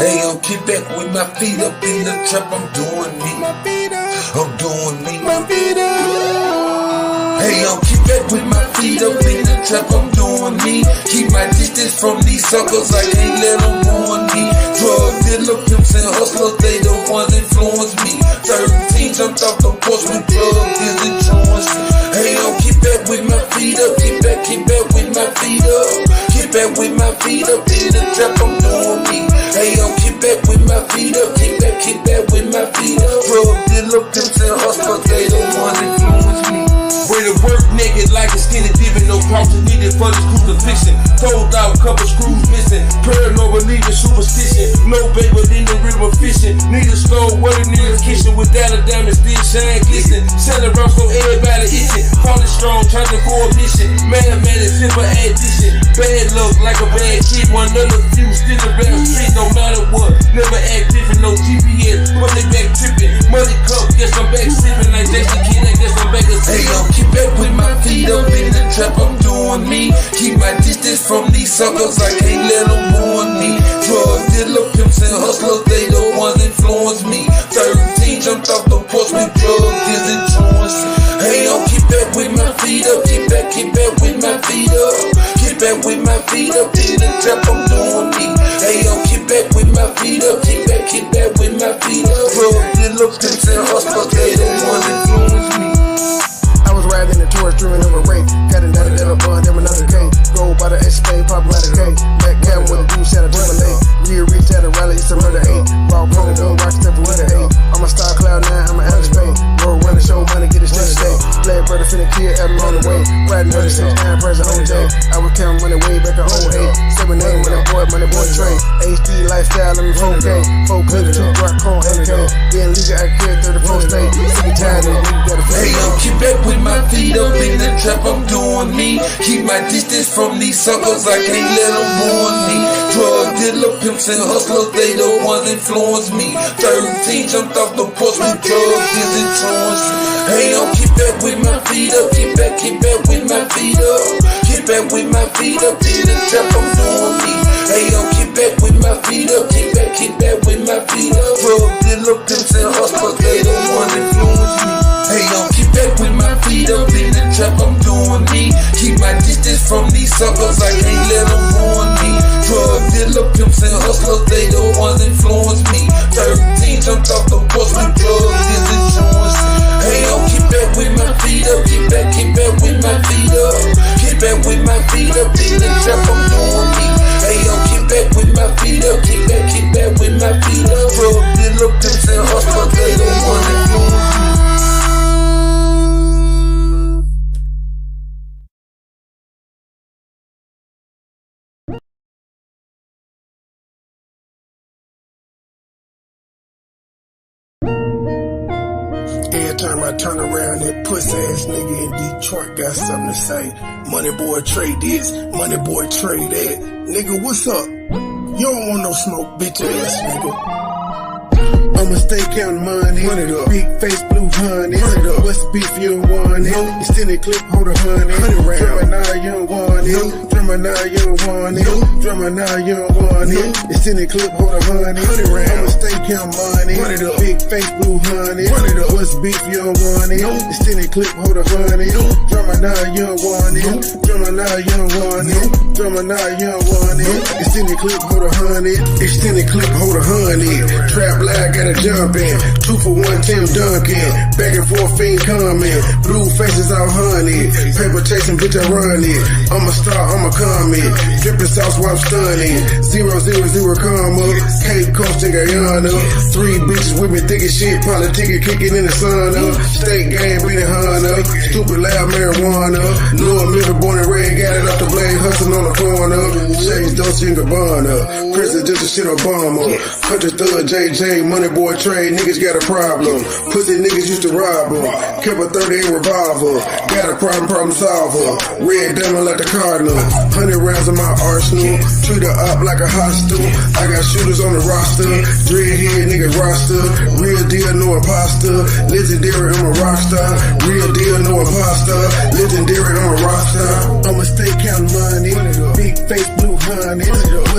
Hey, I'm kick back with my feet up in the trap. I'm doing me. I'm doing me. Hey, I'm kick back with my feet up in the trap. I'm doing me. Keep my distance from these suckers. I can't let them ruin me. Drug dealer, pimps and hustlers, they the ones influence me. 13 jumped off the porch with drugs is insurance. Hey, I'm kick back with my feet up. Kick back with my feet up. Kick back with my feet up in the trap. I'm doing me. Hey, I'm kick back with my feet up. Kick back with my feet up. Drug dealer, pimps and hustlers, they the ones influence me. Way to work naked like a skinny dipping, no crosses needed for this crucifixion. Told out, couple screws missing. Paranoid believing superstition. No bait within the river fishing. Need a stove, water, need a kitchen. Without a diamond, still shine glisten. Sell around so everybody itching. Falling strong, trying to go a mission. Mathematics, simple addition. Bad luck like a bad kid. One another few still around street, no matter what. Never act different, no GPS. But they back tripping. Money cup, guess I'm back sipping. Like Jason Kidd, I guess I'm back a hey, keep back with my feet up in the trap, I'm doing me. Keep my distance from these suckers, I can't let them ruin me. Drug dealer, pimps and hustlers, they the ones influence me. 13 jumped off the porch with drugs is insurance. Hey, I'm keep back with my feet up. Keep back with my feet up. Keep back with my feet up in the trap, I'm doing me. Hey, I'm keep back with my feet up. Keep back with my feet up. Drug dealer, pimps and hustlers, they the ones influence me. Riding in the tourist, dreaming of a rate. Got another little bun, then another K. Go by the X-Spade, pop by the K. Back cabin with a juice at a Timberlake. Real reach at a rally, it's a murder 8. Raw prone, don't rock step with a 8. I'm a star cloud 9, I'm an Alex Bay. Roll run the show, money, get it steady stay. Glad brother finna kid out along the way. Riding 36, 9 present on J. I was counting money way back in 08. 7 name, money boy train. HD lifestyle, I'm in 4K. 4 clips, 2 rock chrome, 8K. Being legal, I carry 34 state. Sick and tired of it, nigga gotta hey, I'm keep back with my feet up in the trap, I'm doing me. Keep my distance from these suckers, I can't let them ruin me. Drug dealer, pimps and hustlers, they the ones influence me. 13 jumped off the porch with drugs is insurance. Hey, I'm keep back with my feet up. Keep back with my feet up. Keep back with my feet up in the trap, I'm doing me. Hey, I'm keep back with my feet up. Keep back with my feet up. Drug dealer, pimps and hustlers, they the ones influence me. Hey, I'm keep back with my feet up in the trap, I'm doing me. Keep my distance from these suckers, I can't let them ruin me. Drug dealer, pimps and hustlers, they the ones influence me. 13 jumped off the porch with drugs is insurance. Hey, I'm keep back with my feet up. Keep back with my feet up. Keep back with my feet up in the trap, I'm doing me. Hey, I'm keep back with my feet up. Keep back with my feet up. Drug dealer, pimps and hustlers, they the ones influence me. Every time I turn around, that pussy ass nigga in Detroit got something to say. MoneyBoy trade this, MoneyBoy trade that. Nigga, what's up? You don't want no smoke, bitch ass nigga. I'ma stay counting money. Big face, blue honey. What's the beef, you don't want it? Extended clip, hold a honey. Drummer now, you don't want it. Drummer now, you don't want it. Drummer now, you don't want it. Extended clip, hold a honey. I'ma stay counting money. Big face, blue honey. What's the beef, you don't want it? Extended clip, hold a honey. Drummer now, you don't want it. Drummer now, you don't want it. Drummer now, you don't want it. Extended clip, hold a honey. Extended clip, hold a honey. Trap lag, gotta jump in. 2 for 1, Tim Duncan. Back and forth, fiend coming. Blue faces out honey. Paper chasing, bitch, I run it. I'm a star, I'm a comet. Dripping sauce while I'm stunning. 000 comma. Cape Coast in Guyana. 3 bitches with me thick as shit. Probably ticket kicking in the sauna. State game, beating Hunter. Stupid loud marijuana. Louis Miller, born and red, got it off the blade, hustling on the corner. Shades, Dolce & Gabbana. Prison just a shit Obama. Country thug, JJ, MoneyBoy trade, niggas got a problem. Pussy niggas used to rob them. Kept a 38 revolver. Got a problem solver. Red diamond like the Cardinal. 100 rounds in my arsenal. Treat her up like a hostel. I got shooters on the roster. Dreadhead nigga roster. Real deal, no imposter. Legendary, I'm a rockstar. Real deal, no imposter. Legendary, I'm a rockstar. I'ma stay counting money. Big face, blue honey.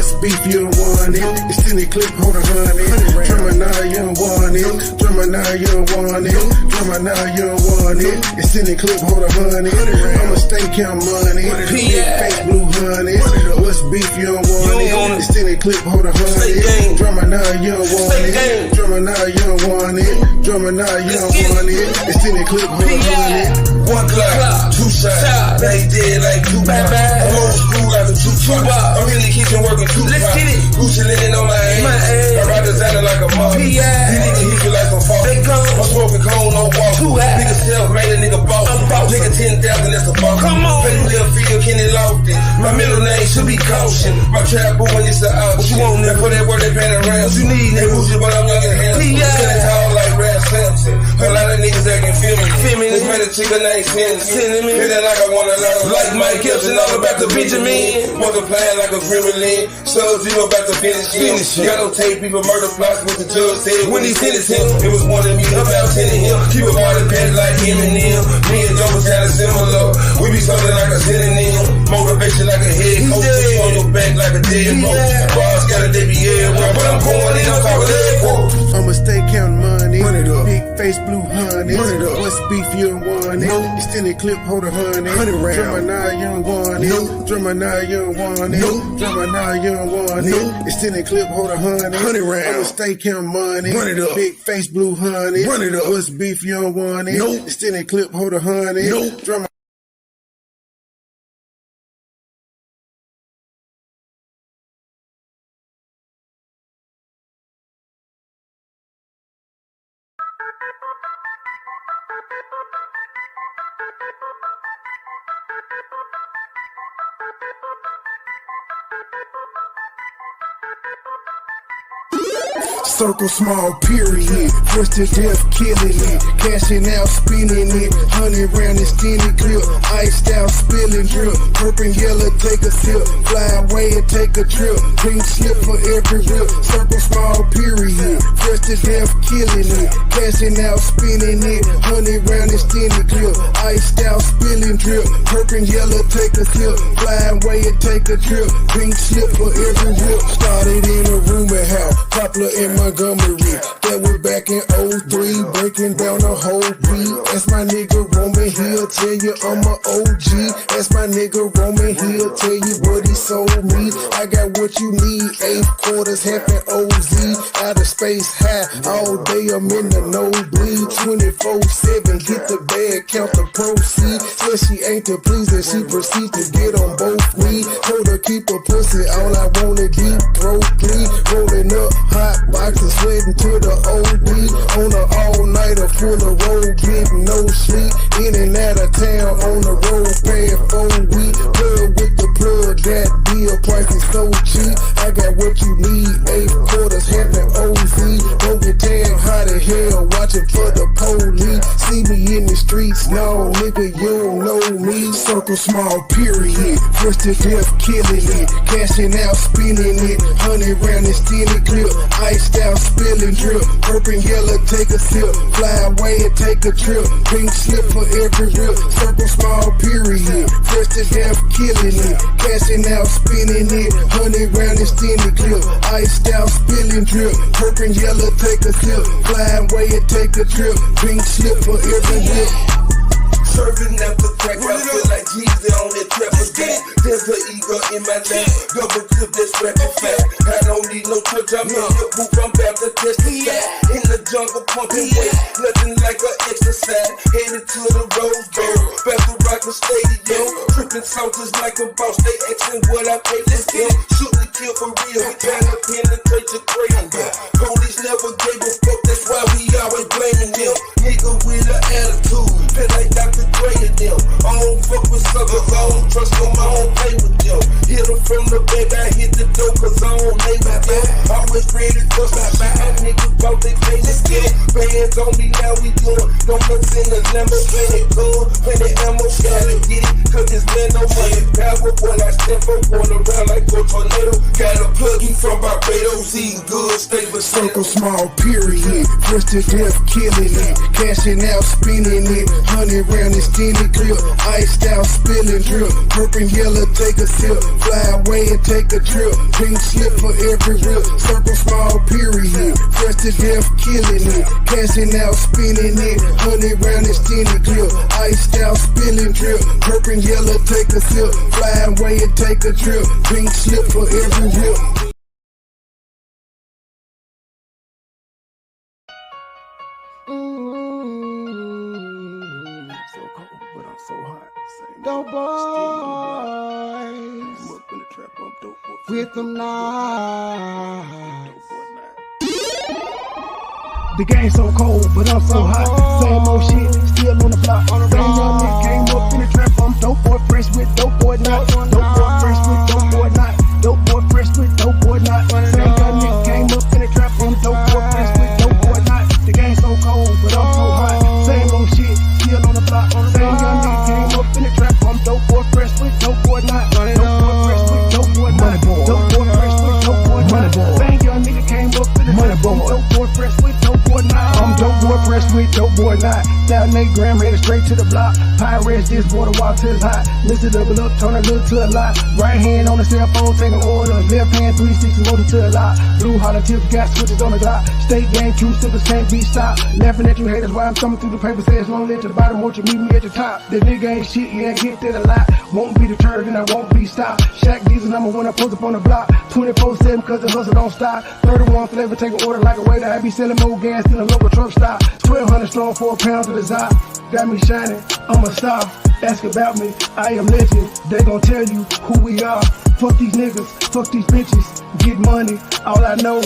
What's beef, you don't want it. Extended clip, hold 100. Drummer, now you don't want it. Drummer, now you don't want it. Drummer, now you don't want it. Extended clip, hold 100. I'ma stay count money. Big face, blue honey. What's beef, you don't want it. Extended clip, hold 100. Drummer, now you don't want it. Drummer, now you don't want it. Drummer, now you don't want it. Extended clip, hold 100. One clock, two shots. They dead like two bad. I'm old school like a two truck. I'm in the kitchen working two pots. Gucci linen on my ass. I ride designer like a mother. These niggas hit you like some fuck. I'm smoking cone on walk. Nigga self-made a nigga boss. Nigga 10,000, that's a boss. Fake little feel, Kenny lost it. My middle name should be Caution. My trap boy, it's the option. What you want, nigga? For that word, they paying around. What you need, nigga? Gucci, but I'm young and handsome. Standing tall like Rap Samson. A lot of niggas acting feminine. This man a chicken ain't sending me. Feeling like I wanna learn. Like Mike Gibson, all about the Benjamin. Multiplying like a gremlin. Sub-Zero about to finish him. Got no tape, people murder plots with the judge said. When he sentenced him, it was one of me about 10 of him. Keep a party pants like Eminem. Me and Joe was kinda similar. We be something like a synonym. Motivation like a head coach. Put you on your back like a dead roach. Bars got a DBL, but I'm going in, I'm talking leg quote. I'ma stay counting money. Big face, blue honey. What's beef, you don't want it. Extended clip, hold 100. Drummer, now you don't want it. Drummer, now you don't want it. Drummer, now you don't want it. Extended clip, hold 100. I'ma stay counting money. Big face, blue honey. What's beef, you don't want it. Extended clip, hold 100. Drummer. Circle small, period. First to death, killing it. Cashing out, spinning it. 100 round extended clip. Iced out, spilling drip. Purple and yellow, take a sip. Fly away and take a trip. Pink slip for every rip. Circle small, period. First to death, killing it. Cashing out, spinning it. 100 round extended clip. Iced out, spilling drip. Purple and yellow, take a sip. Fly away and take a trip. Pink slip for every rip. Started in a rumor house. Poplar in Montgomery, that was back in 03, breaking down the whole beat. That's my nigga Roman, he'll tell you I'm a OG. That's my nigga Roman, he'll tell you what he sold me. I got what you need, 8 quarters, half an OZ. Out of space high, all day I'm in the nosebleed. 24/7, get the bag, count the proceeds. Said she ain't to please and she proceed to get on both knees. Told her keep her pussy, all I wanted deep throat 3. Rolling up hot boxes, sweating to the OD. On an all-nighter full of road, getting no sleep. In and out of town on the road, paying 4 weeks. Plug with the plug, that deal price is so cheap. I got what you need, 8 quarters, half an OZ. Don't get tagged hot as hell, watching for the police. See me in the streets, no nigga, you don't know me. Circle small, period. First to death, killing it. Cashing out, spinning it. 100 round extended clip. Iced out, spilling drip. Purple and yellow, take a sip. Fly away and take a trip. Pink slip for every rip. Circle small, period. First to death, killing it. Cashing out, spinning it. 100 round extended clip. Iced out, spilling drip. Purple and yellow, take a sip. Fly away and take a trip. Pink slip for every rip. Serving out the crack, I feel like Jesus on that trap again. There's an ego in my name, double clip that's rapping fast. I don't need no church, I'm in the booth, I'm about to testify. In the jungle, pumping weight, nothing like an exercise. Headed to the Rose Bowl, back to rock the stadium. Tripping soldiers like a boss, they asking what I pay for them. Shoot and kill for real, we trying to penetrate your brain. Police never gave a fuck, that's why we always blaming them. Nigga with an attitude, feel like Dr. Dre and them. I don't fuck with suckers, I don't trust them, I don't play with them. Hit them from the back, I hit the door cause I don't lay with them. was ready to stop by a nigga bought they pay. Let's get it. Bands on me now, we doing donuts in the Lambo. Plenty gun, plenty ammo, gotta get it. Cause this man no money power. When I step up, going around like a tornado. Got a plug, he from Barbados. Eating good, stay with Circle small, period. Fresh to death, killing it. Cashing out, spinning it. 100 round extended clip. Iced out, spilling drip. Purple yellow, take a sip. Fly away and take a trip. Pink slip for every rip. Circle small, period. Fresh to death, killing it. Cashing out, spinning it. 100 round extended clip. Iced out, spilling drip. Purple yellow, take a sip. Fly away and take a trip. Pink slip for every rip. So cold, but I'm so hot. Dope boys I'm up in the trap, I'm dope boy. with them knives. Dope boy now. The game so cold, but I'm so hot. Same old shit, still on the block. Same young nigga came up in the trap. I'm dope boy, fresh with dope boy not. Dope boy, fresh with dope boy not. Dope boy, fresh with dope boy not. Same young nigga came up in the trap. I'm dope boy, fresh with dope boy not. The game so cold, but I'm so hot. Same old shit, still on the block. Same young nigga came up in the trap. I'm dope boy, fresh with dope boy not. Dope boy, fresh with dope boy not. Dope boy, fresh with dope boy not. Same young nigga came up in the trap. I'm dope boy, fresh with dope boy not. I'm dope boy, fresh with dope boy not. 1,008 gram, headed straight to the block. Pirates, this water while till it's hot. Listen double up, turn a little to a lot. Right hand on the cell phone, taking orders. Left hand 360, motor to a lot. Blue hollow tips, got switches on the dot. State game, true sippers can't be stopped. Laughing at you haters while I'm thumbing through the paper. Says won't let to the bottom, won't you meet me at the top? The nigga ain't shit, yeah, get that a lot. Won't be deterred and I won't be stopped. Shaq Diesel number one, I post up on the block. 24/7 cause the hustle don't stop. 31 flavor, take an order like a waiter. I be selling more gas than a local truck stop. 1,200 strong for a pound to the top. Got me shining, I'm a star. Ask about me, I am legend. They gon' tell you who we are. Fuck these niggas, fuck these bitches. Get money, all I know.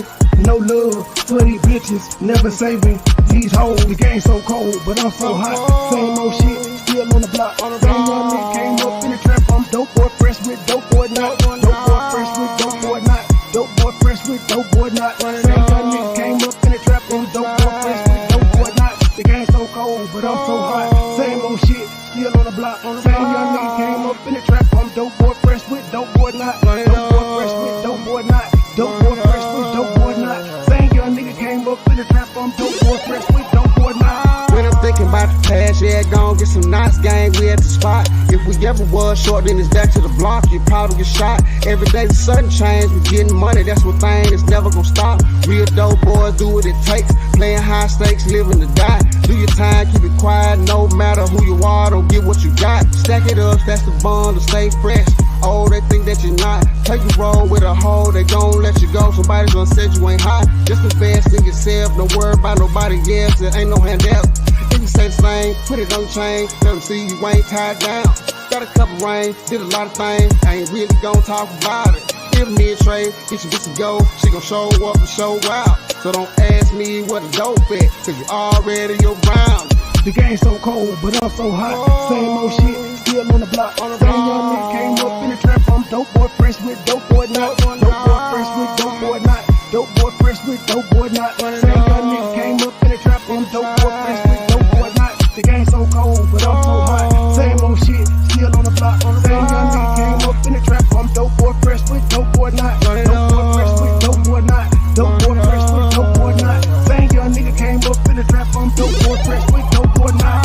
No love for these bitches. Never saving these hoes. The game so cold, but I'm so hot. Same old shit, still on the block. Same young nigga came up in the trap. I'm dope boy, fresh with dope boy not. Dope boy, fresh with dope boy not. Dope boy, fresh with dope boy not. Same young nigga came up in the trap. I'm dope boy, fresh with dope boy not. The game so cold, but I'm so hot. Same old shit, still on the block. Same young nigga came up in the trap. I'm dope boy, fresh with dope boy not. Dope boy, fresh with dope boy not. Dope boy, fresh with dope boy not. Same young nigga came up in the trap. I'm dope boy, fresh with dope boy not. When I'm thinking about the past, yeah, gon' get some nice gang, we at the spot. If we ever was short, then it's back to the block, you probably get shot. Every day's a sudden change, we getting money, that's one thing, it's never gon' stop. Real dope boys do what it takes, playing high stakes, living to die. Do your time, keep it quiet, no matter who you are, don't get what you got. Stack it up, that's the bond to stay fresh. Oh, they think that you're not. Take a roll with a hoe, they gon' let you go. Somebody's gonna say you ain't hot. Just invest in yourself, don't worry about nobody else. There ain't no handout. If you say the same, put it on chain. Let them see you ain't tied down. Got a couple rain, did a lot of things. I ain't really gon' talk about it. Give me a trade, get you some go. She gon' show up and show out. So don't ask me what the dope at, cause you already around. The game so cold, but I'm so hot. Same old shit, still on the block. Same young nigga came up in the trap. I'm dope boy, fresh with dope boy not. Dope boy, fresh with dope boy not. Dope boy, fresh with dope boy not. Same young nigga came up in the trap. I'm dope boy, fresh with dope boy not. The game so cold, but I'm so hot. Same old shit, still on the block. Same young nigga came up in the trap. I'm dope boy, fresh with dope boy not. Dope boy, fresh with dope boy not. Dope boy, fresh with dope boy not. Same young nigga came up in the trap. I'm dope boy, fresh with dope boy not.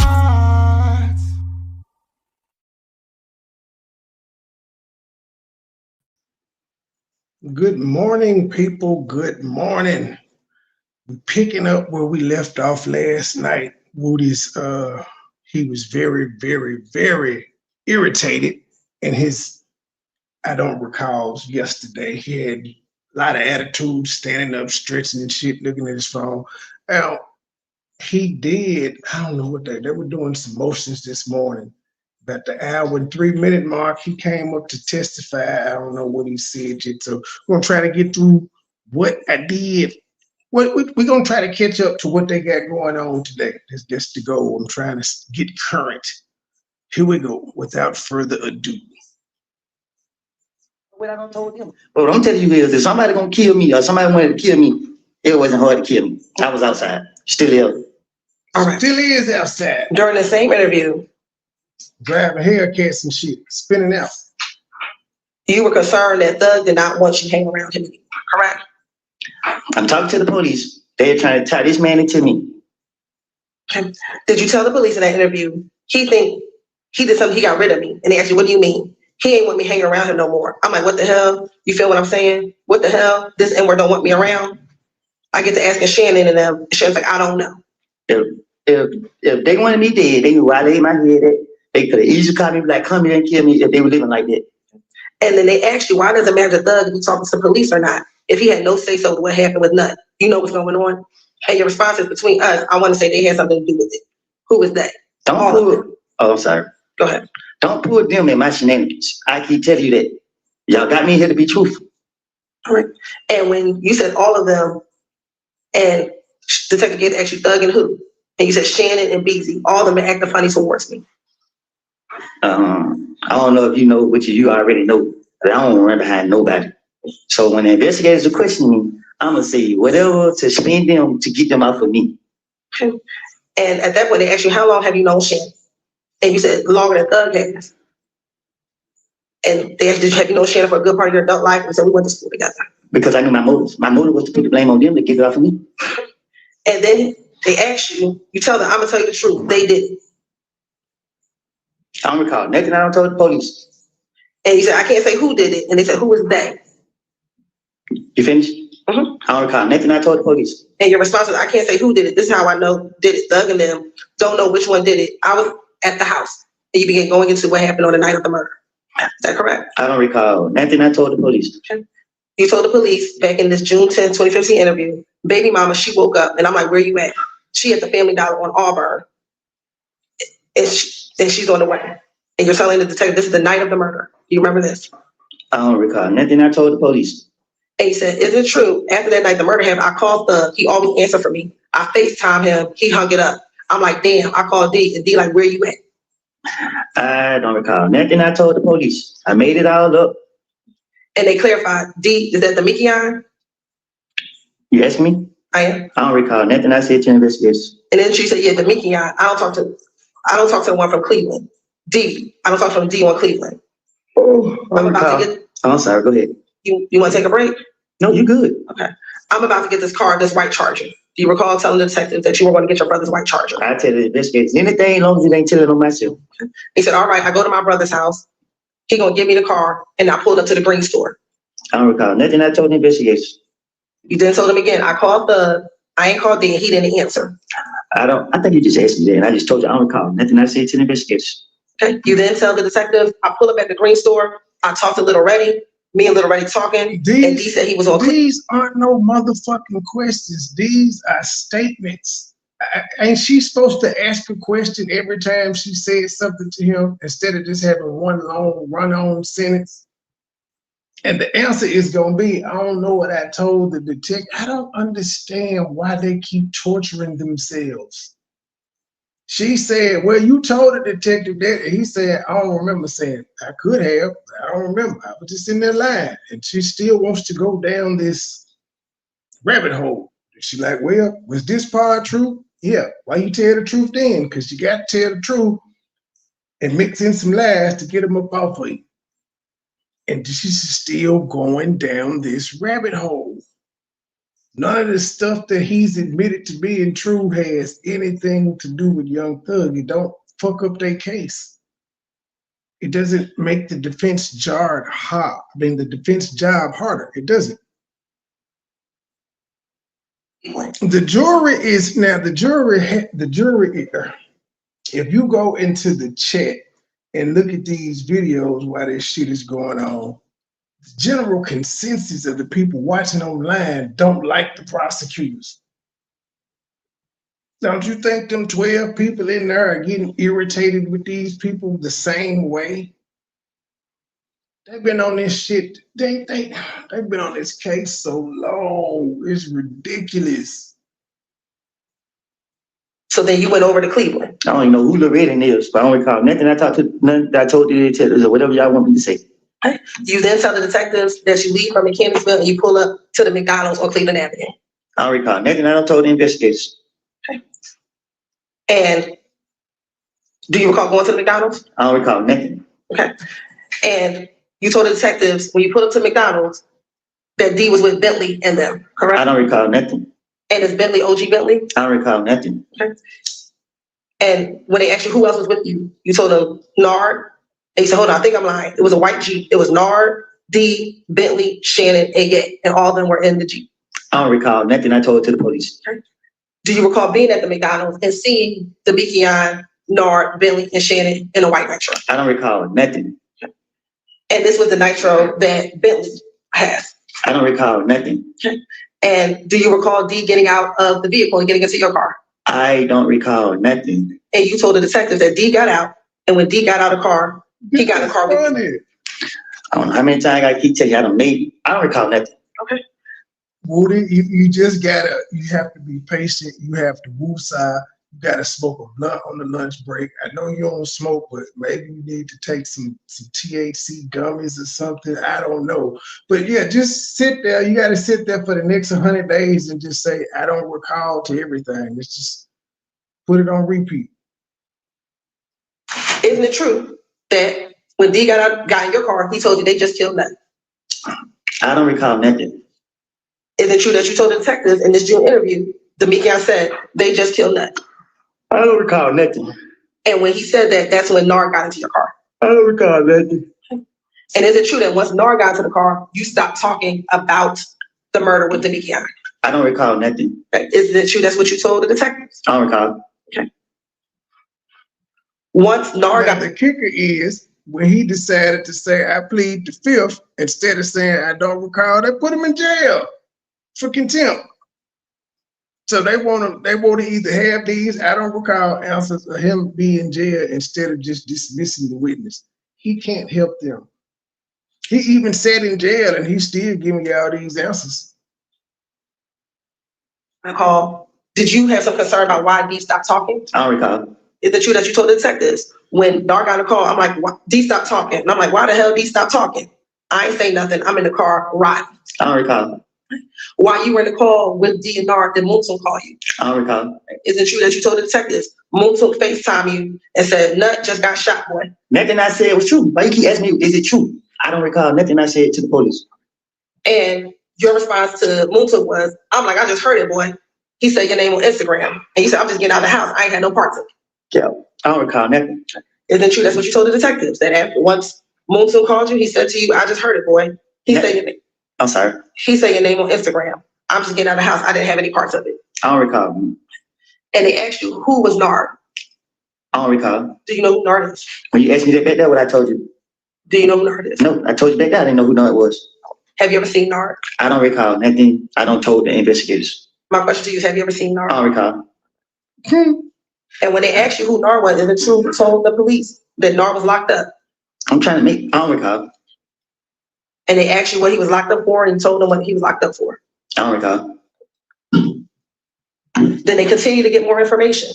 Good morning, people. Good morning. We're picking up where we left off last night. Woody's he was very, very, very irritated in his, I don't recall yesterday. He had a lot of attitude, standing up, stretching and shit, looking at his phone. Now, he did, I don't know what they were doing some motions this morning. About the hour and 3-minute mark, he came up to testify. I don't know what he said yet. So we're gonna try to get through what I did. We're gonna try to catch up to what they got going on today. That's the goal. I'm trying to get current. Here we go, without further ado. what I done told them. But what I'm telling you is, if somebody gonna kill me or somebody wanted to kill me, it wasn't hard to kill me. I was outside. Still is. All right. Still is outside. During the same interview, driving Hellcats and shit, spinning out. you were concerned that Thug did not want you hanging around him, correct? I'm talking to the police. They're trying to tie this man into me. Did you tell the police in that interview he think he did something, he got rid of me? And they asked you, what do you mean? He ain't want me hanging around him no more. I'm like, what the hell? You feel what I'm saying? What the hell? This N-word don't want me around? I get to asking Shannon and them. Shannon's like, I don't know. If they wanted me dead, they knew why I laid my head at. They could have easily called me like, come here and kill me if they were living like that. And then they asked you, why does it matter Thug if you talking to the police or not? If he had no say so to what happened with Nut, you know what's going on? And your response is between us, I want to say they had something to do with it. Who was that? Oh, I'm sorry. Go ahead. Don't put them in my shenanigans. I keep telling you that. Y'all got me here to be truthful. All right. And when you said all of them, and Detective Gates asked you Thug and who? And you said Shannon and Beezy, all of them are acting funny towards me. I don't know if you know, which you already know, but I don't run behind nobody. So when the investigators are questioning me, I'm going to say whatever to spend them to get them out for me. Okay. And at that point, they asked you, how long have you known Shannon? And you said longer than Thug has. And they asked you, have you known Shannon for a good part of your adult life? And so we went to school together. Because I knew my motives. My motive was to put the blame on them to get it off of me. And then they asked you, you tell them, I'm going to tell you the truth. They didn't. I don't recall nothing I don't told the police. And you said, I can't say who did it. And they said, who was they? You finished? Mm-hmm. I don't recall nothing I told the police. And your response was, I can't say who did it. This is how I know did it. Thug and them don't know which one did it. I was at the house. And you began going into what happened on the night of the murder. Is that correct? I don't recall nothing I told the police. Okay. You told the police back in this June 10, 2015 interview, baby mama, she woke up. And I'm like, where you at? She at the Family Dollar on Auburn. And she's on the way. And you're telling the detective this is the night of the murder. Do you remember this? I don't recall nothing I told the police. And he said, is it true? After that night the murder happened, I called Thug. He always answered for me. I FaceTime him. He hung it up. I'm like, damn. I called D. And D like, where you at? I don't recall nothing I told the police. I made it all up. And they clarified, D, is that the Mickey iron? You asked me? I am. I don't recall nothing I said to investigators. And then she said, yeah, the Mickey iron. I don't talk to the one from Cleveland. D. I don't talk to the D on Cleveland. Oh, I'm about to get. I'm sorry. Go ahead. You want to take a break? No, you're good. Okay. I'm about to get this car, this white Charger. Do you recall telling the detective that you were going to get your brother's white Charger? I tell the investigators anything as long as you ain't telling on myself. Okay. He said, all right, I go to my brother's house. He going to give me the car. And I pulled up to the green store. I don't recall nothing I told the investigators. You then told him again, I called I ain't called D and he didn't answer. I think you just asked me that and I just told you I don't recall nothing I said to the investigators. Okay. You then tell the detective, I pull up at the green store. I talked to Little Reddy. Me and Little Reddy talking. And D said he was on. These aren't no motherfucking questions. These are statements. Ain't she supposed to ask a question every time she said something to him instead of just having one long run-on sentence? And the answer is going to be, I don't know what I told the detective. I don't understand why they keep torturing themselves. She said, well, you told the detective that. And he said, I don't remember saying, I could have. I don't remember. I was just in there lying. And she still wants to go down this rabbit hole. She's like, well, was this part true? Yeah. Why you tell the truth then? Because you got to tell the truth and mix in some lies to get them up off of you. And she's still going down this rabbit hole. None of the stuff that he's admitted to being true has anything to do with Young Thug. It don't fuck up their case. It doesn't make the defense job hard. The defense job harder. It doesn't. The jury is now the jury. If you go into the chat and look at these videos while this shit is going on, the general consensus of the people watching online don't like the prosecutors. Don't you think them 12 people in there are getting irritated with these people the same way? They've been on this shit. They've been on this case so long. It's ridiculous. So then you went over to Cleveland. I don't even know who the reading is, but I don't recall nothing I told the detectives or whatever y'all want me to say. Okay. You then tell the detectives that you leave from Mechanicsville and you pull up to the McDonald's on Cleveland Avenue. I don't recall nothing. I don't told the investigators. Okay. And do you recall going to the McDonald's? I don't recall nothing. Okay. And you told the detectives when you pulled up to McDonald's that D was with Bentley and them, correct? I don't recall nothing. And it's Bentley, OG Bentley? I don't recall nothing. Okay. And when they asked you who else was with you, you told them Nard. And you said, hold on, I think I'm lying. It was a white Jeep. It was Nard, D, Bentley, Shannon, and Ye, and all of them were in the Jeep. I don't recall nothing. I told it to the police. Okay. Do you recall being at the McDonald's and seeing the Beakion, Nard, Bentley, and Shannon in a white Nitro? I don't recall nothing. Okay. And this was the Nitro that Bentley has. I don't recall nothing. Okay. And do you recall D getting out of the vehicle and getting into your car? I don't recall nothing. And you told the detective that D got out, and when D got out of the car, he got in the car with you. I don't know how many times I keep telling you I don't maybe. I don't recall nothing. Okay. Woody, you just gotta, you have to be patient. You have to woosah. You gotta smoke a blunt on the lunch break. I know you don't smoke, but maybe you need to take some THC gummies or something. I don't know. But yeah, just sit there. You gotta sit there for the next 100 days and just say, I don't recall to everything. It's just put it on repeat. Isn't it true that when D got in your car, he told you they just killed Nut? I don't recall nothing. Is it true that you told the detectives in this June interview, the Mekion said they just killed Nut? I don't recall nothing. And when he said that, that's when Nard got into your car. I don't recall nothing. And is it true that once Nard got into the car, you stopped talking about the murder with the Mekion? I don't recall nothing. Is it true that's what you told the detectives? I don't recall. Okay. Once Nard Now, got the kicker is when he decided to say, I plead the fifth, instead of saying, I don't recall, they put him in jail for contempt. So they want to either have these, I don't recall, answers of him being in jail instead of just dismissing the witness. He can't help them. He even sat in jail and he's still giving you all these answers. call, did you have some concern about why D stopped talking? I don't recall. Is it true that you told the detectives when Nard got a call, I'm like, D stopped talking? And I'm like, why the hell D stopped talking? I ain't saying nothing. I'm in the car riding. I don't recall. While you were in the call with D and Nard, did Moonson call you? I don't recall. Is it true that you told the detectives Moonson FaceTime you and said, Nut just got shot, boy? Nothing I said was true. Why you keep asking me, is it true? I don't recall nothing I said to the police. And your response to Moonson was, I'm like, I just heard it, boy. He said your name on Instagram. And you said, I'm just getting out of the house. I ain't had no parts of it. Yeah, I don't recall nothing. Isn't it true that's what you told the detectives? That after once Moonson called you, he said to you, I just heard it, boy. He said your name. I'm sorry. He said your name on Instagram. I'm just getting out of the house. I didn't have any parts of it. I don't recall. And they asked you, who was Nard? I don't recall. Do you know who Nard is? When you asked me that back there, what I told you? Do you know who Nard is? No, I told you back there, I didn't know who Nard was. Have you ever seen Nard? I don't recall nothing. I don't told the investigators. My question to you is, have you ever seen Nard? I don't recall. And when they asked you who Nard was, is it true you told the police that Nard was locked up? I'm trying to make, I don't recall. And they asked you what he was locked up for and you told them what he was locked up for. I don't recall. Then they continue to get more information.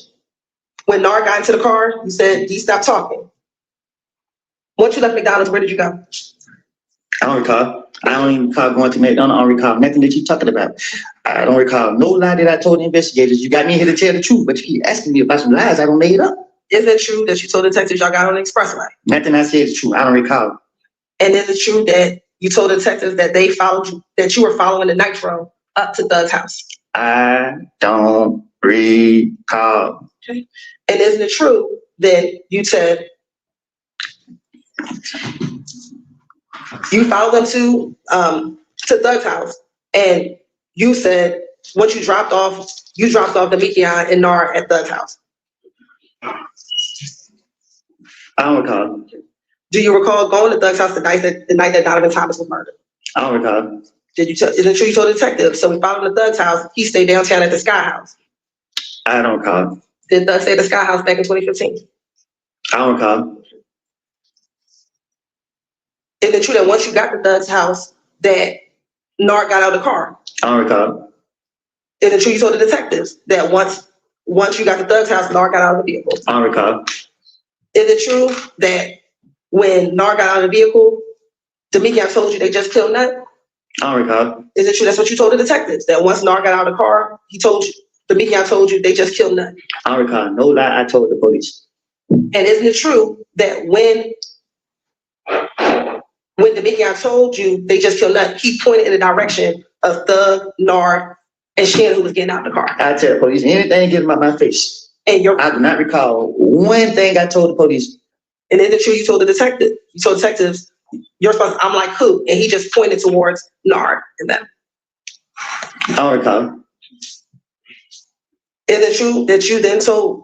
When Nard got into the car, you said, D, stop talking. Once you left McDonald's, where did you go? I don't recall. I don't even recall going to McDonald's. I don't recall nothing that you're talking about. I don't recall no lie that I told the investigators. You got me here to tell the truth, but you keep asking me about some lies I don't make it up. Is it true that you told detectives y'all got on the expressway? Nothing I said is true. I don't recall. And is it true that you told detectives that they followed you, that you were following the Nitro up to Doug's house? I don't recall. Okay. And isn't it true that you said you followed them to Doug's house, and you said once you dropped off the Mekion and Nard at Doug's house? I don't recall. Do you recall going to Doug's house the night that Donovan Thomas was murdered? I don't recall. Is it true you told the detective? So we followed him to Doug's house. He stayed downtown at the Sky House. I don't recall. Did Doug stay at the Sky House back in 2015? I don't recall. Is it true that once you got to Doug's house that Nard got out of the car? I don't recall. Is it true you told the detectives that once you got to Doug's house, Nard got out of the vehicle? I don't recall. Is it true that when Nard got out of the vehicle, Demekion told you they just killed Nut? I don't recall. Is it true that's what you told the detectives? That once Nar got out of the car, he told you, Demekion told you they just killed Nut? I don't recall. No lie, I told the police. And isn't it true that when Demekion told you they just killed Nut, he pointed in the direction of Thug, Nar, and Shannon, who was getting out of the car? I tell the police anything get about my face. And I do not recall one thing I told the police. And isn't it true you told the detective? You told detectives, your response, I'm like who? And he just pointed towards Nar and them. I don't recall. Is it true that you then told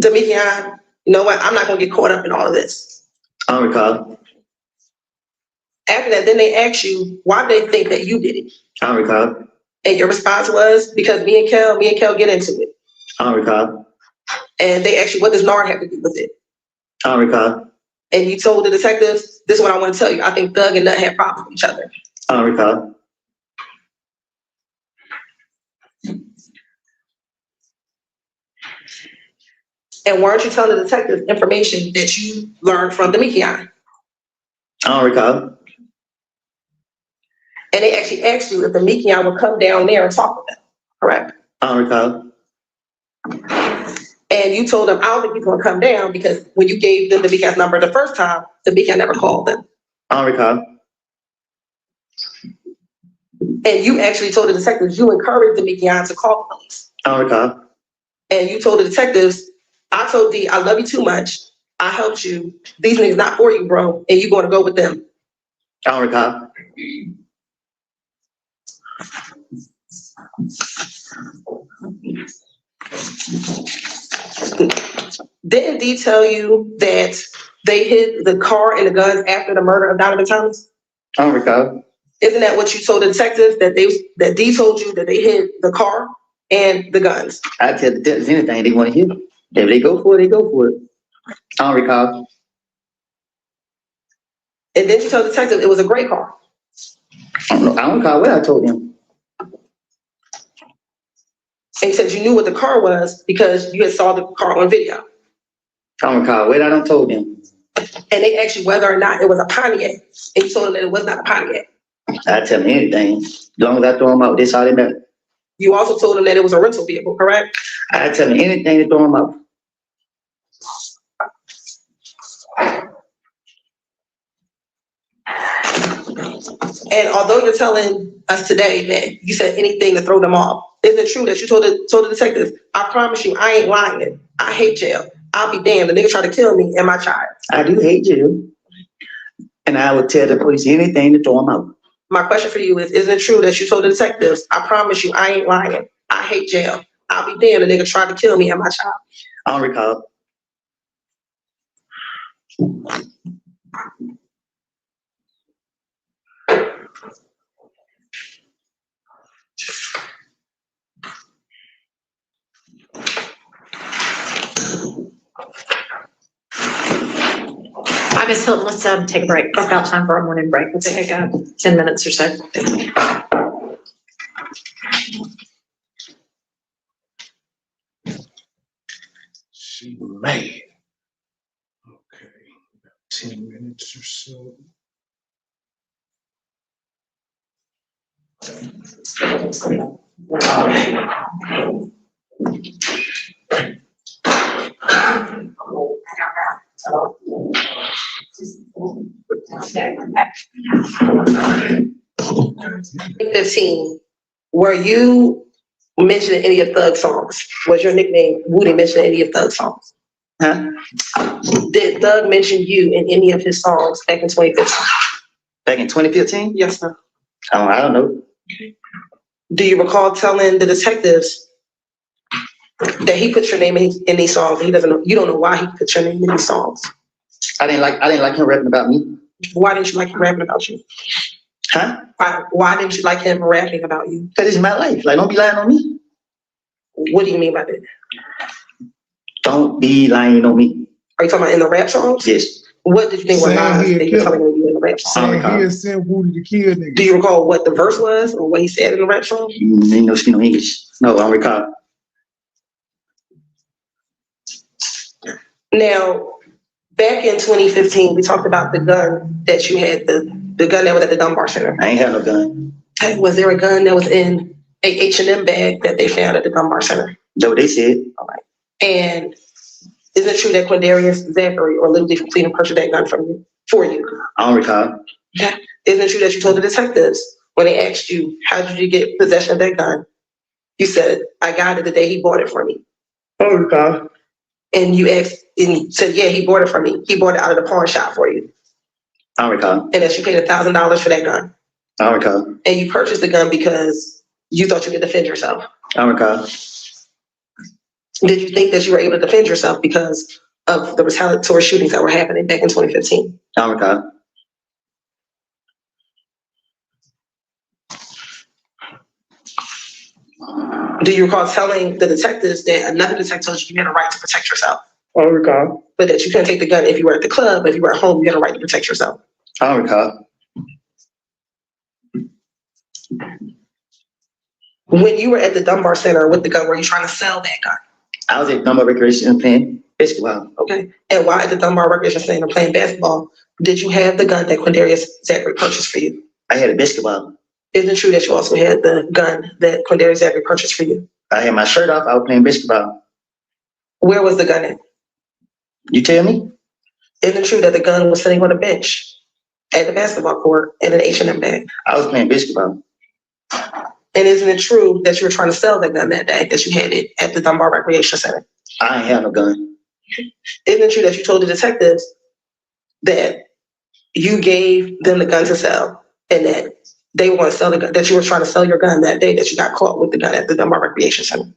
Demekion, you know what, I'm not gonna get caught up in all of this? I don't recall. After that, then they asked you, why they think that you did it? I don't recall. And your response was, because me and Kel get into it. I don't recall. And they asked you, what does Nar have to do with it? I don't recall. And you told the detectives, this is what I want to tell you. I think Thug and Nut had problems with each other. I don't recall. And weren't you telling the detectives information that you learned from Demekion? I don't recall. And they actually asked you if Demekion would come down there and talk with them, correct? I don't recall. And you told them, I don't think he's gonna come down because when you gave them Demekion's number the first time, Demekion never called them. I don't recall. And you actually told the detectives you encouraged Demekion to call the police. I don't recall. And you told the detectives, I told D, I love you too much. I helped you. These niggas not for you, bro. And you gonna go with them. I don't recall. Didn't D tell you that they hid the car and the guns after the murder of Donovan Thomas? I don't recall. Isn't that what you told the detectives, that D told you that they hid the car and the guns? I tell the detectives anything they want to hear. If they go for it, they go for it. I don't recall. And then you told the detective it was a gray car. I don't recall what I told them. And you said you knew what the car was because you had saw the car on video. I don't recall what I done told them. And they asked you whether or not it was a Pontiac. And you told them that it was not a Pontiac. I tell them anything. As long as I throw them out, that's all they matter. You also told them that it was a rental vehicle, correct? I tell them anything to throw them out. And although you're telling us today that you said anything to throw them off, isn't it true that you told the detectives, I promise you, I ain't lying. I hate jail. I'll be damned. The nigga tried to kill me and my child. I do hate jail. And I would tell the police anything to throw them out. My question for you is, isn't it true that you told the detectives, I promise you, I ain't lying. I hate jail. I'll be damned. The nigga tried to kill me and my child. I don't recall. I guess Hilton, let's take a break. It's about time for our morning break. Let's take 10 minutes or so. She mad. Okay, about 10 minutes or so. Were you mentioning any of Thug's songs? Was your nickname Woody mentioning any of Thug's songs? Huh? Did Thug mention you in any of his songs back in 2015? Back in 2015? Yes, sir. I don't know. Do you recall telling the detectives that he put your name in these songs? He doesn't know. You don't know why he put your name in these songs. I didn't like him rapping about me. Why didn't you like him rapping about you? Huh? Why didn't you like him rapping about you? Because it's my life. Like, don't be lying on me. What do you mean by that? Don't be lying on me. Are you talking about in the rap songs? Yes. What did you think was lies that you were telling me in the rap song? Saying he had sent Woody to kill niggas. Do you recall what the verse was or what he said in the rap song? Ain't no speak no English. No, I don't recall. Now, Back in 2015, we talked about the gun that you had, the gun that was at the Dunbar Center. I ain't have no gun. Was there a gun that was in a H&M bag that they found at the Dunbar Center? No, they said. All right. And is it true that Quindarius Zachary or Little D from Cleveland purchased that gun for you? I don't recall. Okay. Isn't it true that you told the detectives when they asked you, how did you get possession of that gun? You said, I got it the day he bought it for me. I don't recall. And you asked, and you said, yeah, he bought it for me. He bought it out of the pawn shop for you. I don't recall. And that you paid $1,000 for that gun. I don't recall. And you purchased the gun because you thought you could defend yourself. I don't recall. Did you think that you were able to defend yourself because of the retaliatory shootings that were happening back in 2015? I don't recall. Do you recall telling the detectives that another detective told you you had a right to protect yourself? I don't recall. But that you couldn't take the gun if you were at the club, but if you were at home, you had a right to protect yourself? I don't recall. When you were at the Dunbar Center with the gun, were you trying to sell that gun? I was at Dunbar Recreation playing basketball. Okay. And while at the Dunbar Recreation Center playing basketball, did you have the gun that Quindarius Zachary purchased for you? I had a basketball. Isn't it true that you also had the gun that Quindarius Zachary purchased for you? I had my shirt off. I was playing basketball. Where was the gun at? You tell me? Isn't it true that the gun was sitting on a bench at the basketball court in an H&M bag? I was playing basketball. And isn't it true that you were trying to sell that gun that day, that you had it at the Dunbar Recreation Center? I ain't have no gun. Isn't it true that you told the detectives that you gave them the gun to sell and that they were going to sell the gun, that you were trying to sell your gun that day, that you got caught with the gun at the Dunbar Recreation Center?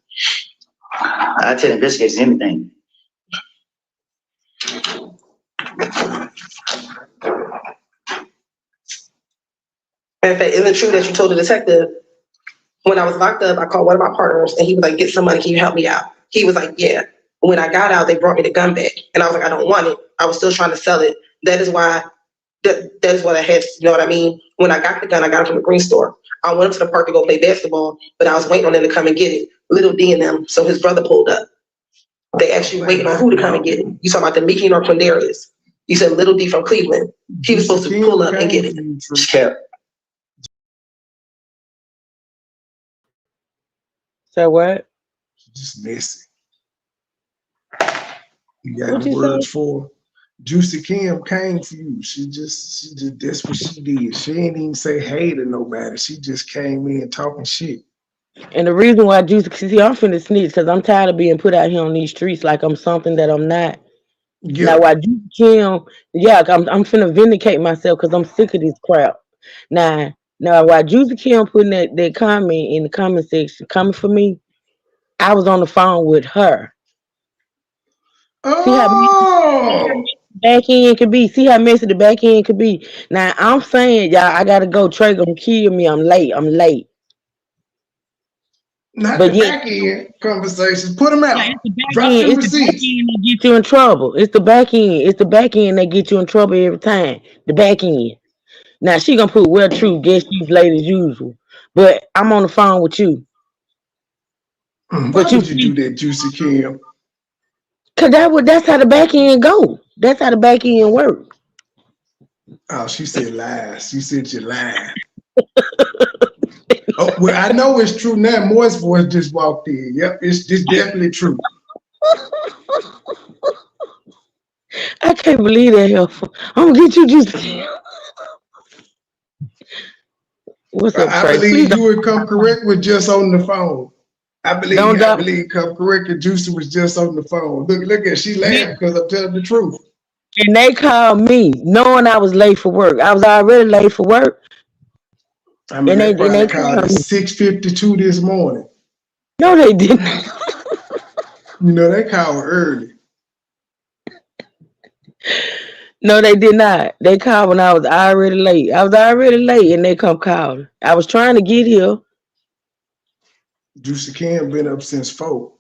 I tell investigators anything. In fact, isn't it true that you told the detective, when I was locked up, I called one of my partners and he was like, get some money, can you help me out? He was like, yeah. When I got out, they brought me the gun back. And I was like, I don't want it. I was still trying to sell it. That is why, that is what I had, you know what I mean? When I got the gun, I got it from the green store. I went to the park to go play basketball, but I was waiting on them to come and get it. Little D and them, so his brother pulled up. They actually waiting on who to come and get it. You talking about the Mickey or Quindarius? You said Little D from Cleveland. He was supposed to pull up and get it. Skip. So what? Just messy. You got the words for Juicy Kim came for you. She just that's what she did. She ain't even say hey to nobody. She just came in talking shit. And the reason why Juicy, see, I'm finna snitch because I'm tired of being put out here on these streets like I'm something that I'm not. Yeah. Now, why Juicy Kim, yeah, I'm finna vindicate myself because I'm sick of this crap. Now, why Juicy Kim putting that comment in the comment section, coming for me, I was on the phone with her. See how messy the back end could be. See how messy the back end could be. Now, I'm saying, y'all, I gotta go. Trey gonna kill me. I'm late. Not But the back end conversations. Put them out. Yeah, it's the back Drop end. the It's the back receipts. end that get you in trouble. It's the back end. It's the back end that get you in trouble every time. The back end. Now she gonna put well true. Guess she's late as usual. But I'm on the phone with you. Why But would you do that, Juicy Kim? Cause that's how the back end go. That's how the back end work. Oh, she said lies. She said you lying. Oh, well, I know it's true now. Moist voice just walked in. Yep, it's definitely true. I can't believe that helpful. I'm gonna get you Juicy. What's up, I Trey? believe you would come correct with just on the phone. I believe come correct and Juicy was just on the phone. Look at she laughed because I'm telling the truth. And they called me knowing I was late for work. I was already late for work. I mean, they probably called at 6:52 this morning. No, they didn't. You know, they called early. No, they did not. They called when I was already late. And they come calling. I was trying to get here. Juicy Kim been up since 4.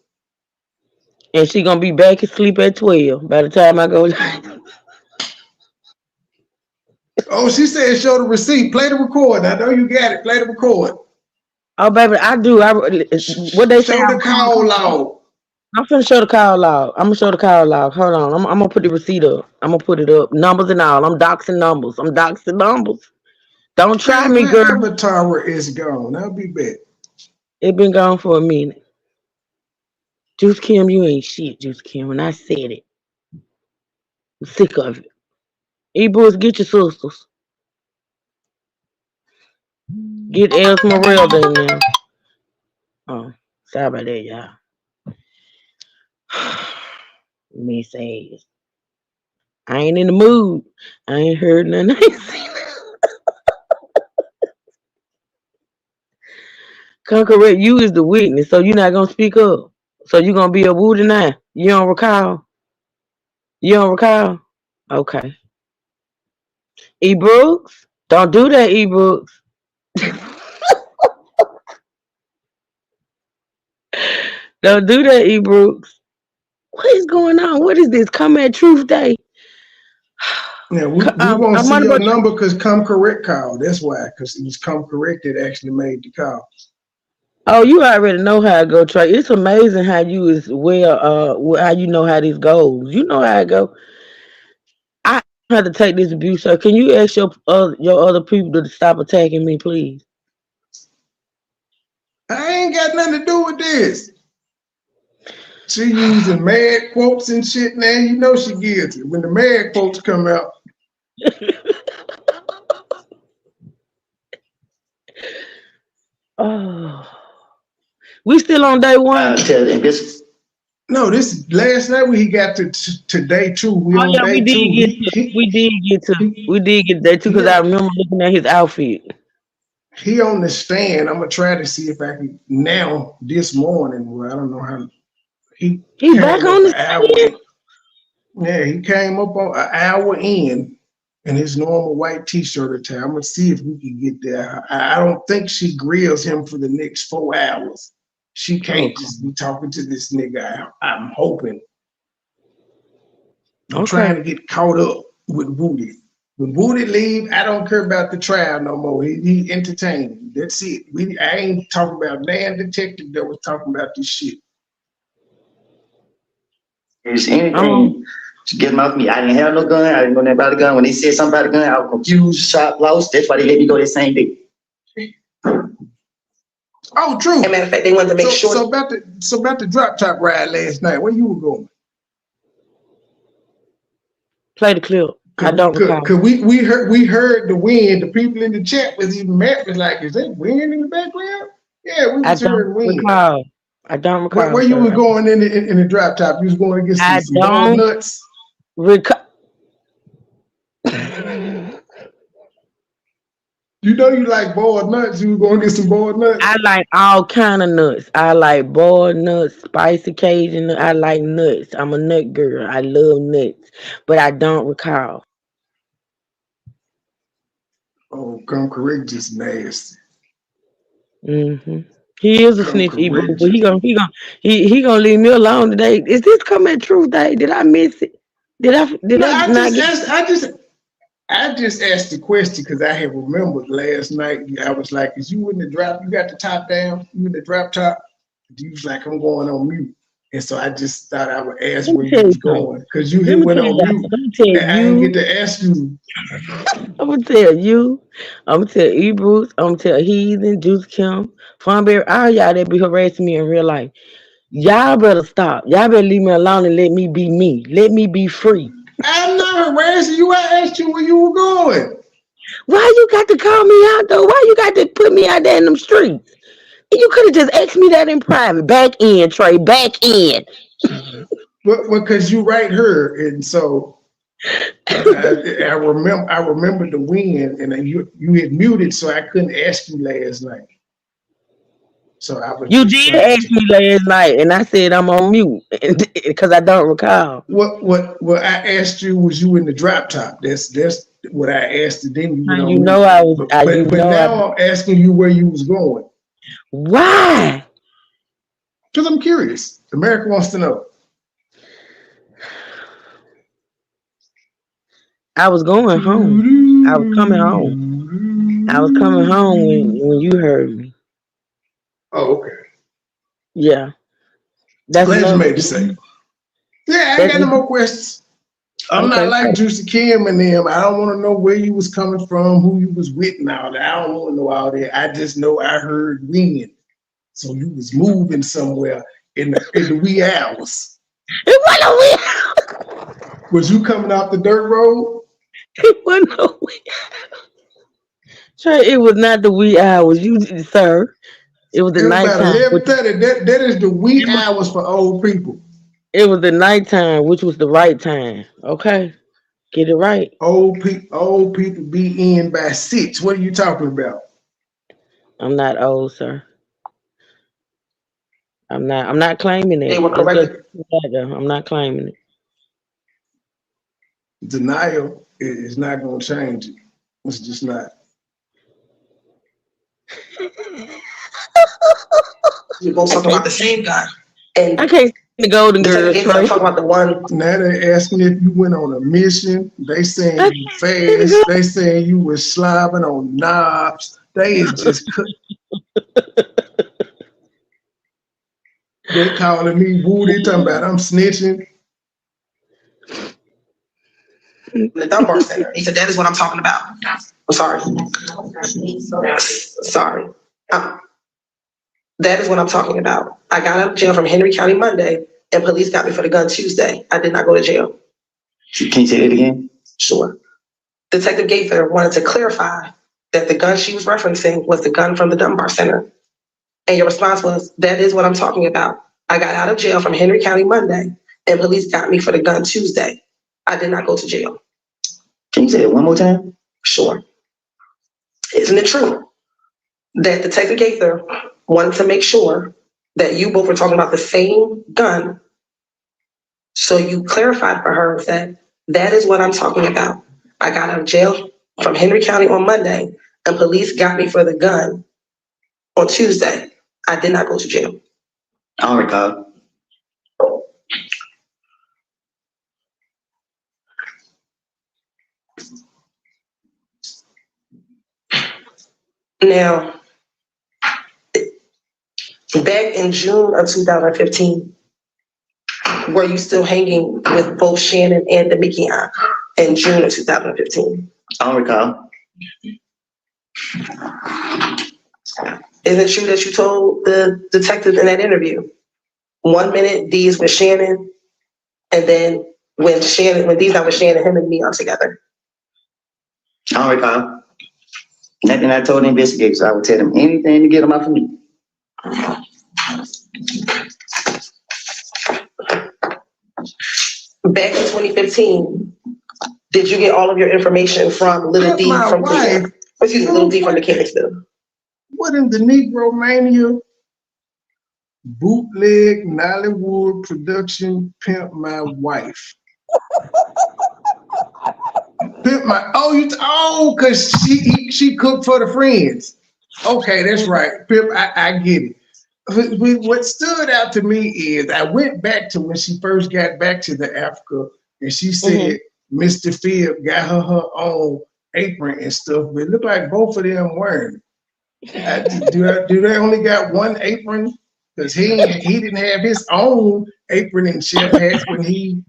And she gonna be back asleep at 12 by the time I go. Oh, she said show the receipt. Play the record. I know you got it. Play the record. Oh, baby, I do. What they say? Show the call log. I'm finna show the call log. I'm gonna show the call log. Hold on. I'm gonna put the receipt up. I'm gonna put it up. Numbers and all. I'm doxing numbers. Don't try me, My girl. avatar is gone. I'll be back. It been gone for a minute. Juice Kim, you ain't shit, Juice Kim. When I said it, I'm sick of it. E-Boys, get your sisters. Get Esmeralda in there. Oh, sorry about that, y'all. Miss ass. I ain't in the mood. I ain't heard nothing. I ain't seen nothing. Correct. You is the witness, so you're not gonna speak up. So you gonna be a woo tonight. You don't recall? You don't recall? Okay. E Brooks, don't do that, E Brooks. Don't do that, E Brooks. What is going on? What is this? Come at Truth Day. Now we won't I'm see on your about. number because Come Correct called. That's why, because it was Come Correct that actually made the call. Oh, you already know how it go, Trey. It's amazing how you is how you know how this goes. You know how it go. I have to take this abuse. So can you ask your other people to stop attacking me, please? I ain't got nothing to do with this. She using mad quotes and shit now. You know she guilty. When the mad quotes come out. Oh, we still on day one. No, this is last night when he got to day 2. We on day 2. We did get day 2 because I remember looking at his outfit. He on the stand. I'm gonna try to see if I can now this morning. Well, I don't know how he's back on the stand. Yeah, he came up on an hour in his normal white t-shirt attire. I'm gonna see if we can get there. I don't think she grills him for the next 4 hours. She can't just be talking to this nigga. I'm hoping. I'm trying to get caught up with Woody. When Woody leave, I don't care about the trial no more. He entertaining. That's it. I ain't talking about damn detective that was talking about this shit. Is anything to get him off me? I didn't have no gun. I didn't know nothing about a gun. When they said something about a gun, I was confused, shot, lost. That's why they let me go that same day. Oh, true. As a matter of fact, they wanted to make sure. So about the drop top ride last night, where you were going? Play the clip. I don't recall. Cause we heard the wind. The people in the chat was even mad. Was like, is that wind in the background? Yeah, we was hearing wind. I don't recall. Where you were going in the drop top? You was going to get some ball nuts. You know you like boiled nuts. You were going to get some boiled nuts. I like all kind of nuts. I like boiled nuts, spicy Cajun. I like nuts. I'm a nut girl. I love nuts, but I don't recall. Oh, Come Correct, just nasty. He is a snitch, but he gonna leave me alone today. Is this coming Truth Day? Did I miss it? I just asked the question because I had remembered last night. I was like, "Is you in the drop? You got the top down? You in the drop top?" You was like, "I'm going on mute," and so I just thought I would ask where you was going because you went on mute. I didn't get to ask you. I'm gonna tell you. I'm gonna tell E-Bruce. I'm gonna tell Heathen, Juice Kim, Funberry, all y'all that be harassing me in real life. Y'all better stop. Y'all better leave me alone and let me be me. Let me be free. I'm not harassing you. I asked you where you were going. Why you got to call me out though? Why you got to put me out there in them streets? You could have just asked me that in private. Back in, Trey. Back in. Because you right here, and so I remember the wind, and you had muted, so I couldn't ask you last night. So you did ask me last night, and I said I'm on mute because I don't recall. What I asked you was you in the drop top. That's what I asked, and then you went on mute. I'm asking you where you was going. Why? Because I'm curious. America wants to know. I was going home. I was coming home. I was coming home when you heard me. Oh, okay. Yeah. That's Glad you enough. made the same. Yeah, I ain't That's got no more questions. I'm not okay. like Juicy Kim and them. I don't want to know where you was coming from, who you was with and all that. I don't want to know all that. I just know I heard wind. So you was moving somewhere in the wee hours. It wasn't a wee. Was you coming off the dirt road? It wasn't a wee. Trey, it was not the wee hours. You, sir. It was the It was about nighttime. 11:30. That is the wee hours for old people. It was the nighttime, which was the right time. Okay, get it right. Old people be in by 6. What are you talking about? I'm not old, sir. I'm not. I'm not claiming They it. were It's just corrected. I'm not claiming it. Denial is not going to change it. It's just not. We're both talking about the same guy. And I can't see the Golden the Girls, second I'm Trey. talking about the one. Now they asking if you went on a mission. They saying you fast. They saying you was slobbing on knobs. They is just they calling me Woody, talking about I'm snitching. The Dunbar Center. He said, that is what I'm talking about. I'm sorry. Sorry. That is what I'm talking about. I got out of jail from Henry County Monday, and police got me for the gun Tuesday. I did not go to jail. Can you say it again? Sure. Detective Gaither wanted to clarify that the gun she was referencing was the gun from the Dunbar Center. And your response was, that is what I'm talking about. I got out of jail from Henry County Monday, and police got me for the gun Tuesday. I did not go to jail. Can you say it one more time? Sure. Isn't it true that Detective Gaither wanted to make sure that you both were talking about the same gun? So you clarified for her that that is what I'm talking about. I got out of jail from Henry County on Monday, and police got me for the gun on Tuesday. I did not go to jail. I don't recall. Now, back in June of 2015, were you still hanging with both Shannon and Demikian in June of 2015? I don't recall. Is it true that you told the detective in that interview, 1 minute D is with Shannon, and then when D's not with Shannon, him and me are together? I don't recall. Nothing I told the investigators. I would tell them anything to get them off of me. Back in 2015, did you get all of your information from Little D My from wife. Cleveland? Excuse me, Little D from Mechanicsville. What in the Negro Mania? Bootleg Nollywood production, pimp my wife. Pimp my cause she cooked for the friends. Okay, that's right. Pimp, I get it. What stood out to me is I went back to when she first got back to the Africa, and she said Mr. Phibb got her own apron and stuff, but it looked like both of them weren't. Do they only got one apron? Because he didn't have his own apron and chef hats when he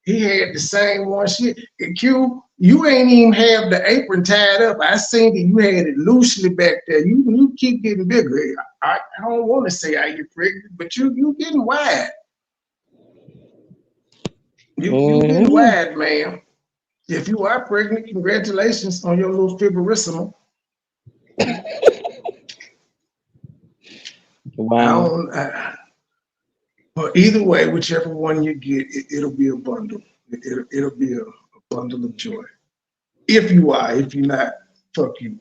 had the same one. Shit, Q, you ain't even have the apron tied up. I seen that you had it loosely back there. You keep getting bigger. I don't want to say how you're pregnant, but you getting wide. You getting wide, man. If you are pregnant, congratulations on your little fibrissima. Wow. But either way, whichever one you get, it'll be a bundle. It'll be a bundle of joy. If you are, if you're not, fuck you.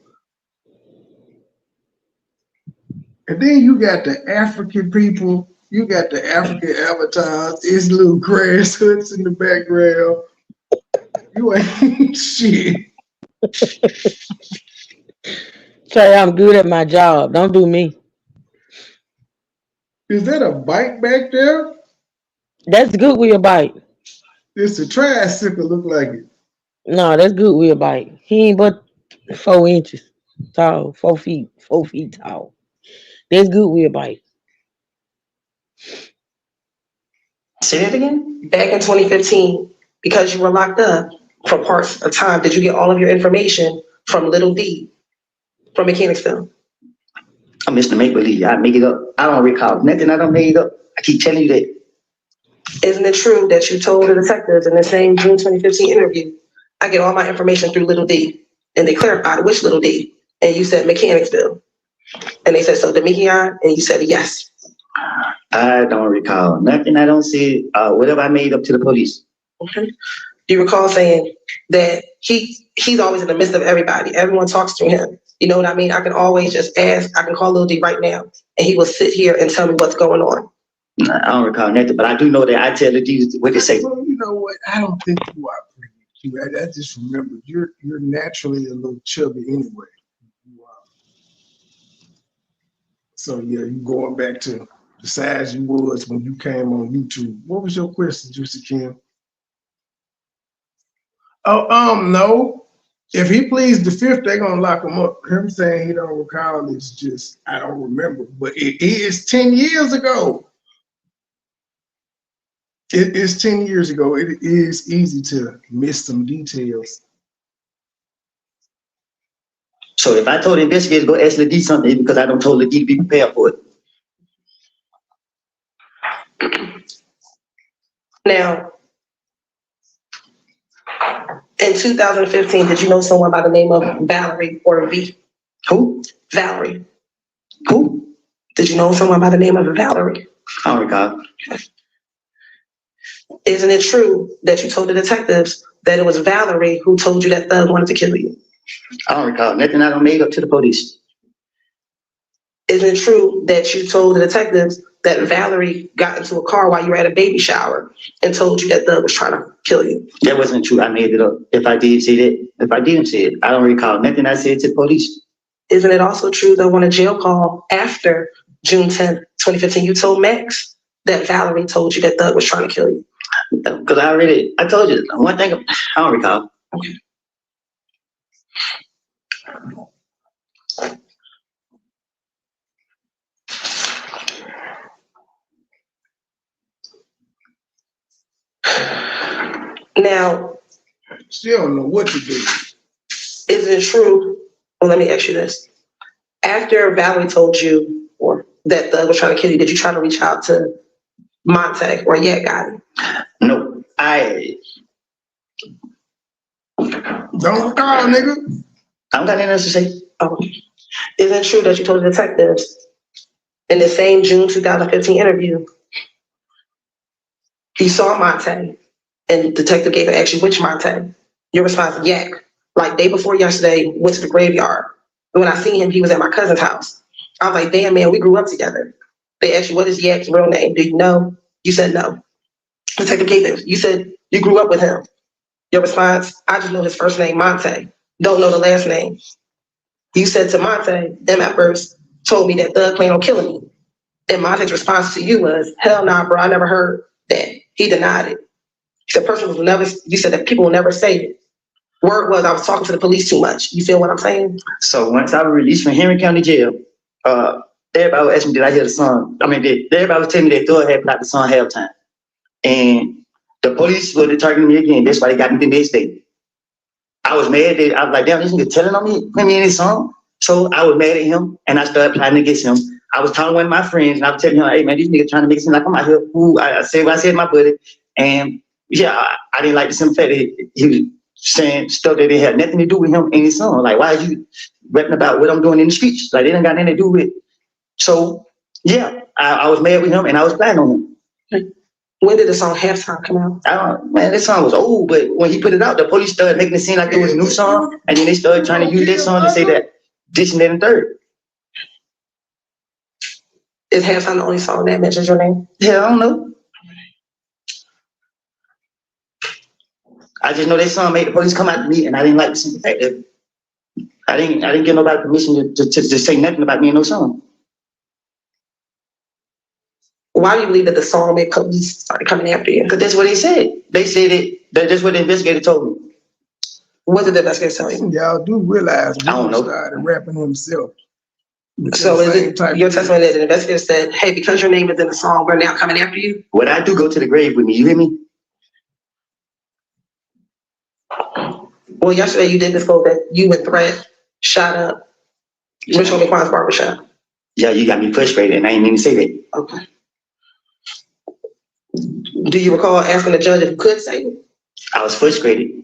And then you got the African people, you got the African avatars, it's little grass huts in the background. You ain't shit. Trey, I'm good at my job. Don't do me. Is that a bike back there? That's good with your bike. It's a tricycle, look like it. No, that's good with your bike. He ain't but 4 inches tall, 4 feet tall. That's good with your bike. Say that again? Back in 2015, because you were locked up for parts of time, did you get all of your information from Little D from Mechanicsville? I'm Mr. Make Believe. I make it up. I don't recall nothing. I don't make it up. I keep telling you that. Isn't it true that you told the detectives in the same June 2015 interview, I get all my information through Little D? And they clarified which Little D. And you said Mechanicsville. And they said, so Dominion? And you said yes. I don't recall nothing. I don't see whatever I made up to the police. Okay. Do you recall saying that he's always in the midst of everybody? Everyone talks to him. You know what I mean? I can always just ask. I can call Lil D right now, and he will sit here and tell me what's going on. I don't recall nothing, but I do know that I tell the Jesus what they say. Well, you know what? I don't think you are pretty cute. I just remember you're naturally a little chubby anyway. You are. So yeah, you going back to the size you was when you came on YouTube. What was your question, Juicy Kim? Oh, no. If he pleads the fifth, they're gonna lock him up. Him saying he don't recall is just I don't remember. But it is 10 years ago. It is 10 years ago. It is easy to miss some details. So if I told the investigators go ask Lil D something, it's because I don't told Lil D to be prepared for it. Now, in 2015, did you know someone by the name of Valerie or V? Who? Valerie. Who? Did you know someone by the name of Valerie? I don't recall. Isn't it true that you told the detectives that it was Valerie who told you that Thug wanted to kill you? I don't recall nothing. I don't made up to the police. Isn't it true that you told the detectives that Valerie got into a car while you were at a baby shower and told you that Thug was trying to kill you? That wasn't true. I made it up. If I did say that, if I didn't say it, I don't recall nothing I said to the police. Isn't it also true that on a jail call after June 10th, 2015, you told Max that Valerie told you that Thug was trying to kill you? Because I told you one thing. I don't recall. Okay. Now, Still don't know what to do. isn't it true? Well, let me ask you this. After Valerie told you or that Thug was trying to kill you, did you try to reach out to Monte or Yak Gotti? No, I Don't recall, nigga. don't got anything else to say. Oh. Isn't it true that you told the detectives in the same June 2015 interview, you saw Monte and the detective gave an asked you which Monte? Your response, Yak. Like day before yesterday, went to the graveyard. And when I seen him, he was at my cousin's house. I was like, damn man, we grew up together. They asked you, what is Yak's real name? Do you know? You said no. Detective gave it. You said you grew up with him. Your response, I just know his first name, Monte. Don't know the last name. You said to Monte, them at first told me that Thug planned on killing me. And Monte's response to you was, hell nah, bro, I never heard that. He denied it. The person will never, you said that people will never say it. Word was I was talking to the police too much. You feel what I'm saying? So once I was released from Henry County Jail, everybody was asking me, did I hear the song? I mean, everybody was telling me that Thug had put out the song Halftime. And the police were targeting me again. That's why they got me the next day. I was mad that I was like, damn, this nigga telling on me, put me in his song. So I was mad at him and I started plotting against him. I was telling one of my friends and I was telling him, hey man, this nigga trying to make it seem like I'm out here. Ooh, I said what I said to my buddy. And yeah, I didn't like the simple fact that he was saying stuff that didn't have nothing to do with him in his song. Like, why are you rapping about what I'm doing in the streets? Like, they didn't got nothing to do with it. So yeah, I was mad with him and I was plotting on him. When did the song Halftime come out? Man, that song was old, but when he put it out, the police started making it seem like it was a new song, and then they started trying to use that song to say that this and that and third. Is Halftime the only song that mentions your name? Yeah, I don't know. I just know that song made the police come out to me, and I didn't like the simple fact that I didn't give nobody permission to say nothing about me in no song. Why do you believe that the song made police started coming after you? Because that's what they said. They said it. That's what the investigator told me. What did the investigator tell you? Y'all do realize I don't know. Will started rapping himself. So is it your testimony that the investigator said, hey, because your name is in the song, we're now coming after you? What I do, go to the grave with me, you hear me? Well, yesterday you did disclose that you and Threat shot up Mitchell McQuine's barbershop. Yeah, you got me frustrated, and I ain't mean to say that. Okay. Do you recall asking the judge if you could say it? I was frustrated.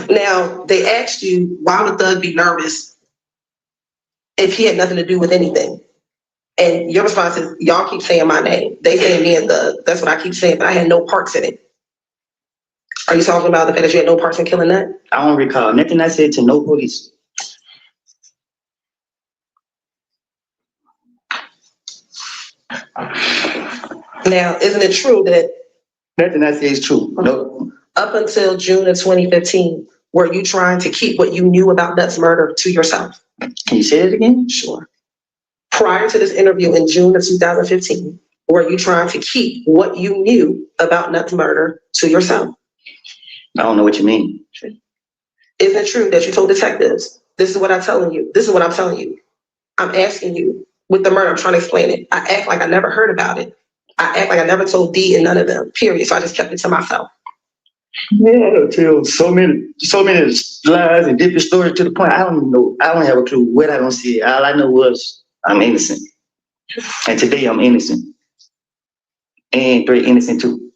Now, they asked you, why would Thug be nervous if he had nothing to do with anything? And your response is, y'all keep saying my name. They saying me and Thug. That's what I keep saying, but I had no parts in it. Are you talking about the fact that you had no parts in killing that? I don't recall nothing I said to no police. Now, isn't it true that Nothing I say is true. No. up until June of 2015, were you trying to keep what you knew about Nut's murder to yourself? Can you say that again? Sure. Prior to this interview in June of 2015, were you trying to keep what you knew about Nut's murder to yourself? I don't know what you mean. Isn't it true that you told detectives, this is what I'm telling you, this is what I'm telling you? I'm asking you, with the murder, I'm trying to explain it. I act like I never heard about it. I act like I never told D and none of them, period. So I just kept it to myself. Yeah, I don't tell so many lies and different stories to the point I don't even know. I don't have a clue what I don't see. All I know was I'm innocent. And today I'm innocent. And Threat innocent too.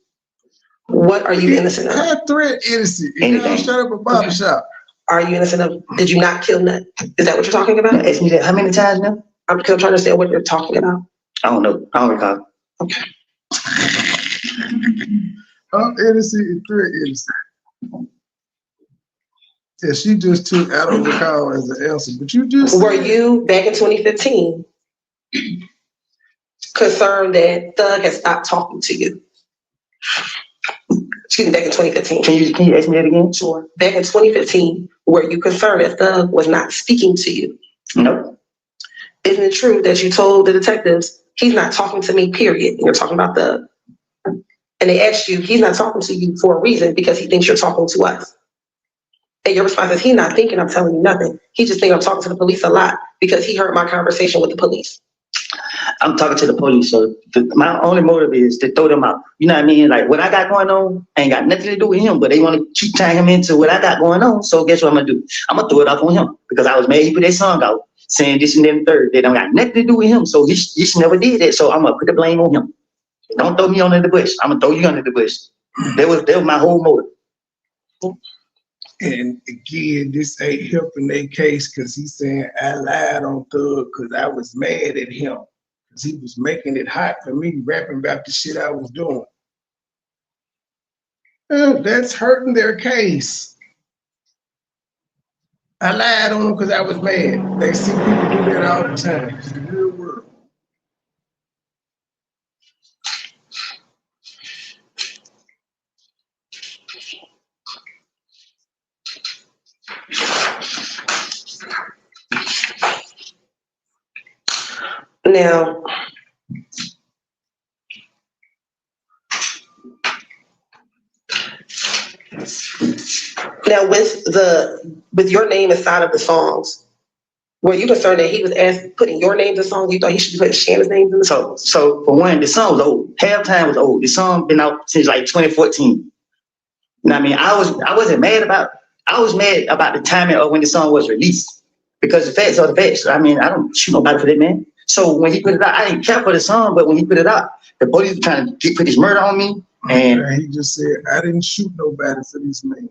What are you innocent of? How Threat innocent? You Anything. know, shut up a barbershop. Are you innocent of, did you not kill Nut? Is that what you're talking about? Ask me that how many times now? Because I'm trying to understand what you're talking about. I don't know. I don't recall. Okay. I'm innocent and Threat innocent. Yeah, she just took I don't recall as an answer, but you just Were you, back in 2015, concerned that Thug had stopped talking to you? Excuse me, back in 2015. Can you ask me that again? Sure. Back in 2015, were you concerned that Thug was not speaking to you? No. Isn't it true that you told the detectives, he's not talking to me, period, and you're talking about Thug? And they asked you, he's not talking to you for a reason because he thinks you're talking to us. And your response is, he's not thinking I'm telling you nothing. He just thinks I'm talking to the police a lot because he heard my conversation with the police. I'm talking to the police, so my only motive is to throw them out. You know what I mean? Like what I got going on ain't got nothing to do with him, but they want to keep tying him into what I got going on. So guess what I'm gonna do? I'm gonna throw it off on him because I was mad he put that song out saying this and then the third. They don't got nothing to do with him, so he never did it. So I'm gonna put the blame on him. Don't throw me under the bush. I'm gonna throw you under the bush. That was my whole motive. and again, this ain't helping their case because he's saying I lied on Thug because I was mad at him. Because he was making it hot for me, rapping about the shit I was doing. That's hurting their case. I lied on them because I was mad. They see people do that all the time. It's the real world. Now with your name inside of the songs, were you concerned that he was putting your name in the songs? You thought he should be putting Shannon's names in the songs? So for one, the song was old. Halftime was old. The song been out since like 2014. You know what I mean? I was mad about the timing of when the song was released. Because the facts are the facts. I mean, I don't shoot nobody for that, man. So when he put it out, I didn't care for the song, but when he put it out, the police were trying to put this murder on me. And he just said, I didn't shoot nobody for this man.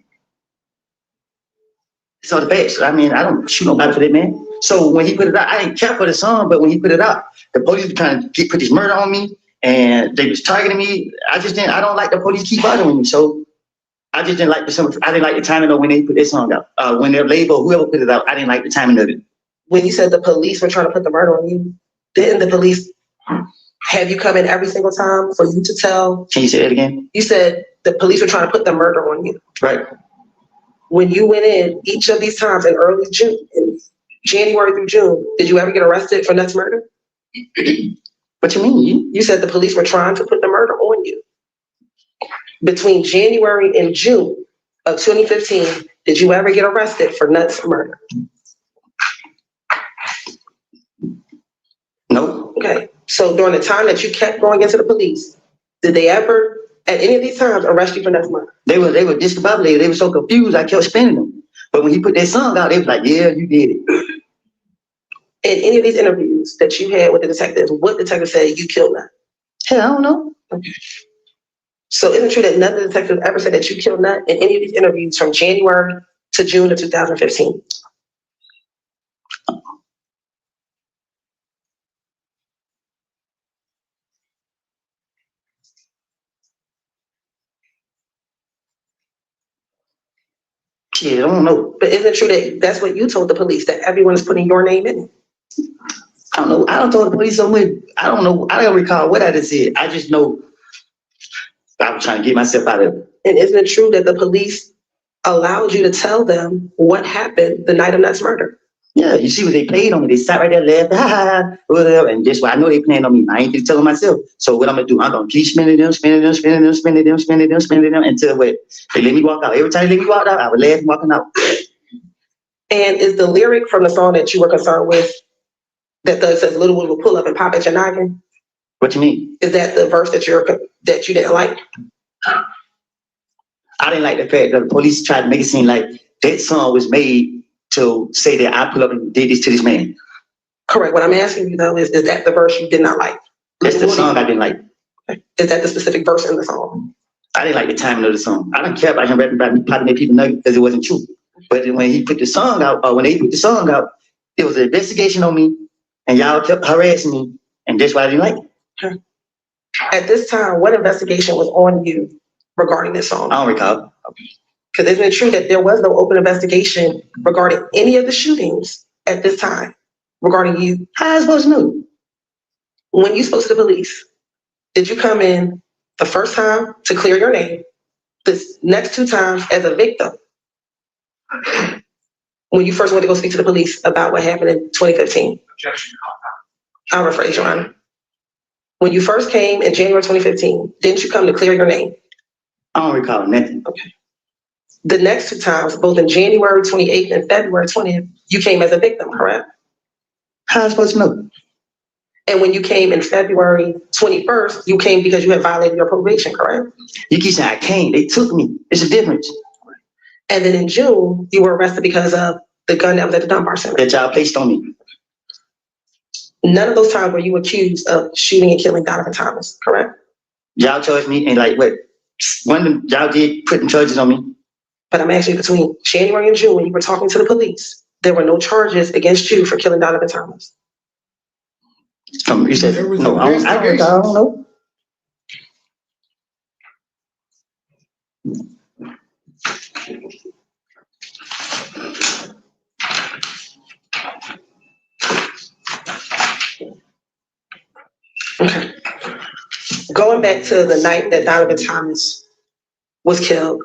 So the facts. I mean, I don't shoot nobody for that, man. So when he put it out, I didn't care for the song, but when he put it out, the police were trying to put this murder on me, and they was targeting me. I don't like the police keep bothering me. So I just didn't like the timing of when they put this song out. When their label, whoever put it out, I didn't like the timing of it. When you said the police were trying to put the murder on you, didn't the police have you come in every single time for you to tell? Can you say that again? You said the police were trying to put the murder on you. Right. When you went in each of these times in early June, in January through June, did you ever get arrested for Nut's murder? What you mean? You said the police were trying to put the murder on you. Between January and June, of 2015, did you ever get arrested for Nuts murder? No. Okay. So during the time that you kept going into the police, did they ever, at any of these times, arrest you for Nuts murder? They were discombobulated. They were so confused. I kept spinning them. But when he put that song out, they was like, yeah, you did it. In any of these interviews that you had with the detectives, what detective said you killed Nut? Hell, I don't know. Okay. So isn't it true that none of the detectives ever said that you killed Nut in any of these interviews from January to June of 2015? Shit, I don't know. But isn't it true that that's what you told the police, that everyone is putting your name in it? I don't know. I don't tell the police so much. I don't know. I don't recall what I just said. I just know I was trying to get myself out of it. And isn't it true that the police allowed you to tell them what happened the night of Nuts murder? Yeah, you see what they played on me. They sat right there, laughed, ha ha ha, whatever. And that's why I know they playing on me. I ain't gonna tell them myself. So what I'm gonna do? I'm gonna keep spinning them until what? They let me walk out. Every time they let me walk out, I would laugh walking out. And is the lyric from the song that you were concerned with, that Thug says "Little Wood will pull up and pop at your noggin"? What you mean? Is that the verse that you didn't like? I didn't like the fact that the police tried to make it seem like that song was made to say that I pull up and did this to this man. Correct. What I'm asking you though is that the verse you did not like? That's the song I didn't like. Is that the specific verse in the song? I didn't like the timing of the song. I don't care about him rapping about me, probably make people know because it wasn't true. But when he put the song out, or when they put the song out, it was an investigation on me, and y'all kept harassing me, and that's why I didn't like it. At this time, what investigation was on you regarding this song? I don't recall. Because isn't it true that there was no open investigation regarding any of the shootings at this time regarding you? How am I supposed to know? When you spoke to the police, did you come in the first time to clear your name, the next 2 times as a victim? When you first went to go speak to the police about what happened in 2015? I'll rephrase, Your Honor. When you first came in January 2015, didn't you come to clear your name? I don't recall nothing. Okay. The next 2 times, both in January 28th and February 20th, you came as a victim, correct? How am I supposed to know? And when you came in February 21st, you came because you had violated your probation, correct? You keep saying I came. They took me. It's a difference. And then in June, you were arrested because of the gun that was at the Dunbar Center. That y'all placed on me. None of those times were you accused of shooting and killing Donovan Thomas, correct? Y'all charged me, and like what? One of them, y'all did putting charges on me. But I'm actually between January and June, when you were talking to the police, there were no charges against you for killing Donovan Thomas. You said no. I don't know. Okay. Going back to the night that Donovan Thomas was killed,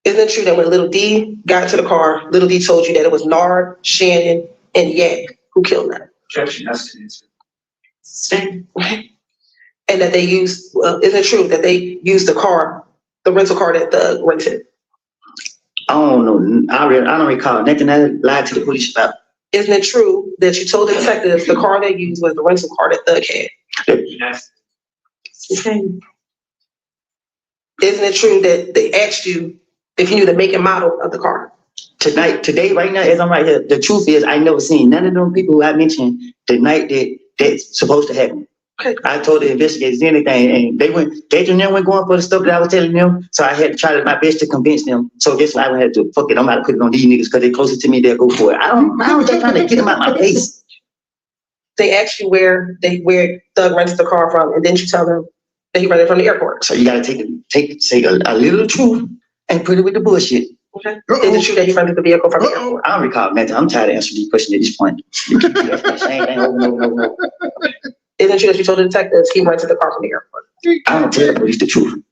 isn't it true that when Little D got into the car, Little D told you that it was Nard, Shannon, and Yak who killed them? Objection, that's the answer. And that they used, isn't it true that they used the car, the rental car that Thug rented? I don't know. I don't recall nothing that I lied to the police about. Isn't it true that you told the detectives the car they used was the rental car that Thug had? Yes. Isn't it true that they asked you if you knew the make and model of the car? Today, right now, as I'm right here, the truth is I never seen none of them people who I mentioned the night that's supposed to happen. Okay. I told the investigators anything, and they went going for the stuff that I was telling them. So I had to try my best to convince them. So guess what? I had to fuck it. I'm about to put it on these niggas because they're closer to me. They'll go for it. I was just trying to get them out my face. They asked you where Thug rented the car from, and didn't you tell them that he rented it from the airport? So you got to say a little truth and put it with the bullshit. Okay. Is it true that he rented the vehicle from the airport? I don't recall nothing. I'm tired of answering these questions at this point. You keep asking the same thing over and over. Isn't it true that you told the detectives he rented the car from the airport? I don't tell the police the truth.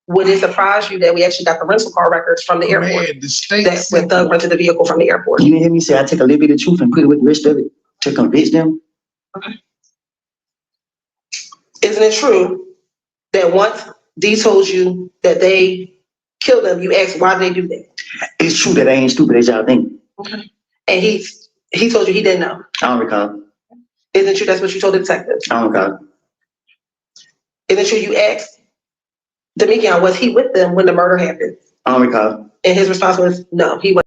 Would it surprise you that we actually got the rental car records from the airport? Man, the state That when Thug rented the vehicle from the airport? You didn't hear me say I take a little bit of truth and put it with the rest of it to convince them? Okay. Isn't it true that once D told you that they kill them, you asked why did they do that? It's true that I ain't stupid as y'all think. Okay. And he told you he didn't know. I don't recall. Isn't it true that's what you told the detective? I don't recall. Isn't it true you asked Demekion, was he with them when the murder happened? I don't recall. And his response was, no, he wasn't.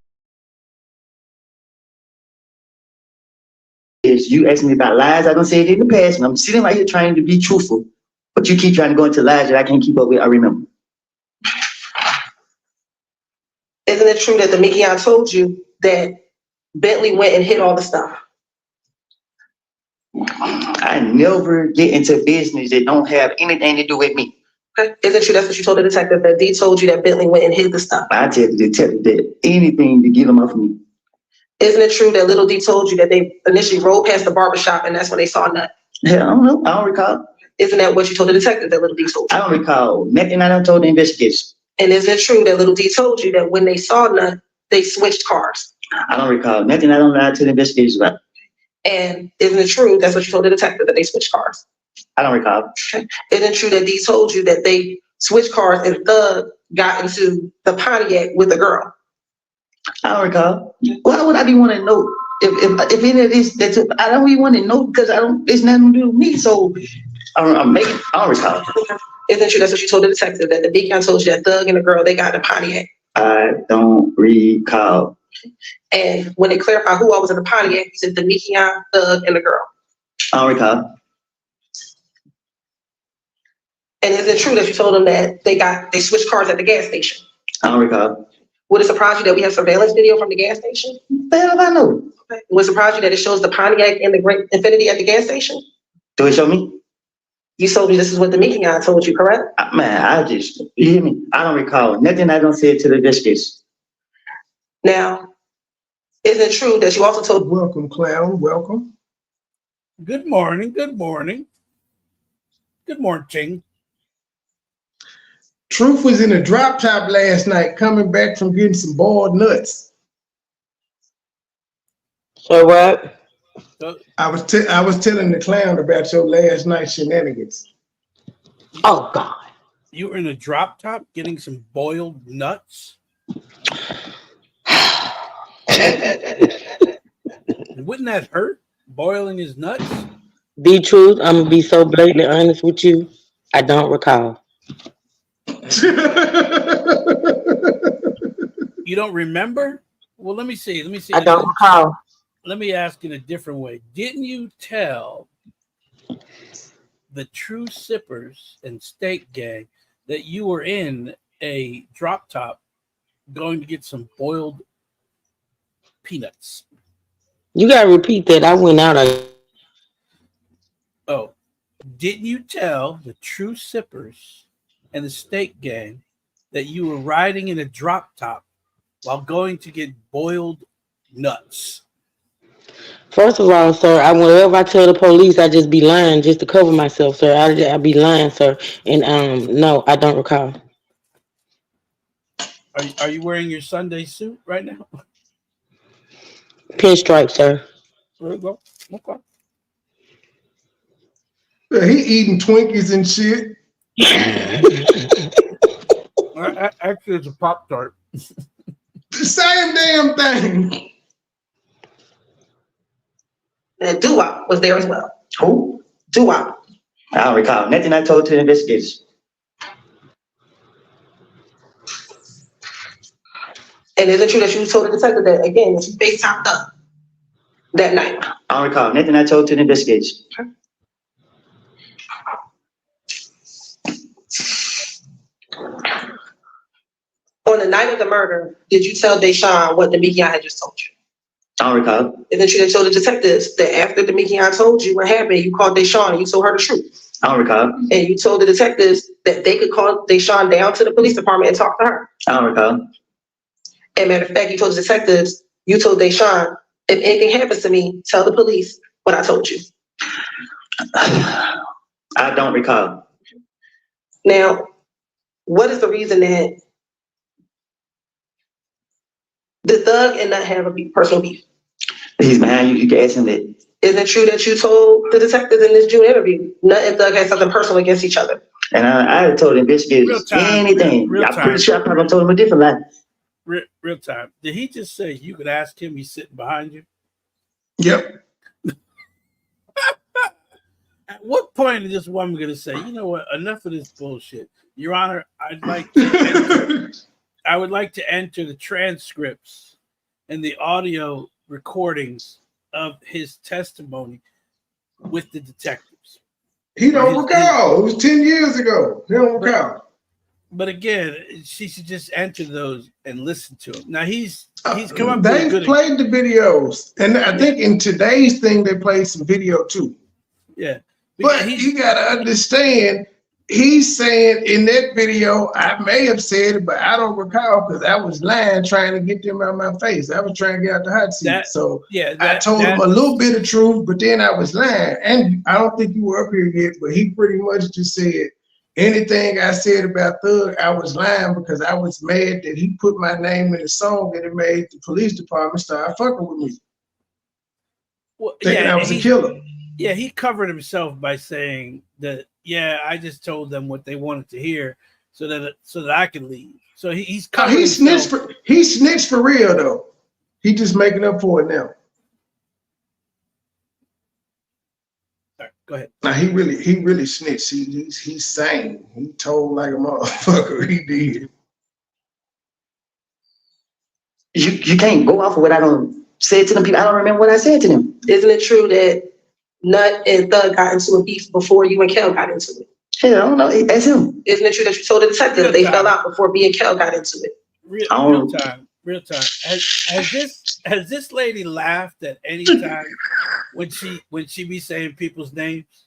Is you asked me about lies I don't say it in the past, and I'm sitting right here trying to be truthful, but you keep trying to go into lies that I can't keep up with. I remember. Isn't it true that Demekion told you that Bentley went and hid all the stuff? I never get into business that don't have anything to do with me. Okay. Isn't it true that's what you told the detective, that D told you that Bentley went and hid the stuff? I tell the detective that anything to get him off me. Isn't it true that Little D told you that they initially rode past the barbershop and that's when they saw Nut? Yeah, I don't know. I don't recall. Isn't that what you told the detective that Little D told you? I don't recall nothing I done told the investigation. And isn't it true that Little D told you that when they saw Nut, they switched cars? I don't recall nothing I don't lie to the investigation about. And isn't it true that's what you told the detective, that they switched cars? I don't recall. Okay. Isn't it true that D told you that they switched cars and Thug got into the Pontiac with the girl? I don't recall. Why would I be want to know if any of this? I don't even want to know because I don't. It's nothing to do with me. So I don't recall. Isn't it true that's what you told the detective, that the Deacon told you that Thug and the girl, they got in the Pontiac? I don't recall. And when they clarified who all was in the Pontiac, you said Demekion, Thug, and the girl. I don't recall. And is it true that you told them that they switched cars at the gas station? I don't recall. Would it surprise you that we have surveillance video from the gas station? The hell I know? Okay. Would it surprise you that it shows the Pontiac and the Great Infinity at the gas station? Do it show me? You told me this is what Demekion told you, correct? You hear me? I don't recall nothing I don't say to the investigation. Now, is it true that you also told? Welcome, clown. Welcome. Good morning. Good morning. Good morning. Truth was in a drop top last night, coming back from getting some boiled nuts. So what? I was telling the clown about your last night shenanigans. Oh God. You were in a drop top getting some boiled nuts? Wouldn't that hurt? Boiling his nuts? Be truth. I'm gonna be so blatantly honest with you. I don't recall. You don't remember? Well, let me see. I don't recall. Let me ask in a different way. Didn't you tell the True Sippers and Steak Gang that you were in a drop top going to get some boiled peanuts? You gotta repeat that. I went out. Oh, didn't you tell the True Sippers and the Steak Gang that you were riding in a drop top while going to get boiled nuts? First of all, sir, whenever I tell the police, I just be lying just to cover myself, sir. I be lying, sir. And no, I don't recall. Are you wearing your Sunday suit right now? Pinstripe, sir. There you go. Okay. He eating Twinkies and shit. Actually, it's a Pop-Tart. The same damn thing. And Doo-Wop was there as well. Who? Doo-Wop. I don't recall nothing I told to the investigators. And is it true that you told the detective that, again, that you FaceTimed up that night? I don't recall nothing I told to the investigators. Okay. On the night of the murder, did you tell Deshaun what Demekion had just told you? I don't recall. And then you told the detectives that after Demekion told you what happened, you called Deshaun and you told her the truth. I don't recall. And you told the detectives that they could call Deshaun down to the police department and talk to her. I don't recall. And matter of fact, you told the detectives, you told Deshaun, if anything happens to me, tell the police what I told you. I don't recall. Now, what is the reason that the Thug and Nut have a personal beef? He's behind you. You can ask him that. Is it true that you told the detectives in this June interview, Nut and Thug had something personal against each other? And I told investigators Real time, anything. real I'm pretty time. sure I probably told him a different lie. Real time. Did he just say you could ask him? He's sitting behind you. Yep. At what point is this woman going to say, you know what? Enough of this bullshit, Your Honor. I would like to enter the transcripts and the audio recordings of his testimony with the detectives. He don't recall. It was 10 years ago. He don't recall. But again, she should just enter those and listen to him. Now he's come up. They've with played the videos, and I think in today's thing they played some video too. Yeah, but you gotta understand. He's saying in that video, I may have said it, but I don't recall because I was lying, trying to get them out of my face. I was trying to get out the hot seat. I told him a little bit of truth, but then I was lying. And I don't think you were up here yet, but he pretty much just said anything I said about Thug, I was lying because I was mad that he put my name in a song and it made the police department start fucking with me. Well, thinking I was a killer. Yeah, he covered himself by saying that. Yeah, I just told them what they wanted to hear, so that I could leave. So he's covered himself. He snitched for real though. He just making up for it now. All right, go ahead. Now he really snitched. He's sane. He told like a motherfucker. He did. You can't go off of what I don't say to them people. I don't remember what I said to them. Isn't it true that Nut and Thug got into a beef before you and Kel got into it? Hell, I don't know. That's him. Isn't it true that you told the detective they fell out before me and Kel got into it? Real time. Has this lady laughed at any time when she be saying people's names?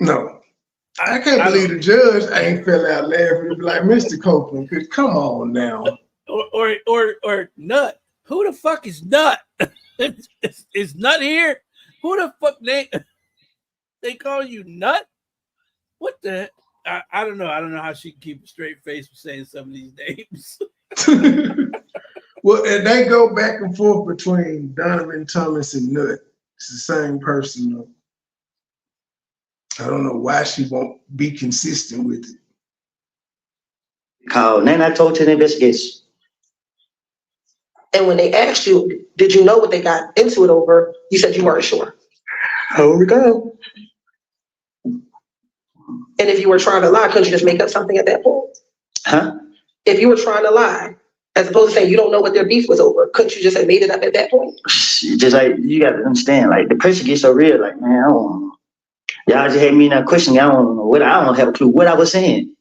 No. I can't believe the judge ain't fell out laughing like Mr. Copeland. Cause come on now. Or Nut. Who the fuck is Nut? Is Nut here? Who the fuck they call you Nut? What the? I don't know. I don't know how she can keep a straight face for saying some of these names. Well, and they go back and forth between Donovan Thomas and Nut. It's the same person. Though. I don't know why she won't be consistent with it. Call. Then I told to the investigation. And when they asked you, did you know what they got into it over? You said you weren't sure. Here we go. And if you were trying to lie, couldn't you just make up something at that point? Huh? If you were trying to lie, as opposed to saying you don't know what their beef was over, couldn't you just have made it up at that point? Just like, you got to understand, like, the pressure gets so real, like, man, I don't know. Y'all just had me in that question. I don't know what, I don't have a clue what I was saying.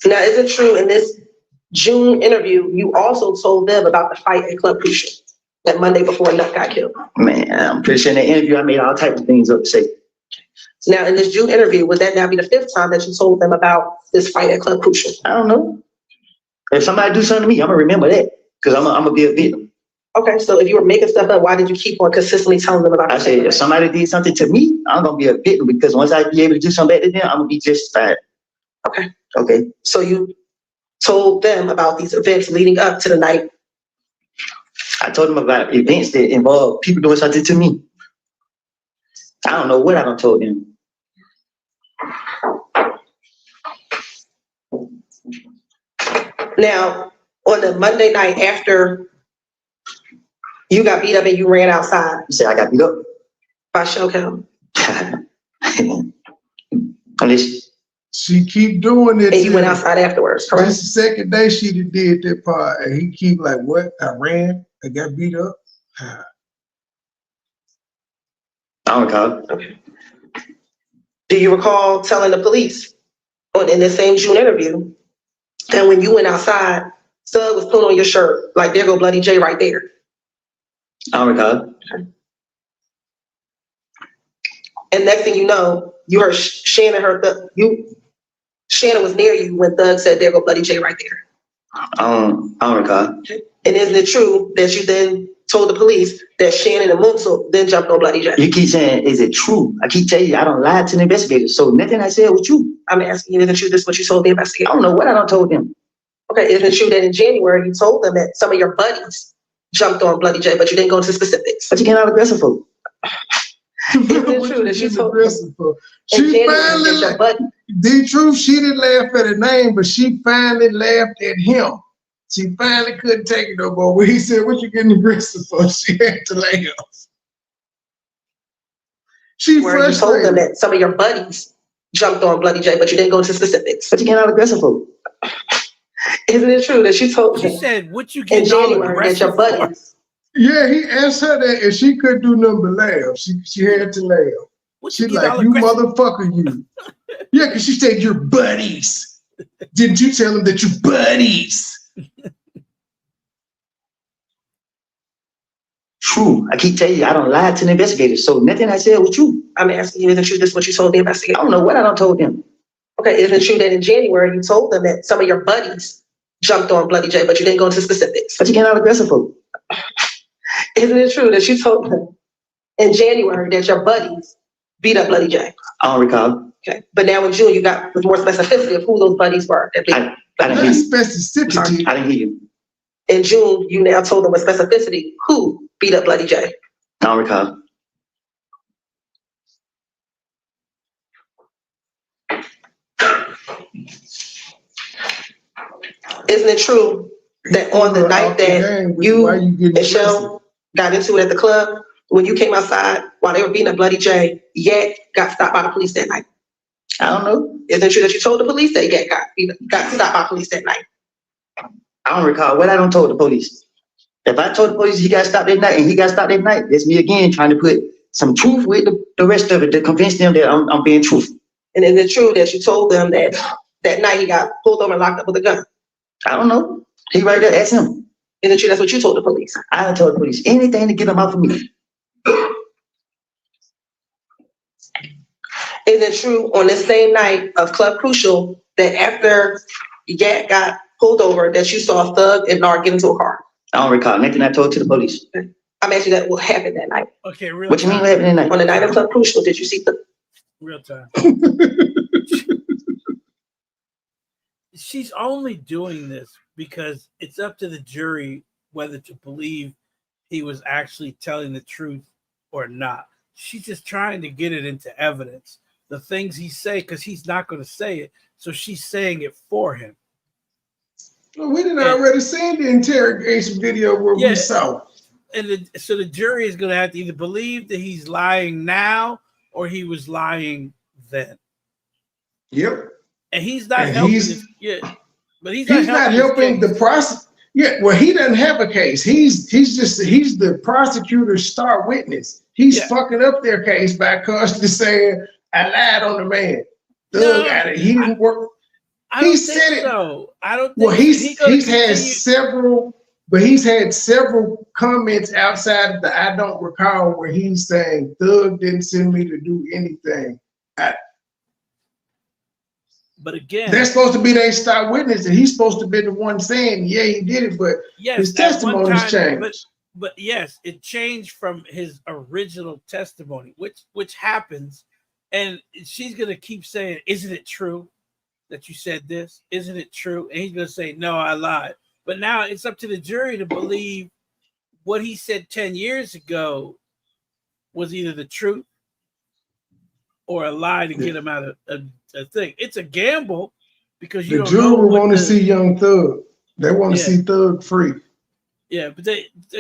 Now, is it true in this June interview, you also told them about the fight at Club Crucial that Monday before Nut got killed? Man, I'm pretty sure in the interview I made all types of things up to say. Now, in this June interview, would that now be the 5th time that you told them about this fight at Club Crucial? I don't know. If somebody do something to me, I'm gonna remember that because I'm gonna be a victim. Okay, so if you were making stuff up, why did you keep on consistently telling them about it? I said, if somebody did something to me, I'm gonna be a victim because once I be able to do something back to them, I'm gonna be justified. Okay. Okay. So you told them about these events leading up to the night. I told them about events that involve people doing something to me. I don't know what I done told them. Now, on the Monday night after you got beat up and you ran outside. You say I got beat up? By Showcam. Unless she keep doing it. And you went outside afterwards, correct? This the second day she did that part, and he keep like, what? I ran, I got beat up. I don't recall. Okay. Do you recall telling the police in the same June interview that when you went outside, Thug was pulling on your shirt, like there go Bloody J right there? I don't recall. Okay. And next thing you know, you heard Shannon Shannon was near you when Thug said there go Bloody J right there. I don't recall. Okay. And isn't it true that you then told the police that Shannon and Munsell then jumped on Bloody J. You keep saying, is it true? I keep telling you, I don't lie to the investigators. So nothing I said was true. I'm asking you, isn't it true this is what you told the investigator? I don't know what I done told them. Okay, isn't it true that in January you told them that some of your buddies jumped on Bloody J, but you didn't go into specifics? But you getting all aggressive for? Isn't it true that you told them in She January finally, that your buddy? the truth, she didn't laugh at her name, but she finally laughed at him. She finally couldn't take it no more. When he said, "What you getting aggressive for?" She had to laugh. She Where you told them frustrated. that some of your buddies jumped on Bloody J, but you didn't go into specifics. But you getting all aggressive for? Isn't it true that you told She them said, "What you in getting all January that aggressive your for?" buddies? Yeah, he asked her that, and she couldn't do nothing but laugh. She had to laugh. What She you getting like, all "You aggressive? motherfucker, you." Yeah, because she said, "Your buddies." Didn't you tell them that you buddies? True. I keep telling you, I don't lie to the investigators. So nothing I said was true. I'm asking you, isn't it true this is what you told the investigator? I don't know what I done told them. Okay, isn't it true that in January you told them that some of your buddies jumped on Bloody J, but you didn't go into specifics? But you getting all aggressive for? Isn't it true that you told them in January that your buddies beat up Bloody J? I don't recall. Okay, but now in June you got with more specificity of who those buddies were. That beat. I didn't hear That's you. specificity. I didn't hear you. In June, you now told them with specificity who beat up Bloody J. I don't recall. Isn't it true that on the night that you and Michelle got into it at the club, when you came outside while they were beating up Bloody J, Yak got stopped by the police that night? I don't know. Isn't it true that you told the police that Yak got stopped by police that night? I don't recall what I done told the police. If I told the police he got stopped that night and he got stopped that night, that's me again trying to put some truth with the rest of it to convince them that I'm being truthful. And is it true that you told them that that night he got pulled over and locked up with a gun? I don't know. He right there, ask him. Is it true that's what you told the police? I done told the police anything to get them off of me. Is it true on this same night of Club Crucial that after Yak got pulled over that you saw Thug and Nard get into a car? I don't recall nothing I told to the police. I'm asking you that what happened that night. Okay, real What you mean time. what happened that night? On the night of Club Crucial, did you see the? Real time. She's only doing this because it's up to the jury whether to believe he was actually telling the truth or not. She's just trying to get it into evidence. The things he say, because he's not going to say it, so she's saying it for him. Well, we didn't already seen the interrogation video where we saw. And so the jury is going to have to either believe that he's lying now or he was lying then. Yep. And he's not And helping. he's- But he's not helping the process. Yeah, well, he doesn't have a case. He's the prosecutor's star witness. He's fucking up their case by constantly saying, "I lied on the man." He didn't work. I don't He think said it. so. I don't think Well, he's had several, but he's had several comments outside of the "I don't recall" where he's saying Thug didn't send me to do anything. But again, They're supposed to be their star witness, and he's supposed to be the one saying, "Yeah, he did it," but yes, his at one testimony's time, changed. but yes, it changed from his original testimony, which happens, and she's gonna keep saying, "Isn't it true that you said this? Isn't it true?" And he's gonna say, "No, I lied." But now it's up to the jury to believe what he said 10 years ago was either the truth or a lie to get him out of a thing. It's a gamble because you The don't know jury what want to see Young Thug. They want to see Thug free. Yeah, but it's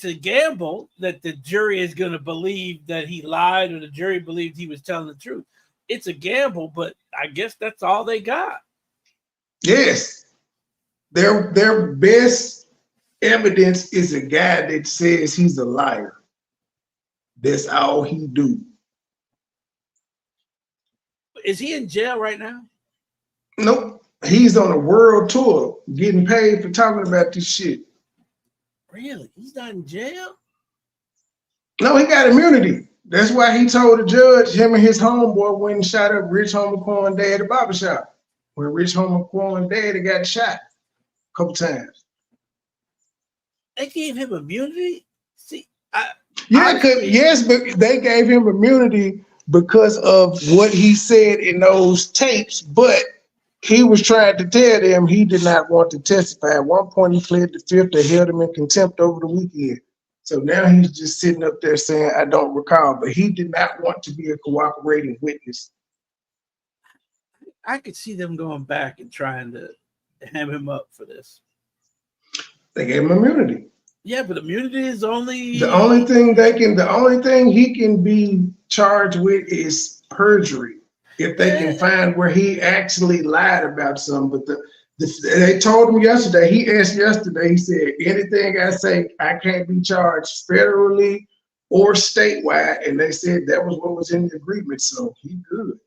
a gamble that the jury is going to believe that he lied or the jury believed he was telling the truth. It's a gamble, but I guess that's all they got. Yes, their best evidence is a guy that says he's a liar. That's all he do. Is he in jail right now? Nope. He's on a world tour getting paid for talking about this shit. Really? He's not in jail? No, he got immunity. That's why he told the judge him and his homeboy went and shot up Rich Homie Dad at the barbershop. Where Rich Homie Daddy got shot a couple times. They gave him immunity. See, Yeah, but they gave him immunity because of what he said in those tapes, but he was trying to tell them he did not want to testify. At one point, he pled the fifth. They held him in contempt over the weekend. So now he's just sitting up there saying, I don't recall, but he did not want to be a cooperating witness. I could see them going back and trying to ham him up for this. They gave him immunity. Yeah, but immunity is only the only thing he can be charged with is perjury. If they can find where he actually lied about something. But they told him yesterday, he asked yesterday, he said, anything I say, I can't be charged federally or statewide. And they said that was what was in the agreement. So he good.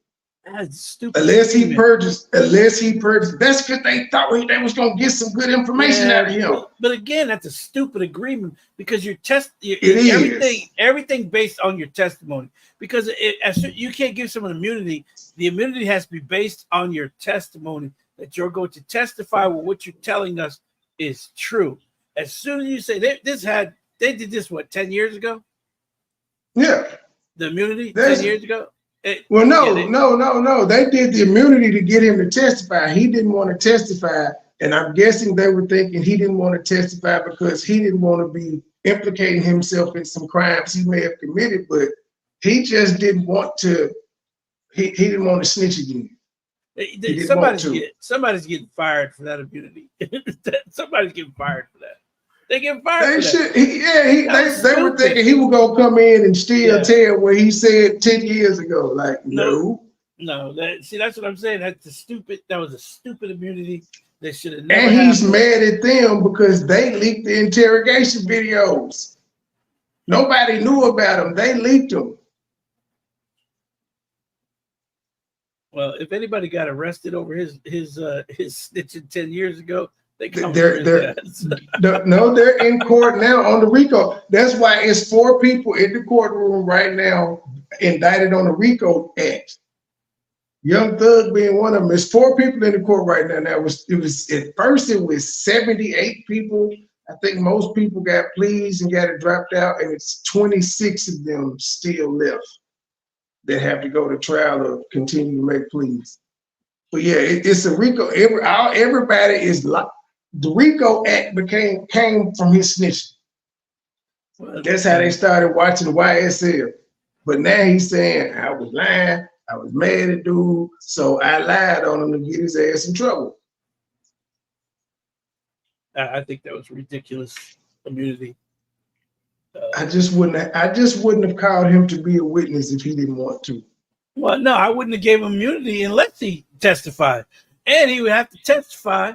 That's stupid. Unless he purchased. That's because they thought they was gonna get some good information out of him. But again, that's a stupid agreement because everything based on your testimony. Because you can't give someone immunity. The immunity has to be based on your testimony that you're going to testify with what you're telling us is true. As soon as you say they did this 10 years ago? Yeah. The immunity 10 years ago? No. They did the immunity to get him to testify. He didn't want to testify, and I'm guessing they were thinking he didn't want to testify because he didn't want to be implicating himself in some crimes he may have committed, but he just didn't want to. He didn't want to snitch again. Somebody's getting fired for that immunity. Somebody's getting fired for that. They get fired. They were thinking he was gonna come in and still tell what he said 10 years ago. Like, no. That's what I'm saying. That was a stupid immunity. They should have never. And he's mad at them because they leaked the interrogation videos. Nobody knew about them. They leaked them. Well, if anybody got arrested over his snitching 10 years ago, they're in court now on the RICO. That's why it's 4 people in the courtroom right now indicted on the RICO Act. Young Thug being one of them. There's 4 people in the court right now. It was at first it was 78 people. I think most people got pleas and got it dropped out, and it's 26 of them still left that have to go to trial or continue to make pleas. But yeah, it's a RICO. Everybody is like. The RICO Act came from his snitching. That's how they started watching YSL. But now he's saying, I was lying, I was mad at dude, so I lied on him to get his ass in trouble. I think that was ridiculous immunity. I just wouldn't have called him to be a witness if he didn't want to. Well, no, I wouldn't have gave him immunity unless he testified. And he would have to testify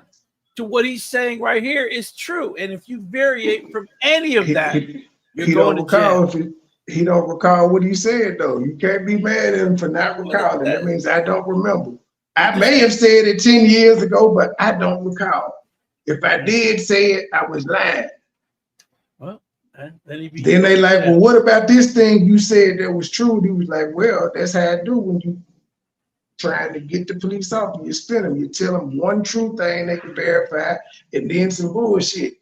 to what he's saying right here is true. And if you variate from any of that, you're going to jail. He don't recall what he said, though. You can't be mad at him for not recalling. That means I don't remember. I may have said it 10 years ago, but I don't recall. If I did say it, I was lying. Well, then they like, well, what about this thing you said that was true? He was like, well, that's how I do when you trying to get the police off and you spin them. You tell them one true thing they can verify and then some bullshit.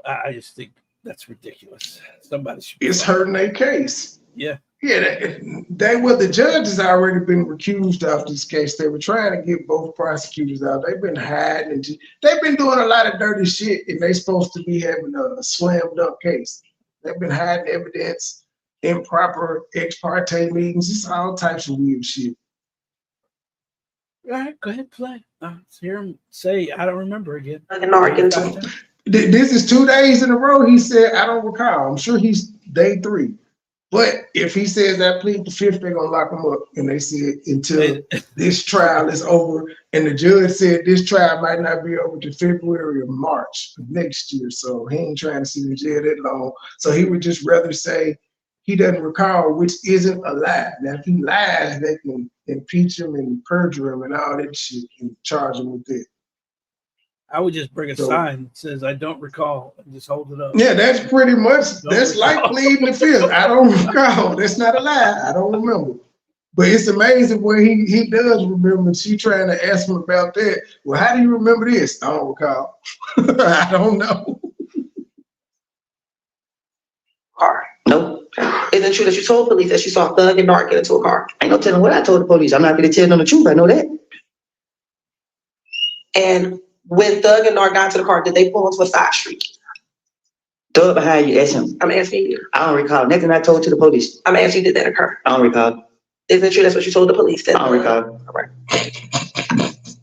I just think that's ridiculous. Somebody should. It's hurting their case. Yeah. Yeah, the judge has already been recused of this case. They were trying to get both prosecutors out. They've been hiding and they've been doing a lot of dirty shit, and they're supposed to be having a slam dunk case. They've been hiding evidence, improper ex parte meetings, just all types of weird shit. All right, go ahead, play. Let's hear him say, I don't remember again. This is 2 days in a row. He said, I don't recall. I'm sure he's day 3. But if he says I plead the 5th, they're going to lock him up. And they said until this trial is over. And the judge said this trial might not be over to February or March of next year. So he ain't trying to sit in jail that long. So he would just rather say he doesn't recall, which isn't a lie. Now, if he lies, they can impeach him and perjure him and all that shit and charge him with it. I would just bring a sign that says, I don't recall, and just hold it up. Yeah, that's pretty much, that's like pleading the 5th. I don't recall. That's not a lie. I don't remember. But it's amazing where he does remember. She trying to ask him about that. Well, how do you remember this? I don't recall. I don't know. Car. No, Is it true that you told police that you saw Thug and Narc get into a car? ain't no telling what I told the police. I'm not gonna tell them the truth. I know that. And when Thug and Narc got into the car, did they pull onto a side street? Thug behind you, ask him. I'm asking you. I don't recall nothing I told to the police. I'm asking you, did that occur? I don't recall. Isn't it true that's what you told the police? That I don't recall. All right.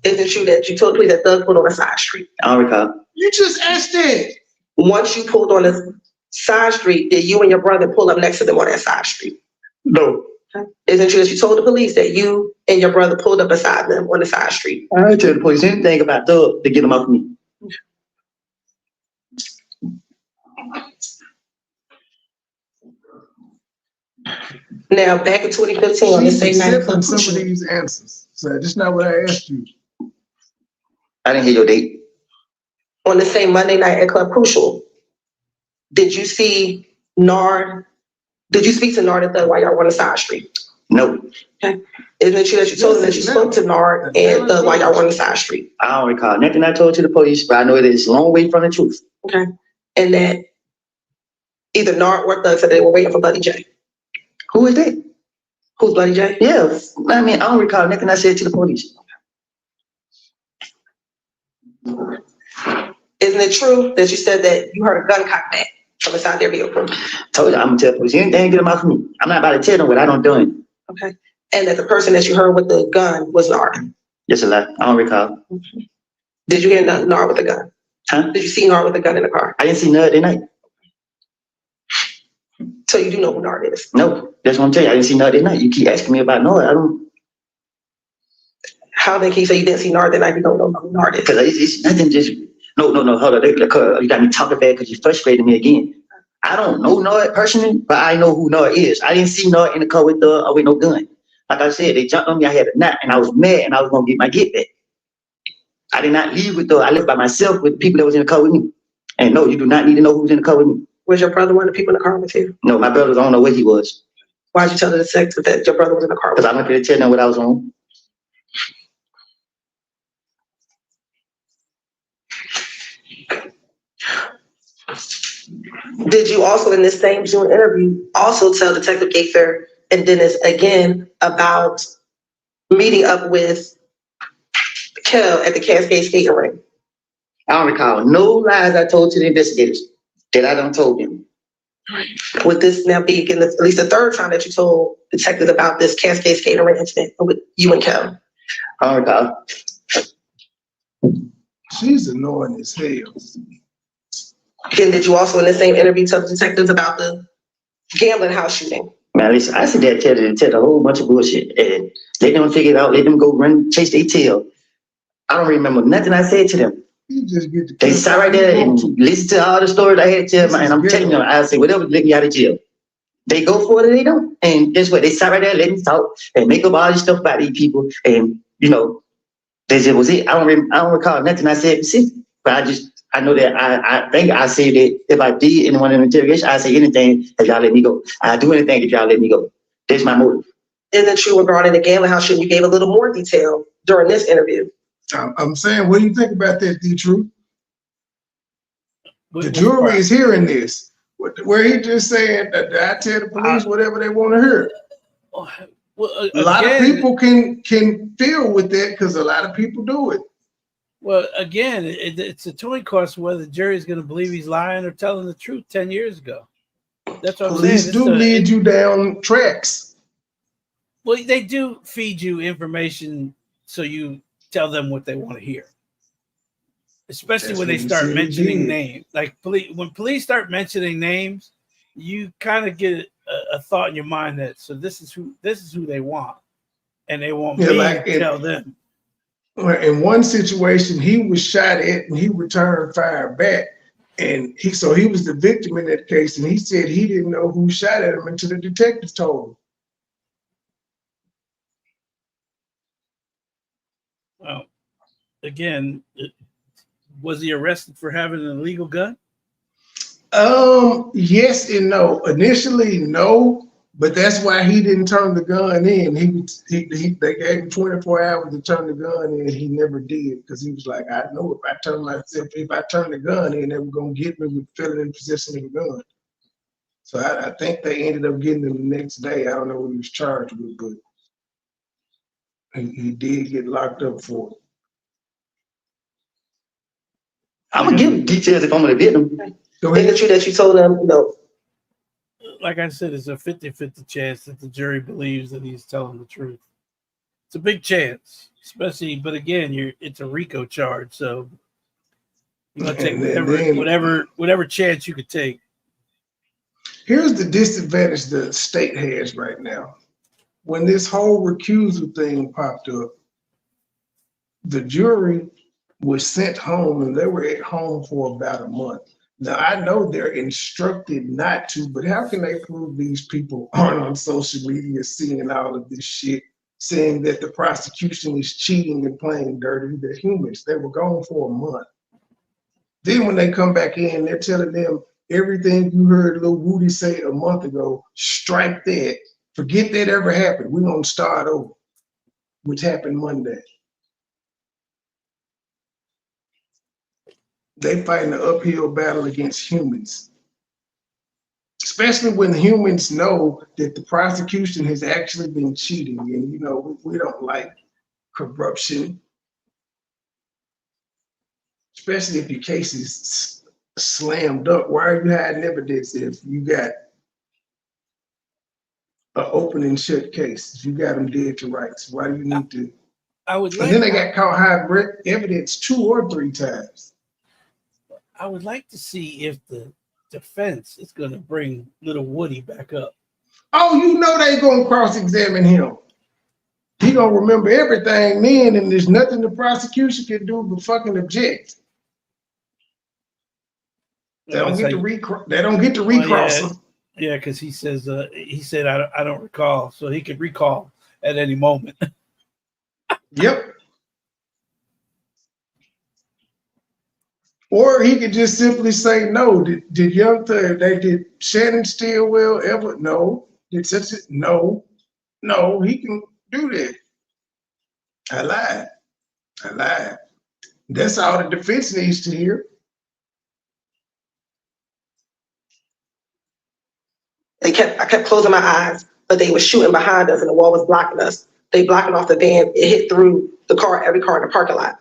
Isn't it true that you told the police that Thug pulled on a side street? I don't recall. You just asked it. Once you pulled on a side street, did you and your brother pull up next to them on that side street? No. Isn't it true that you told the police that you and your brother pulled up beside them on the side street? I didn't tell the police anything about Thug to get them off me. Now, back in 2015, on the She's same night, accepting some of these answers. So that's not what I asked you. I didn't hear your date. on the same Monday night at Club Crucial, did you see Nard? Did you speak to Nard and Thug while y'all were on the side street? No, Okay. Isn't it true that you told them that you spoke to Nard and Thug while y'all were on the side street? I don't recall nothing I told to the police, but I know it is a long way from the truth. Okay. And that either Nard or Thug said they were waiting for Bloody J. Who is that? Who's Bloody J? Yeah, I mean, I don't recall nothing I said to the police. Isn't it true that you said that you heard a gun cock back from inside their vehicle? Told you, I'm gonna tell the police anything, get them off of me. I'm not about to tell them what I don't do. Okay. And that the person that you heard with the gun was Nard. Just a lie. I don't recall. Did you hear Nard with a gun? Huh? Did you see Nard with a gun in the car? I didn't see nothing that night. So you do know who Nard is? No, that's what I'm telling you. I didn't see nothing that night. You keep asking me about Nard. I don't. How then can you say you didn't see Nard that night? You don't know who Nard is? Because it's nothing just. No, hold on. You got me talking bad because you frustrated me again. I don't know Nard personally, but I know who Nard is. I didn't see Nard in the car with no gun. Like I said, they jumped on me. I had a knot, and I was mad, and I was gonna get my get back. I did not leave with I lived by myself with the people that was in the car with me. And no, you do not need to know who was in the car with me. Was your brother one of the people in the car with you? No, my brother, I don't know where he was. Why'd you tell the detective that your brother was in the car with Because I went to tell them what I was on. you? Did you also, in this same June interview, also tell Detective Gayfair and Dennis again about meeting up with Kel at the Cascade skating rink? I don't recall no lies I told to the investigators that I done told them. Would this now be again at least the third time that you told detectives about this Cascade skating rink incident with you and Kel? I don't recall. She's annoying as hell. Then did you also in the same interview tell the detectives about the gambling house shooting? Man, listen, I said that tell a whole bunch of bullshit and let them figure it out, let them go run, chase their tail. I don't remember nothing I said to them. You just get the They sat right there and listen to all the stories I had to tell, and I'm telling them, I say, whatever, let me out of jail. They go for it or they don't. And guess what? They sat right there, let me talk and make up all this stuff about these people. And, you know, that just was it. I don't recall nothing I said specific, but I know that I think I said that if I did in one of the interrogations, I say anything if y'all let me go. I do anything if y'all let me go. That's my motive. Isn't it true regarding the gambling house shooting? You gave a little more detail during this interview. I'm saying, what do you think about that, D-True? The jury is hearing this. Where he just saying that I tell the police whatever they want to hear. Well, A lot of again, people can feel with that because a lot of people do it. Well, again, it's a toy cost whether the jury is going to believe he's lying or telling the truth 10 years ago. That's what Police I'm saying. do lead you down tracks. Well, they do feed you information so you tell them what they want to hear. Especially That's when they what you start said mentioning you did. names. Like when police start mentioning names, you kind of get a thought in your mind that this is who they want, and they want me to tell them. In one situation, he was shot at and he returned fire back, and he was the victim in that case, and he said he didn't know who shot at him until the detective told him. Well, again, was he arrested for having an illegal gun? Yes and no. Initially, no, But that's why he didn't turn the gun in. They gave him 24 hours to turn the gun in. He never did because he was like, I know if I turn the gun in, they were gonna get me with felon in possession of the gun. So I think they ended up getting him the next day. I don't know what he was charged with, but he did get locked up for it. I'm gonna give details if I'm gonna get them. Is it true that you told them no? Like I said, it's a 50-50 chance that the jury believes that he's telling the truth. It's a big chance, especially, but again, it's a RICO charge, so you want to take whatever chance you could take. Here's the disadvantage the state has right now. When this whole recusal thing popped up, the jury was sent home and they were at home for about a month. Now, I know they're instructed not to, but how can they prove these people aren't on social media seeing all of this shit, saying that the prosecution is cheating and playing dirty? They're humans. They were gone for a month. Then when they come back in, they're telling them everything you heard Lil Woody say a month ago, strike that. Forget that ever happened. We're going to start over, which happened Monday. They fighting an uphill battle against humans, especially when humans know that the prosecution has actually been cheating. And, you know, we don't like corruption, especially if your case is slammed up. Why are you hiding evidence if you got an open and shut case? If you got them dead to rights, why do you need to? And then they got caught hiding evidence 2 or 3 times. I would like to see if the defense is going to bring little Woody back up. Oh, you know they going to cross-examine him. He going to remember everything then, and there's nothing the prosecution can do but fucking object. They don't get to recross him. Yeah, because he said I don't recall, so he could recall at any moment. Yep. Or he could just simply say no. Did Young Thug, did Shannon Stillwell ever? No. Did such a, no. No, he can do that. I lied. That's all the defense needs to hear. I kept closing my eyes, but they were shooting behind us and the wall was blocking us. They blocking off the van. It hit through every car in the parking lot.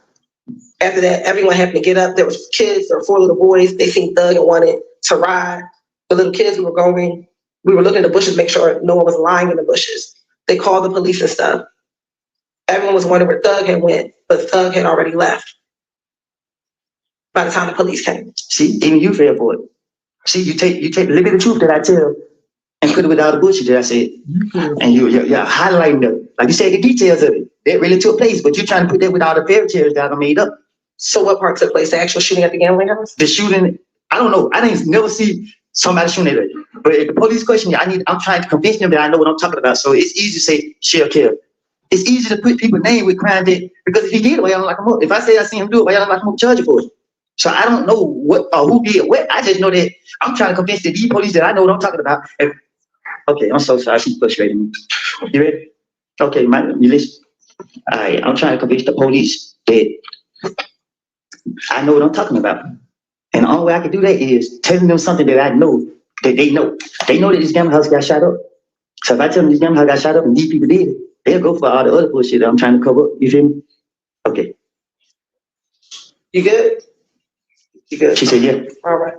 After that, everyone happened to get up. There was kids, there were 4 little boys. They seen Thug and wanted to ride. The little kids we were looking in the bushes, make sure no one was lying in the bushes. They called the police and stuff. Everyone was wondering where Thug had went, but Thug had already left by the time the police came. See, even you fell for it. See, you take a little bit of truth that I tell and put it with all the bullshit that I said. And you're highlighting them. Like you said, the details of it. That really took place, but you're trying to put that with all the fairy tales that I made up. So what part took place? The actual shooting at the gambling house? The shooting, I don't know. I didn't never see somebody shooting at it. But if the police question me, I'm trying to convince them that I know what I'm talking about. So it's easy to say shell kill. It's easy to put people's name with crime that, because if he did it, why y'all don't lock him up? If I say I see him do it, why y'all don't lock him up, charge for it? So I don't know what or who did what. I just know that I'm trying to convince the police that I know what I'm talking about. Okay, I'm so sorry. She's frustrating me. You ready? Okay, you listen. All right, I'm trying to convince the police that I know what I'm talking about. And the only way I can do that is telling them something that I know that they know. They know that this gambling house got shot up. So if I tell them this gambling house got shot up and these people did it, they'll go for all the other bullshit that I'm trying to cover up. You feel me? Okay. You good? You good? She said, yeah. All right.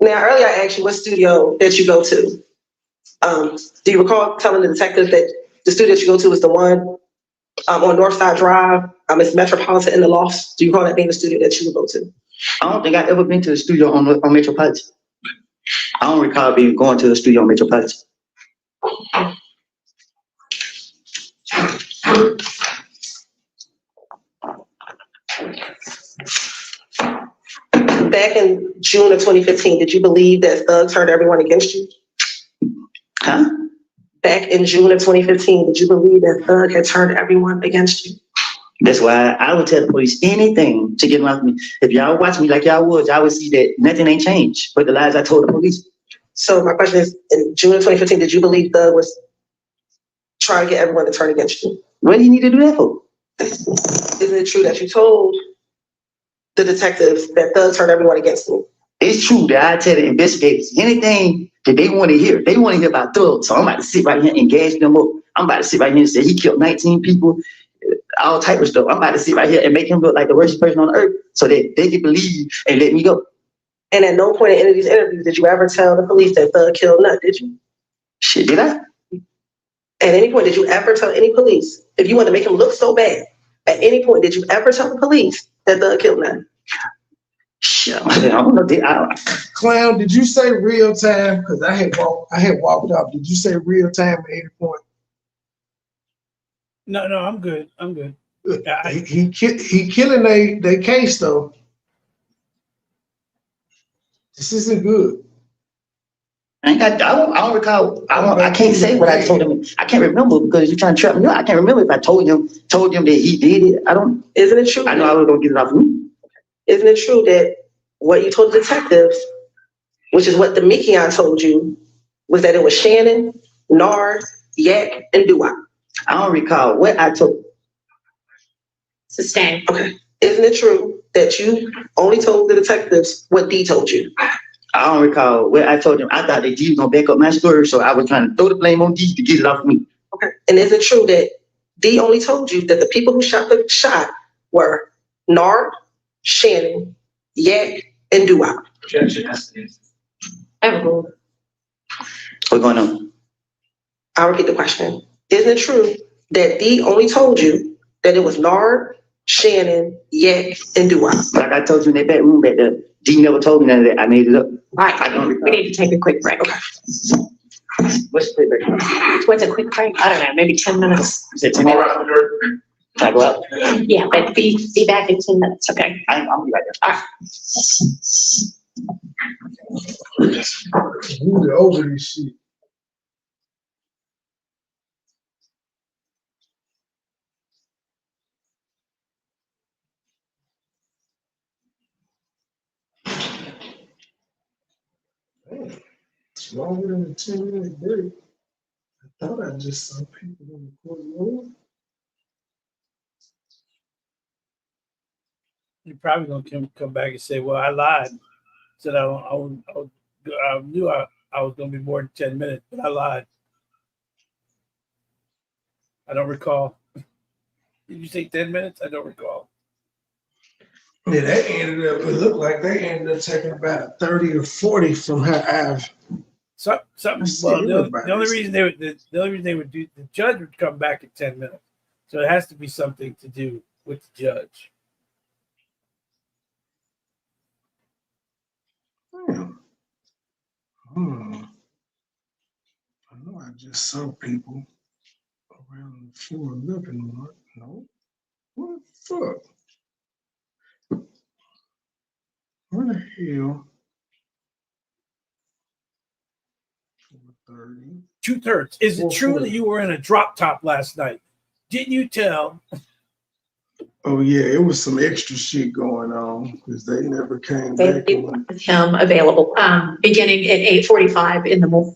Now, earlier I asked you what studio that you go to. Do you recall telling the detective that the studio that you go to is the one on Northside Drive? It's Metropolitan in the Lofts. Do you recall that being the studio that you would go to? I don't think I've ever been to the studio on Metropolitan. I don't recall going to the studio on Metropolitan. Back in June of 2015, did you believe that Thug turned everyone against you? Huh? Back in June of 2015, did you believe that Thug had turned everyone against you? That's why I would tell the police anything to get around me. If y'all watch me like y'all would, y'all would see that nothing ain't changed but the lies I told the police. So my question is, in June of 2015, did you believe Thug was trying to get everyone to turn against you? What do you need to do that for? Isn't it true that you told the detectives that Thug turned everyone against me? It's true that I tell the investigators anything that they want to hear. They want to hear about Thug. So I'm about to sit right here and gas them up. I'm about to sit right here and say he killed 19 people, all type of stuff. I'm about to sit right here and make him look like the worst person on earth so that they can believe and let me go. And at no point in any of these interviews did you ever tell the police that Thug killed Nut, did you? Shit, did I? At any point, did you ever tell any police, if you wanted to make him look so bad, at any point, did you ever tell the police that Thug killed Nut? Shit, I don't know. Clown, did you say real time? Because I had walked up. Did you say real time at any point? No, I'm good. I'm good. He killing they case though. This isn't good. I don't recall. I can't say what I told him. I can't remember because you're trying to trap me. I can't remember if I told him that he did it. I don't. Isn't it true? I know I was gonna get it off of me. Isn't it true that what you told the detectives, which is what the Mikion told you, was that it was Shannon, Nard, Yak, and Dua? I don't recall what I told. Sustain. Okay. Isn't it true that you only told the detectives what D told you? I don't recall what I told him. I thought that D was gonna back up my story, so I was trying to throw the blame on D to get it off of me. Okay. And is it true that D only told you that the people who shot the shot were Nard, Shannon, Yak, and Dua? Objection, that's the answer. Overruled. What's going on? I'll repeat the question. Isn't it true that D only told you that it was Nard, Shannon, Yak, and Dua? Like I told you in that back room back there, D never told me none of that. I made it up. Right. We need to take a quick break. Okay. What's the break? What's a quick break? I don't know, maybe 10 minutes. You said 10 minutes? Can I go out? Yeah, but be back in 10 minutes, okay? I'll be right there. All right. Move over this shit. Man, it's longer than a 10-minute break. I thought I just saw people in the courtroom. You're probably gonna come back and say, "Well, I lied. Said I knew I was gonna be more than 10 minutes, but I lied. I don't recall. Did you say 10 minutes? I don't recall." Yeah, that ended up, it looked like they ended up taking about 30 or 40 from her I've. Well, the only reason they would do, the judge would come back in 10 minutes, so it has to be something to do with the judge. Damn. I know I just saw people around the 411 mark. No. What the fuck? Where the hell? 430. 2/3. Is it true that you were in a drop top last night? Didn't you tell? Oh yeah, it was some extra shit going on because they never came back. With him available, beginning at 8:45 in the morning.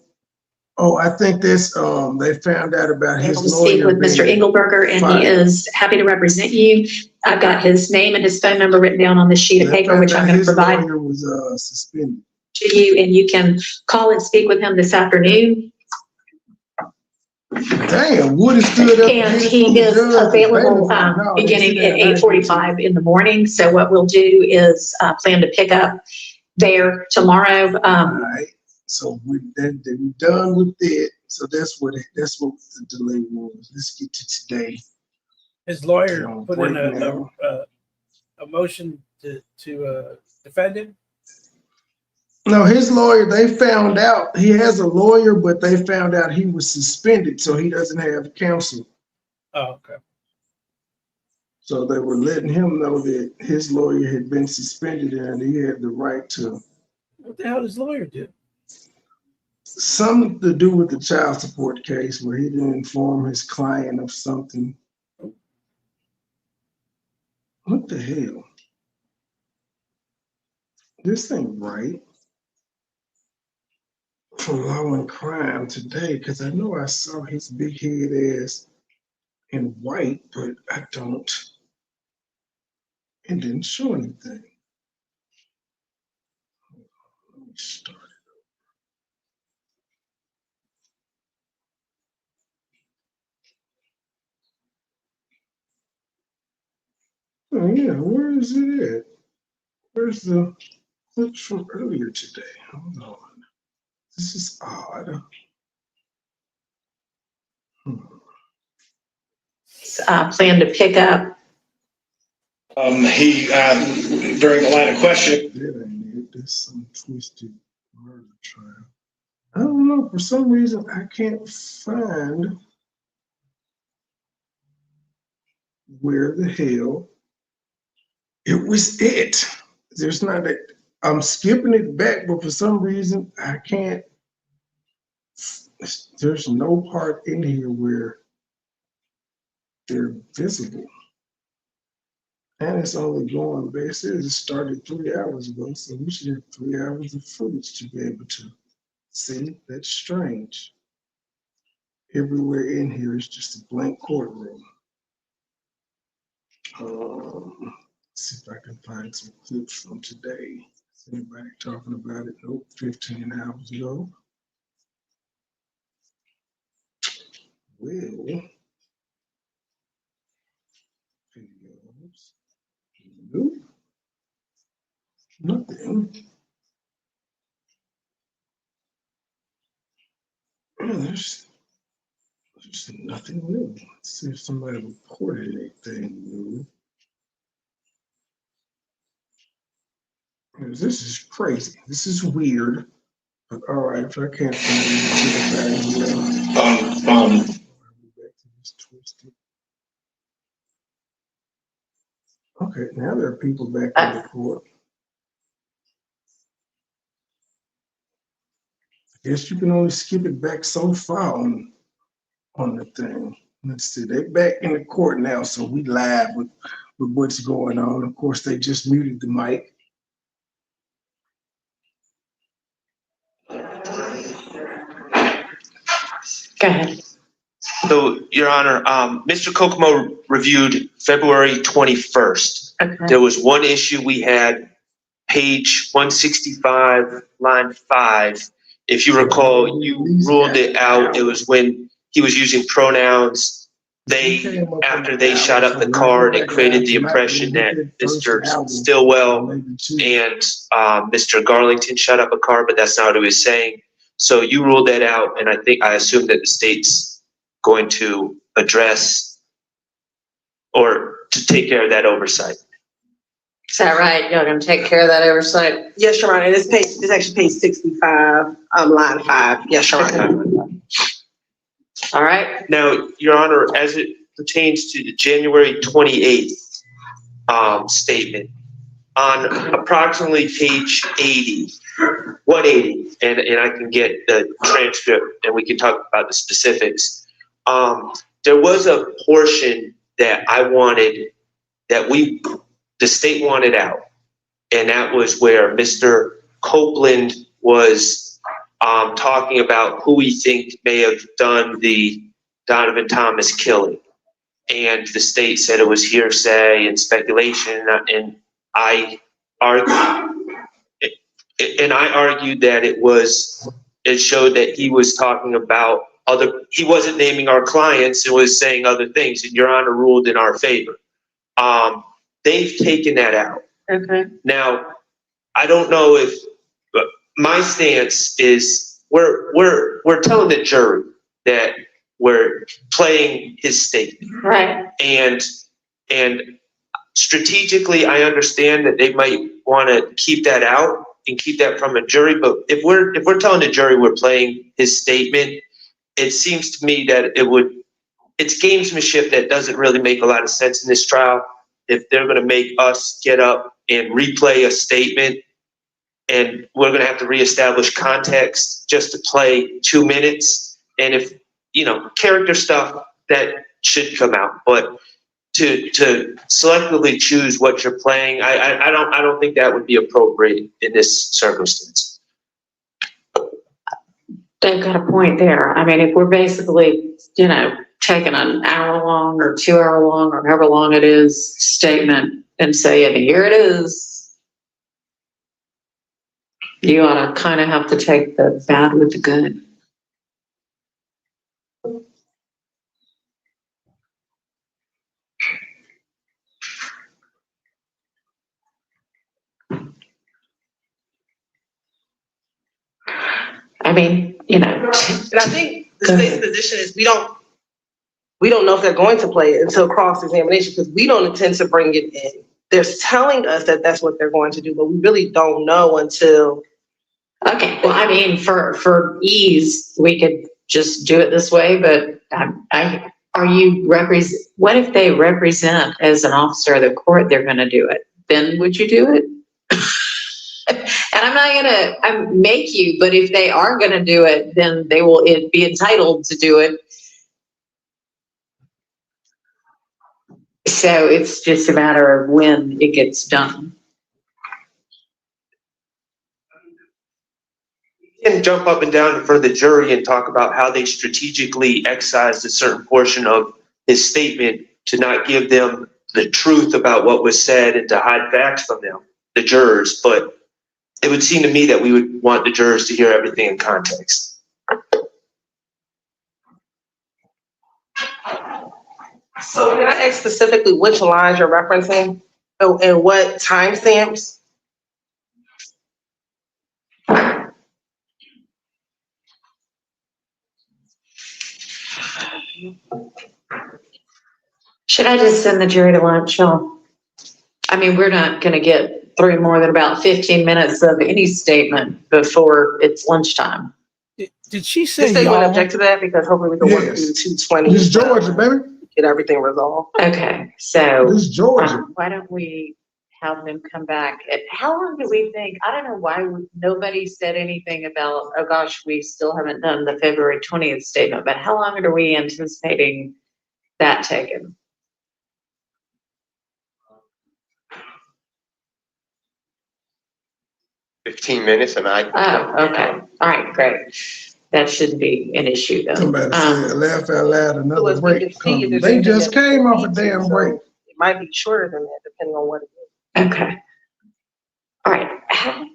Oh, I think this, they found out about his Able to speak lawyer with Mr. being Engelberger, and fired. he is happy to represent you. I've got his name and his phone number written down on this sheet of They paper, which I'm found going out to provide his lawyer was suspended. to you, and you can call and speak with him this afternoon. Damn, Woody stood up. And he is available beginning at 8:45 in the morning. So what we'll do is plan to pick up there tomorrow. All right. So we're done with that. So that's what the delay was. Let's get to today. His lawyer No, put in break now. a motion to defend him. No, his lawyer, they found out he has a lawyer, but they found out he was suspended, so he doesn't have counsel. Oh, okay. So they were letting him know that his lawyer had been suspended and he had the right to. What the hell does lawyer do? Something to do with the child support case where he didn't inform his client of something. What the hell? This ain't right. from Law and Crime today because I know I saw his big head ass in white, but I don't. It didn't show anything. Let me start it. Oh yeah, where is it at? Where's the clips from earlier today? Hold on. This is odd. Plan to pick up. He during the line of question. That ain't it. There's some twisted murder trial. I don't know. For some reason, I can't find where the hell it was. There's not a. I'm skipping it back, but for some reason, I can't. There's no part in here where they're visible. And it's only going, it says it started 3 hours ago, so we should have 3 hours of footage to be able to see. That's strange. Everywhere in here is just a blank courtroom. Let's see if I can find some clips from today. Is anybody talking about it? Nope, 15 hours ago. Well, videos. Nope. Nothing. There's nothing new. Let's see if somebody reported anything new. This is crazy. This is weird. But all right, if I can't find it, okay, now there are people back in the court. I guess you can only skip it back so far on the thing. Let's see, they're back in the court now, so we live with what's going on. Of course, they just muted the mic. Go ahead. So, Your Honor, Mr. Kokomo reviewed February 21st. Okay. There was one issue we had, page 165, line 5. If you recall, you ruled it out. It was when he was using pronouns. They, after they shot up the car, they created the impression that Mr. Stillwell and Mr. Garlington shot up a car, but that's not what he was saying. So you ruled that out, and I assume that the state's going to address or to take care of that oversight. Is that right? You're going to take care of that oversight? Yes, Your Honor. This actually page 65, line 5. Yes, Your Honor. All right. Now, Your Honor, as it pertains to the January 28th statement, on approximately page 180, and I can get the transcript and we can talk about the specifics. There was a portion that I wanted, that the state wanted out, and that was where Mr. Copeland was talking about who we think may have done the Donovan Thomas killing. And the state said it was hearsay and speculation, and I argued that it showed that he was talking about he wasn't naming our clients, it was saying other things, and Your Honor ruled in our favor. They've taken that out. Okay. Now, I don't know if my stance is we're telling the jury that we're playing his statement. Right. And strategically, I understand that they might want to keep that out and keep that from a jury. But if we're telling the jury we're playing his statement, it seems to me that it's gamesmanship that doesn't really make a lot of sense in this trial. If they're going to make us get up and replay a statement, and we're going to have to reestablish context just to play 2 minutes, and if character stuff that should come out, but to selectively choose what you're playing, I don't think that would be appropriate in this circumstance. they've got a point there. I mean, if we're basically, you know, taking an hour long or 2 hour long or however long it is statement and saying, here it is, you ought to kind of have to take the bad with the good. I mean, you know. And I think the state's position is we don't know if they're going to play it until cross-examination because we don't intend to bring it in. They're telling us that that's what they're going to do, but we really don't know until. Okay, well, I mean, for ease, we could just do it this way, but what if they represent as an officer of the court, they're gonna do it? Then would you do it? And I'm not gonna make you, but if they are gonna do it, then they will be entitled to do it. So it's just a matter of when it gets done. And jump up and down in front of the jury and talk about how they strategically excised a certain portion of his statement to not give them the truth about what was said and to hide facts from them, the jurors. But it would seem to me that we would want the jurors to hear everything in context. So can I ask specifically which lines you're referencing and what timestamps? Should I just send the jury to lunch, y'all? I mean, we're not gonna get through more than about 15 minutes of any statement before it's lunchtime. Did she say Does anyone y'all? object to that? Because hopefully we can work through the 220. This Georgia, baby. Get everything resolved. Okay, so This Georgia. why don't we have them come back? How long do we think? I don't know why nobody said anything about, oh gosh, we still haven't done the February 20th statement, but how long are we anticipating that taking? $15 minutes and I. Oh, okay. All right, great. That shouldn't be an issue then. Somebody said, laugh out loud, So another as we break can see, coming. there's They anything just that we came off a need to, damn so break. It might be shorter than that, depending on what it is. Okay. All right.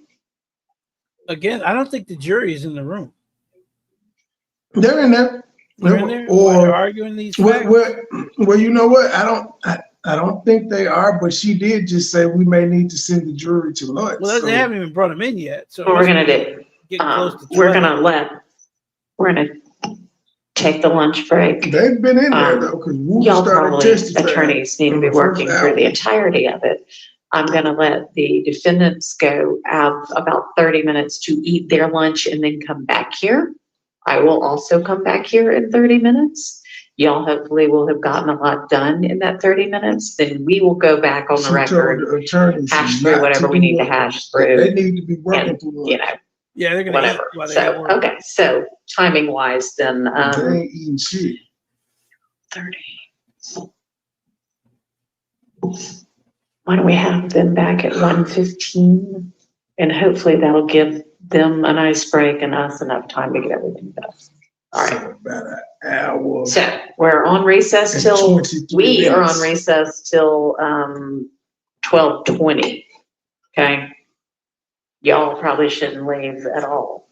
Again, I don't think the jury is in the room. They're in there. They're in there while they're Or, arguing these facts. well, you know what? I don't think they are, but she did just say we may need to send the jury to lunch. Well, so. they haven't even brought them in yet. So What we're gonna do, getting close to we're 12. gonna take the lunch break. They've been in there though, because Wu Y'all started probably, testifying. attorneys need to from be the first working hour. through the entirety of it. I'm gonna let the defendants go have about 30 minutes to eat their lunch and then come back here. I will also come back here in 30 minutes. Y'all hopefully will have gotten a lot done in that 30 minutes. Then we will go back on the She told record, the attorneys hash not through whatever to we do need to what- hash through. They need to be working And, through you lunch. know, Yeah, they're gonna whatever. eat while they So, at work. okay, so timing wise then, They ain't eating shit. 30. Why don't we have them back at 1:15? And hopefully that'll give them a nice break and us enough time to get everything done. All right, So about an hour. so we're on recess and till, 23 we are minutes. on recess till 12:20, okay? Y'all probably shouldn't leave at all,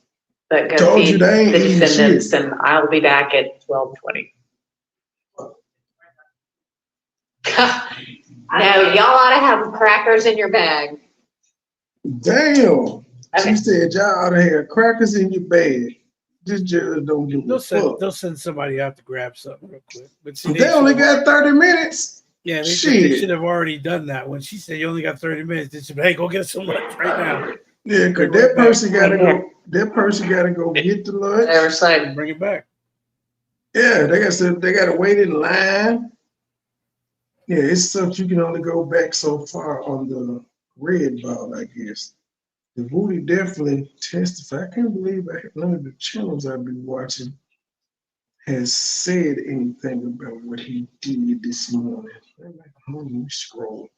but go Told you feed they ain't the eating defendants shit. and I'll be back at 12:20. No, y'all ought to have crackers in your bag. Damn. Okay. She said y'all ought to have crackers in your bag. This judge don't give a fuck. They'll send somebody out to grab something real quick. But see, They only got 30 minutes. Yeah, they Shit. should have already done that. When she said you only got 30 minutes, they should, hey, go get some lunch right now. Yeah, because Bring that it back. person gotta go. That person gotta go get the lunch. Oversight. Bring it back. Yeah, they gotta wait in line. Yeah, it's stuff you can only go back so far on the red ball, I guess. The Booty definitely testified. I can't believe none of the channels I've been watching has said anything about what he did this morning. I'm like, let me scroll.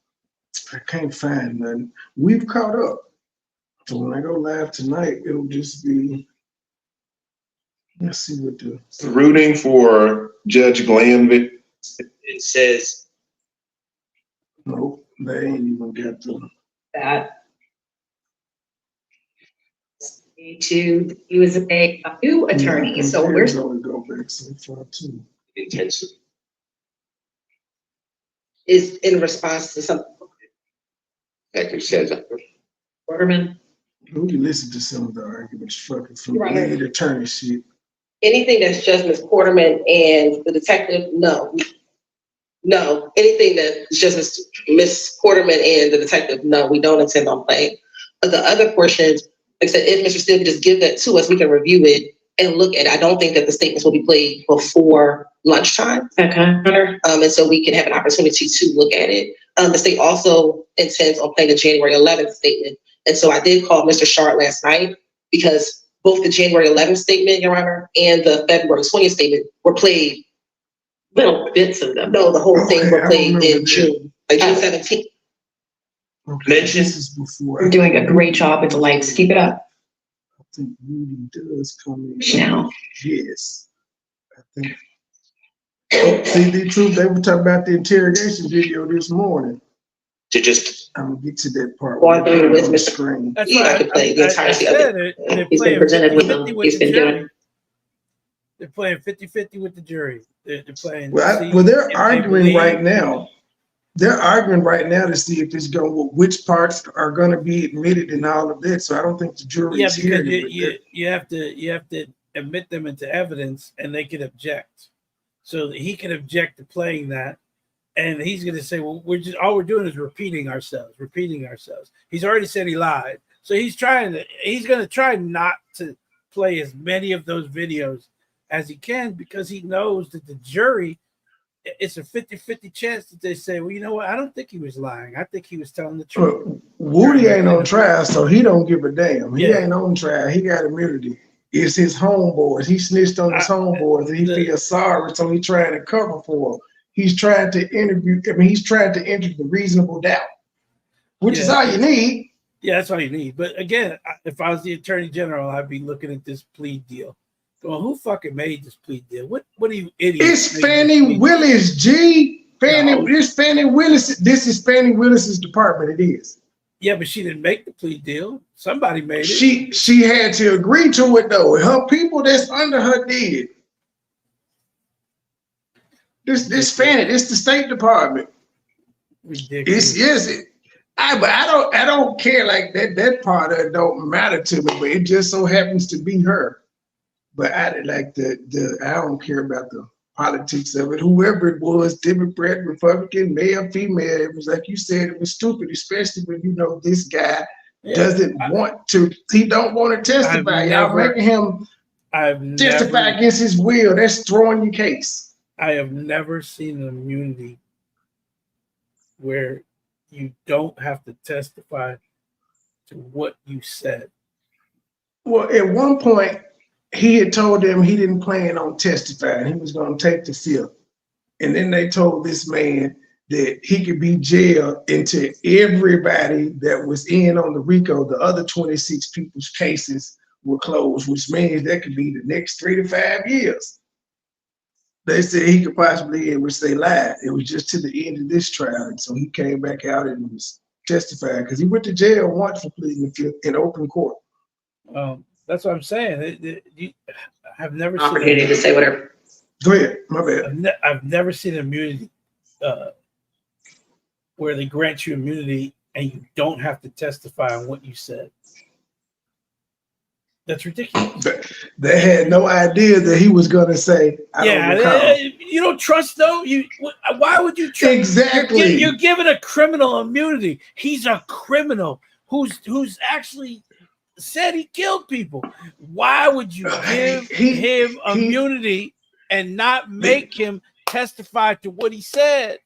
I can't find nothing. We've caught up. So when I go live tonight, it'll just be Let's see what the Rooting for Judge Glanville. It says nope, they ain't even got the That. To he was a new attorney, so we're going to go back so far too. intensive. Is in response to something. Like it says, Waterman. We can listen to some of the arguments fucking from Right. lead attorney shit. Anything that's just Ms. Quarterman and the detective, no. No, anything that's just Ms. Quarterman and the detective, no, we don't intend on playing. But the other portions, like I said, if Mr. Steele could just give that to us, we can review it and look at it. I don't think that the statements will be played before lunchtime. Okay. And so we can have an opportunity to look at it. The state also intends on playing the January 11th statement. And so I did call Mr. Shard last night because both the January 11th statement, Your Honor, and the February 20th statement were played. Little bits of them. No, the whole thing were played in that. June, like June 17th. Okay, Mention- this is before. You're doing a great job with the lights. Keep it up. I think Rudy does come in. Now. Yes. I think. Oh, see, the truth, they were talking about the interrogation video this morning. to just, I'm gonna get to that part. Well, I thought it was on the Mr. screen. That's Yeah, I right. could play the entirety of said it. They're He's been playing presented with 50-50 them. with He's the been jury. doing. They're playing 50-50 with the jury. They're playing. Well, they're if they arguing believe- right now. They're arguing right now to see if it's going, well, which parts are going to be admitted and all of that. So I don't think the jury Yeah, is because hearing it. you have to admit them into evidence, and they can object. So he can object to playing that, and he's going to say, "Well, all we're doing is repeating ourselves. He's already said he lied, so he's going to try not to play as many of those videos as he can because he knows that the jury, it's a 50-50 chance that they say, well, you know what? I don't think he was lying. I think he was telling the truth. Woody ain't on trial, so he don't give a damn. He Yeah. ain't on trial. He got immunity. It's his homeboys. He snitched on his homeboys, and he feels sorry, so he's trying to cover for him. He's trying to he's trying to enter the reasonable doubt, which is all you need. Yeah, that's all you need. But again, if I was the attorney general, I'd be looking at this plea deal. Well, who fucking made this plea deal? What are you idiots? It's Fannie Willis, G. It's Fannie Willis. This is Fannie Willis's department. It is. Yeah, but she didn't make the plea deal. Somebody made it. She had to agree to it though. Her people that's under her did. This Fannie, this the State Department. Ridiculous. I don't care like that. That part of it don't matter to me, but it just so happens to be her. But I don't care about the politics of it. Whoever it was, Democrat, Republican, male, female, it was like you said, it was stupid, especially when you know this guy doesn't want to. He don't want to testify. Y'all making him testify against his will. That's throwing your case. I have never seen an immunity where you don't have to testify to what you said. Well, at one point, he had told them he didn't plan on testifying. He was going to take the fifth. And then they told this man that he could be jailed until everybody that was in on the RICO, the other 26 people's cases were closed, which means that could be the next 3 to 5 years. They said he could possibly, in which they lied. It was just to the end of this trial. And so he came back out and was testifying because he went to jail once for pleading the fifth in open court. That's what I'm saying. I've never Opportunity seen to say whatever. Go ahead, my bad. I've never seen immunity where they grant you immunity and you don't have to testify on what you said. That's ridiculous. They had no idea that he was going to say, I don't recall. You don't trust though. Why would you trust? Exactly. You're giving a criminal immunity. He's a criminal who's actually said he killed people. Why would you give him immunity and not make him testify to what he said?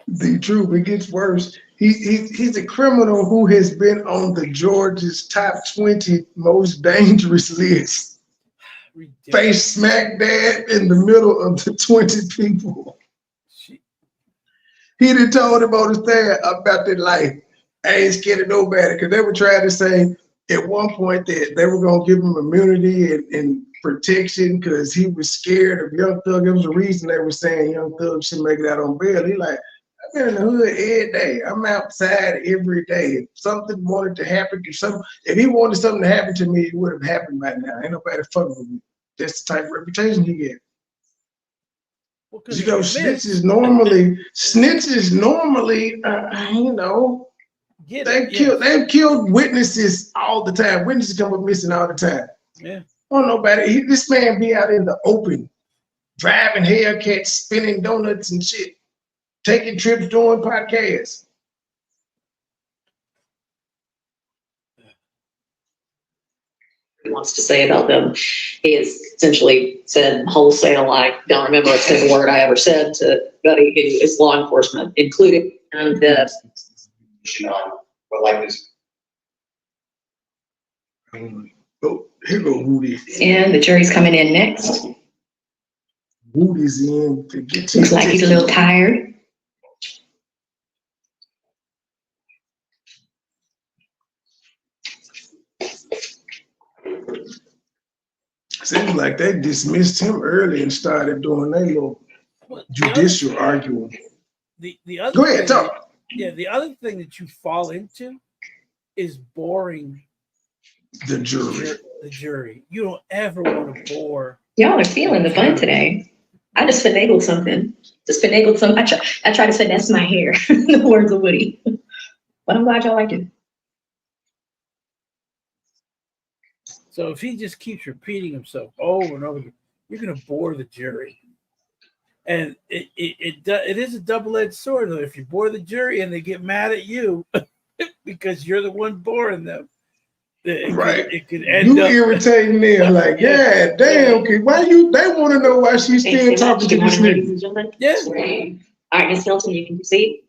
The truth, it gets worse. He's a criminal who has been on the Georgia's top 20 most dangerous list. Face smack dab in the middle of the 20 people. He done told him on the stand about their life. I ain't scared of nobody because they were trying to say at one point that they were going to give him immunity and protection because he was scared of Young Thug. There was a reason they were saying Young Thug should make it out on bail. He like, I've been in the hood every day. I'm outside every day. If something wanted to happen, if he wanted something to happen to me, it would have happened by now. Ain't nobody fucking with me. That's the type of reputation he get. Well, You know, snitches normally, you know, they've killed witnesses all the time. Witnesses come up missing all the time. Yeah. Oh, nobody. This man be out in the open, driving Hellcats, spinning donuts and shit, taking trips, doing podcasts. He wants to say about them. He has essentially said wholesale. I don't remember a single word I ever said to Buddy, who is law enforcement, including and But like this. Oh, here go Woody. and the jury's coming in next. Woody's in to get to Looks like he's a little tired. Seems like they dismissed him early and started doing their little judicial arguing. The other Go ahead, thing, talk. Yeah, the other thing that you fall into is boring the jury. The jury. You don't ever want to bore. Y'all are feeling the fun today. I just finagled something. I try to finesse my hair, in the words of Woody. But I'm glad y'all liked it. So if he just keeps repeating himself over and over, you're going to bore the jury. And it is a double-edged sword. If you bore the jury and they get mad at you because you're the one boring them, it could end up irritating them. Like, yeah, damn, kid, why they want to know why she's still talking to this nigga. Yeah. All right, Ms. Hilton, you can proceed.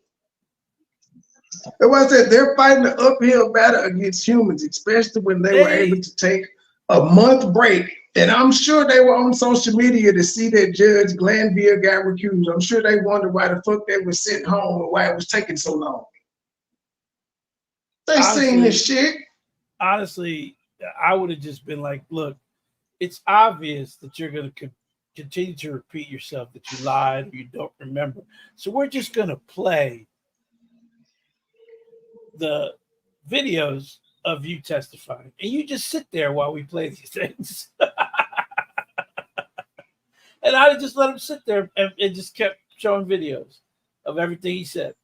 That's why I said they're fighting an uphill battle against humans, especially when they were able to take a month break. And I'm sure they were on social media to see that Judge Glanville got recused. I'm sure they wondered why the fuck they were sitting home and why it was taking so long. They seen this shit. Honestly, I would have just been like, look, it's obvious that you're going to continue to repeat yourself, that you lied or you don't remember. So we're just going to play the videos of you testifying. And you just sit there while we play these things. And I just let him sit there and just kept showing videos of everything he said.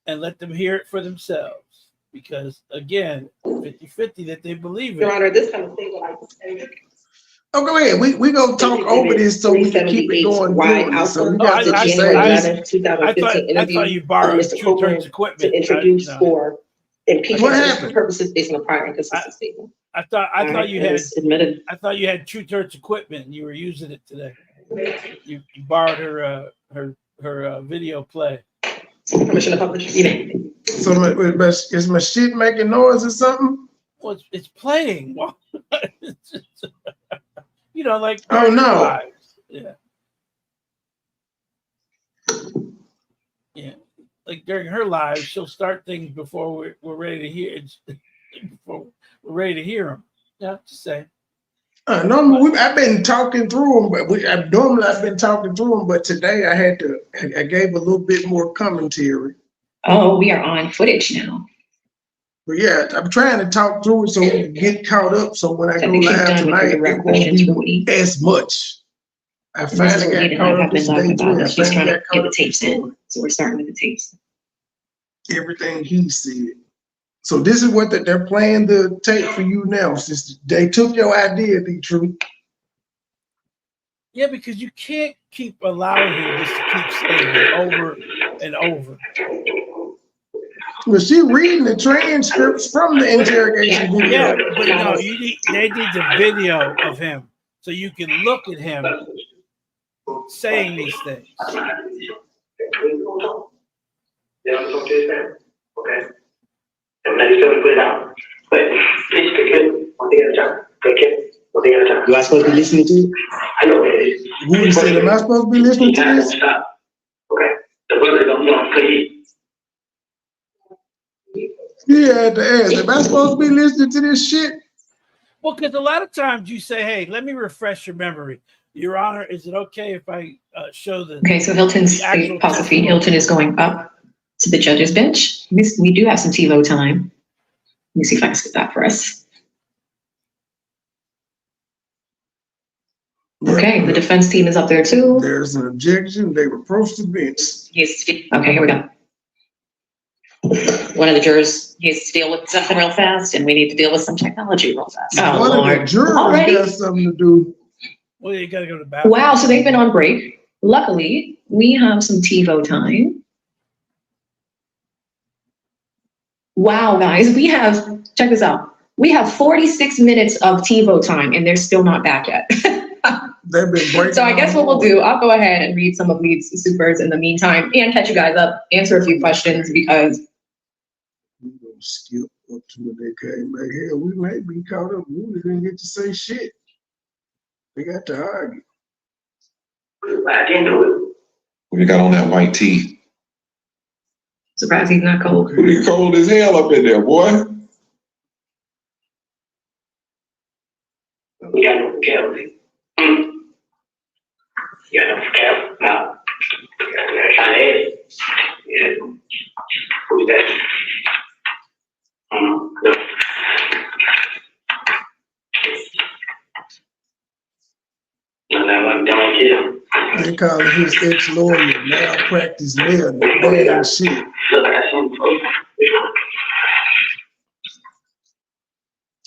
And let them hear it for themselves. Because, again, 50-50 that they believe in. Your Honor, this kind of thing that I was saying. Oh, go ahead. We gonna talk over this so we can keep it going. So you got to January 2015 interview. I thought you borrowed Mr. Copeland equipment to introduce for impeachment purposes based on a prior inconsistent statement. I thought you had admitted. I thought you had Two-Thirds equipment and you were using it today. You borrowed her video play. Permission to publish. So is my shit making noise or something? Well, it's playing. You know, like oh no, lives. Yeah. Like during her live, she'll start things before we're ready to hear it. Before we're ready to hear them. Yeah, just say. Normally I've been talking through them, but normally I've been talking through them, but today I gave a little bit more commentary. Oh, we are on footage now. But yeah, I'm trying to talk through it so we can get caught up. So when I go live tonight, it won't be as much. I finally got caught up. She's trying to get the tapes in, so we're starting with the tapes. Everything he said. So this is what they're playing the tape for you now. Since they took your idea, be true. Yeah, because you can't keep allowing him just to keep saying it over and over. Well, she reading the transcripts from the interrogation video. Yeah, but no, they need the video of him so you can look at him saying these things. Okay. And then he's going to put it out. But please take it one thing at a time. Take it one thing at a time. You are supposed to be listening to it? I know it is. Who said, am I supposed to be listening to this? Okay. The brother don't know, please. Yeah, at the end. Am I supposed to be listening to this shit? Well, because a lot of times you say, "Hey, let me refresh your memory, Your Honor. Is it okay if I show the?" Okay, so Hilton's apostrophe. Hilton is going up to the judge's bench. We do have some TiVo time. Let me see if I can skip that for us. Okay, the defense team is up there too. There's an objection. They approach the bench. Yes. Okay, here we go. One of the jurors needs to deal with something real fast, and we need to deal with some technology real fast. Oh, One of the jurors got something to do. Well, you gotta go to the bathroom. Wow, so they've been on break. Luckily, we have some TiVo time. Wow, guys, we have, check this out. We have 46 minutes of TiVo time, and they're still not back yet. They've been breaking. So I guess what we'll do, I'll go ahead and read some of these supers in the meantime and catch you guys up, answer a few questions because we're gonna skip up to when they came back here. We might be caught up. We didn't get to say shit. They got to argue. I didn't do it. What you got on that white tee? surprised he's not cold. Pretty cold as hell up in there, boy. We got no Kelly. You got no Kelly? No. Yeah. Who's that? No. No, that one don't kill. They call his ex-lawyer malpractice lawyer. Bad shit.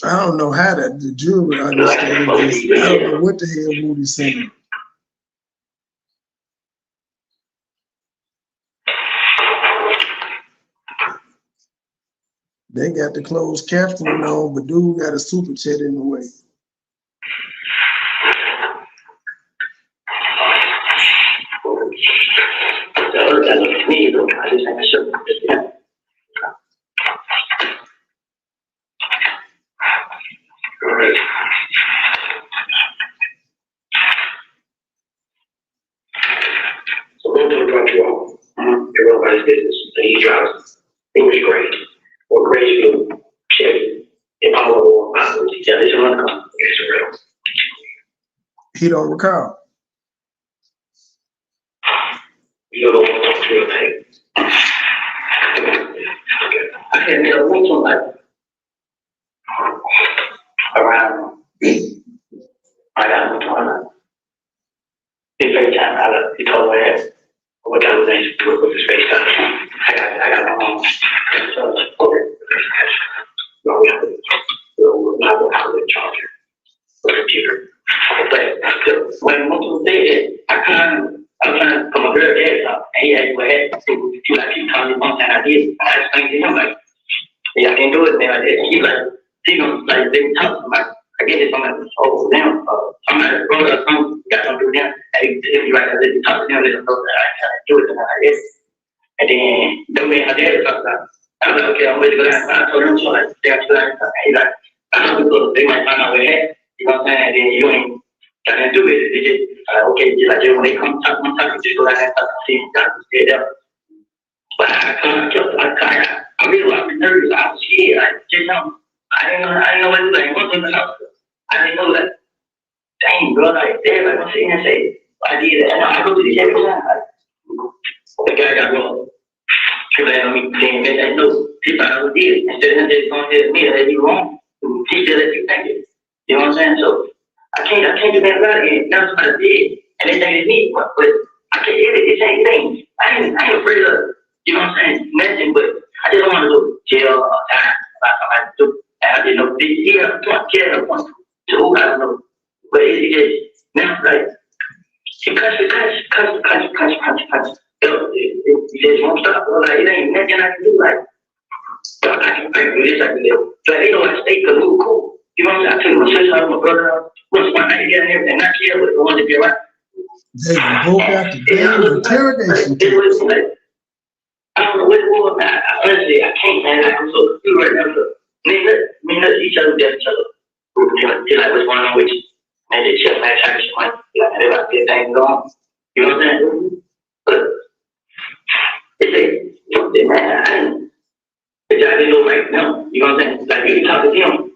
I don't know how that the jury understood this. I don't know what the hell Moody's saying. They got the closed captioning on, but dude got a super chat in the way. So we'll do a drop you off. Everybody's business. And he drives. It was great. Or great you Chevy. If I'm over, I would tell this one come. It's real. He don't recall. You don't want to talk to your thing. I can't tell what's on that. Around. I got no toilet. In FaceTime, he told me what time was next to with his FaceTime. I got my mom. So, okay. No, we have a charger. The computer. But when most of the day, I'm trying to come up here again. He had to ahead to keep telling me one time I did. I explained to him, like, yeah, I can't do it. And I did. He's like, you know, like, they tell him, like, I get it, somebody, oh, damn, somebody wrote us something, got something to do now. And if you like, I didn't talk to them, they don't know that I can't do it, and I guess. And then, the way my dad talked about, I was like, okay, I'm ready to go down. I told him, so like, they have to go down. He's like, I don't know, they might find out where they're at. You know what I'm saying? And then you ain't got nothing to do with it. They just, okay, just like, when they come talk, just go down and talk to see them, talk to stay there. But I really was nervous. I was scared. I just know. I didn't know what to do. Like, what's in the house? I didn't know that. Dang, bro, like, they're like, I'm sitting here and say, I did it. And I go to the every time. Like, the guy got wrong. He let me saying, man, I know. He thought I was did it. Instead of him just going to me, that he wrong. He just let you think it. You know what I'm saying? So, I can't do that about it. Now somebody did. And they think it's me. But I can't hear it. It ain't. I ain't afraid of, you know what I'm saying, nothing, but I just don't want to go to jail or time. I do. I didn't know. He have to care of one. So, I don't know. But it just, now, like, he cuts. He just won't stop. Like, it ain't nothing I can do. Like, I can do this, I can do that. Like, they don't want to stay because we're cool. You know what I'm saying? I took my sister, my brother, once my night together and everything, not care, but the one to be right. They broke out the damn interrogation. It was like, I don't know what it was. Honestly, I can't, man. I'm so confused right now. Me and each other, get each other. You're like, what's going on with you? And they chill, man, trying to shit, man. They're like, get things going. You know what I'm saying? But they say, man, I didn't know right now. You know what I'm saying? Like, you can talk to him.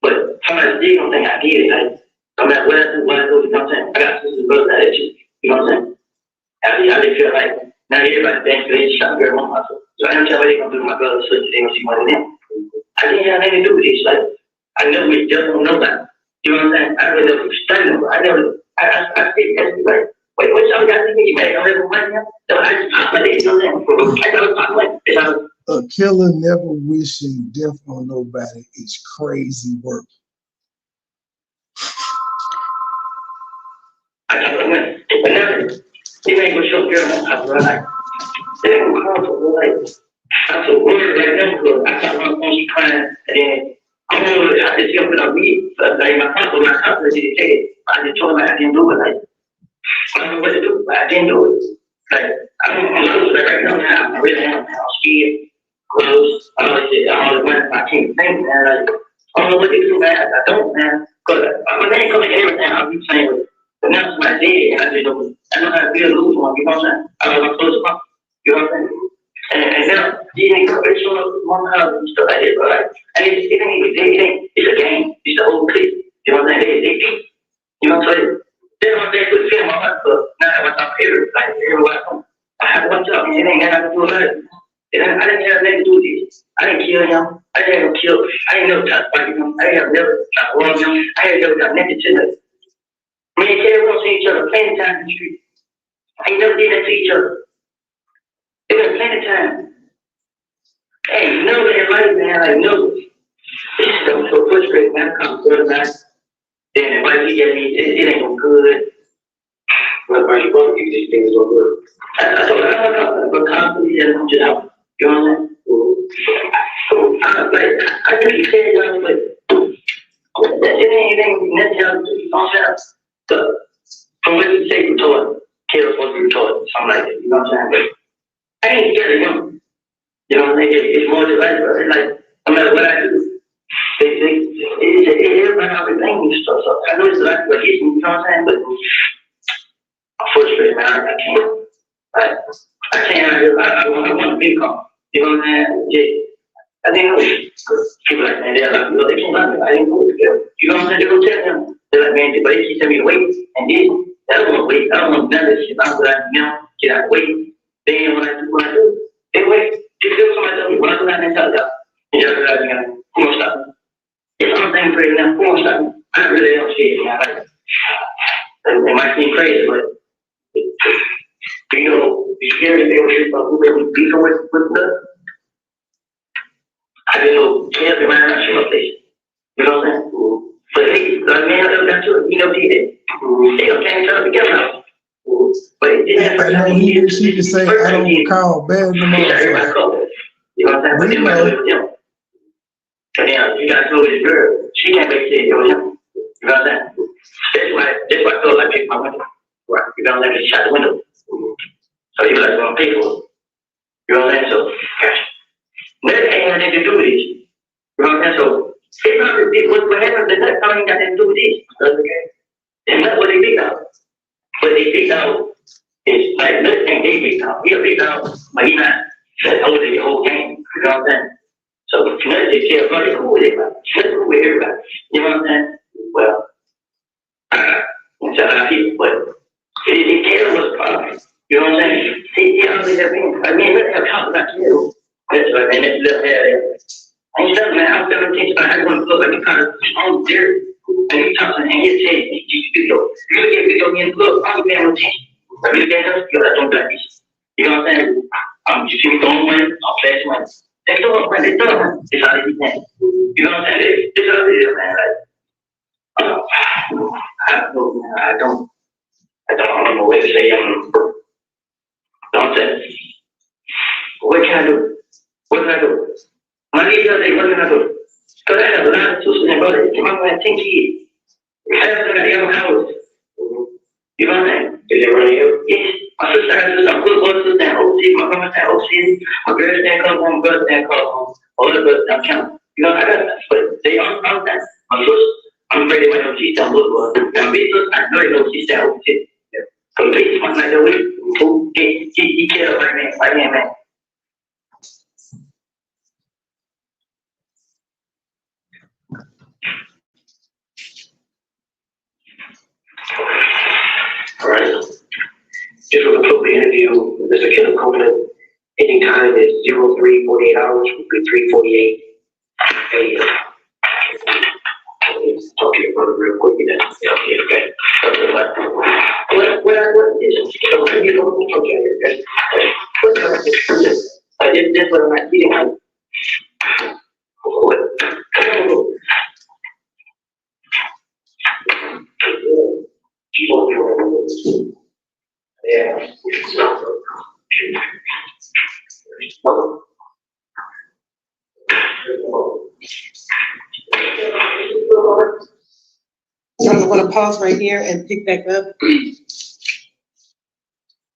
But somebody I did don't think I did. Like, no matter what I do, you know what I'm saying? I got sisters and brothers that you know what I'm saying? I just feel like now everybody thinks they shot girl on myself. So I don't tell what they gonna do to my brother, sister, they gonna see one of them. I didn't have anything to do with this. Like, I never was just on nobody. You know what I'm saying? I really never studied. I think that's like, wait, what y'all got to do? You made all that money now? So I just pop my leg, you know what I'm saying? I got to pop my leg. A killer never wishing death on nobody is crazy work. I got to win. But nothing. It ain't gonna show girl on top, right? It ain't gonna cause her, like, I'm so worried right now because I thought my phone she crying, and then I just feel that I'm weak. So, like, my cousin didn't take it. I just told her I didn't do it. Like, I don't know what to do, but I didn't do it. Like, I'm nervous right now. I really am. I'm scared. Close. I always went. I can't think, man. Like, I don't know what to do, man. I don't, man. Because my name coming in everything. I'll be saying it. But now it's my day, and I just don't. I know how to be a loose one. You know what I'm saying? I know how to close the pump. You know what I'm saying? And now, you ain't going show up one house and stuff like that, but like, and it ain't, it's a game. It's the whole clip. You know what I'm saying? They deep. You know what I'm saying? Then one day, good film, I'm like, now I went up here, like, everywhere I come. I have one job, it ain't got nothing to do with it. I didn't have nothing to do with this. I didn't kill him. I didn't kill. I ain't never tried to fight him. I ain't never tried to wrong him. I ain't never got naked to him. Me and Kerry won't see each other plenty time in the street. I ain't never did that to each other. It been plenty time. Hey, you know that life, man, like, no. This is so frustrating, man. I come to the back. Then the wife, he gave me, it ain't no good. But why you want to do these things so good? I told her, but constantly, I'm just out. You know what I'm saying? So, I really said, I was like, it ain't nothing else to do. You know what I'm saying? From what you say, retarded. Kids are supposed to be retarded. Something like that. You know what I'm saying? But I ain't scared of him. You know what I'm saying? It's more to life, bro. It's like, no matter what I do, everybody always thinking and stuff. So I know it's like what hits me, you know what I'm saying? But I'm frustrated, man. I can't. I can't. I want to be calm. You know what I'm saying? Yeah. I didn't know it. People like, man, they're like, you know, they can't like me. I didn't know it. You know what I'm saying? They don't tell them. They're like, man, but they keep telling me to wait. And then, I don't want to wait. I don't want none of this shit. I'm like, you know, get out, wait. Then when I do, they wait. If somebody tell me, when I do that, they tell y'all. And y'all guys, you know, who won't stop me? If I'm thinking crazy now, who won't stop me? I really don't see it, man. Like, it might seem crazy, but, you know, be scared if they were shit about who they would beat them with blood. I didn't know, can't be around that shit up there. You know what I'm saying? But hey, like, man, I never got to it. You know, did it. They don't can't turn together. But it didn't happen. She can say, I don't recall bad no more. You know what I'm saying? But then when it was him. But then you gotta know this girl. She can't make it was him. You know what I'm saying? That's why I told her I picked my window. Right. You know what I'm saying? She shot the window. So he was like, gonna pay for it. You know what I'm saying? So, gosh. That ain't nothing to do with this. You know what I'm saying? So, what happened to that ain't got nothing to do with this. Okay? And that's what they picked out. But they picked out is like, this thing they picked out. He'll pick out, but he not over the whole game. You know what I'm saying? So, you know, they care about it, cool with everybody. That's cool with everybody. You know what I'm saying? Well, until I people, but it care was a problem. You know what I'm saying? He always have been. I mean, let's have talk about you. That's right, man. That's little hair. I ain't stuck, man. I was 17, but I want to look like a kind of on there. And he talks and he said, you video. You look at video, man, look, I'm paying attention. I really can't help you, I don't like this. You know what I'm saying? You see me throwing money, I'll flash money. They throw up, man, they throw up. It's how they do that. You know what I'm saying? It's how they do, man. Like, I don't know, man. I don't know what to say. Don't say. What can I do? What can I do? My leader does it, what can I do? Because I have a lot of sisters and brothers. I'm going to 10 kids. I have to have a house. You know what I'm saying? Is it running here? Yes. My sister has a sister. I'm good boy sister and OC. My mama stand OC. My girl stand come home. My brother stand come home. All the brothers stand count. You know, I got that. But they all that. My sister, I'm afraid they might know she stand good boy. Now, big sister, I know they know she stand OC. So, big sister, like that way. He cares like me, man. Mr. Kenneth Copeland, ending time is 03:48 hours, 3:48 a.m. Talk to your brother real quick. Okay. What is it? Okay. I did this when I'm eating. What? Yeah. So I'm gonna pause right here and pick back up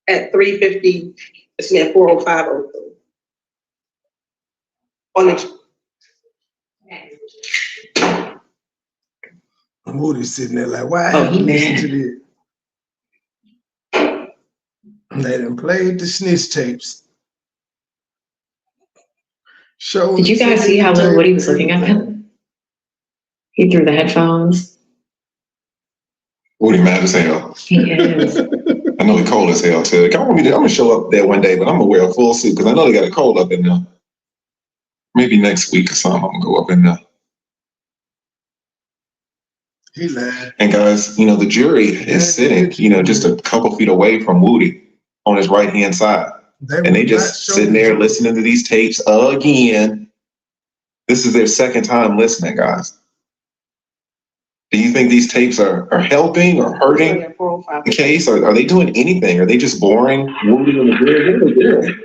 at 3:50, it's at 4:05 on the. Moody's sitting there like, why Oh, have he you listened mad. to this? They done played the snitch tapes. Show Did you guys see how little Woody was looking at him? He threw the headphones. Woody mad as hell. He is. I know he cold as hell too. I'm gonna show up there one day, but I'm gonna wear a full suit because I know they got a cold up in there. Maybe next week or something, I'm gonna go up in there. He lied. And guys, the jury is sitting, just a couple feet away from Woody on his right hand side. And they just sitting there listening to these tapes again. This is their second time listening, guys. Do you think these tapes are helping or hurting the case? Are they doing anything? Are they just boring Woody and the jury? What are they doing?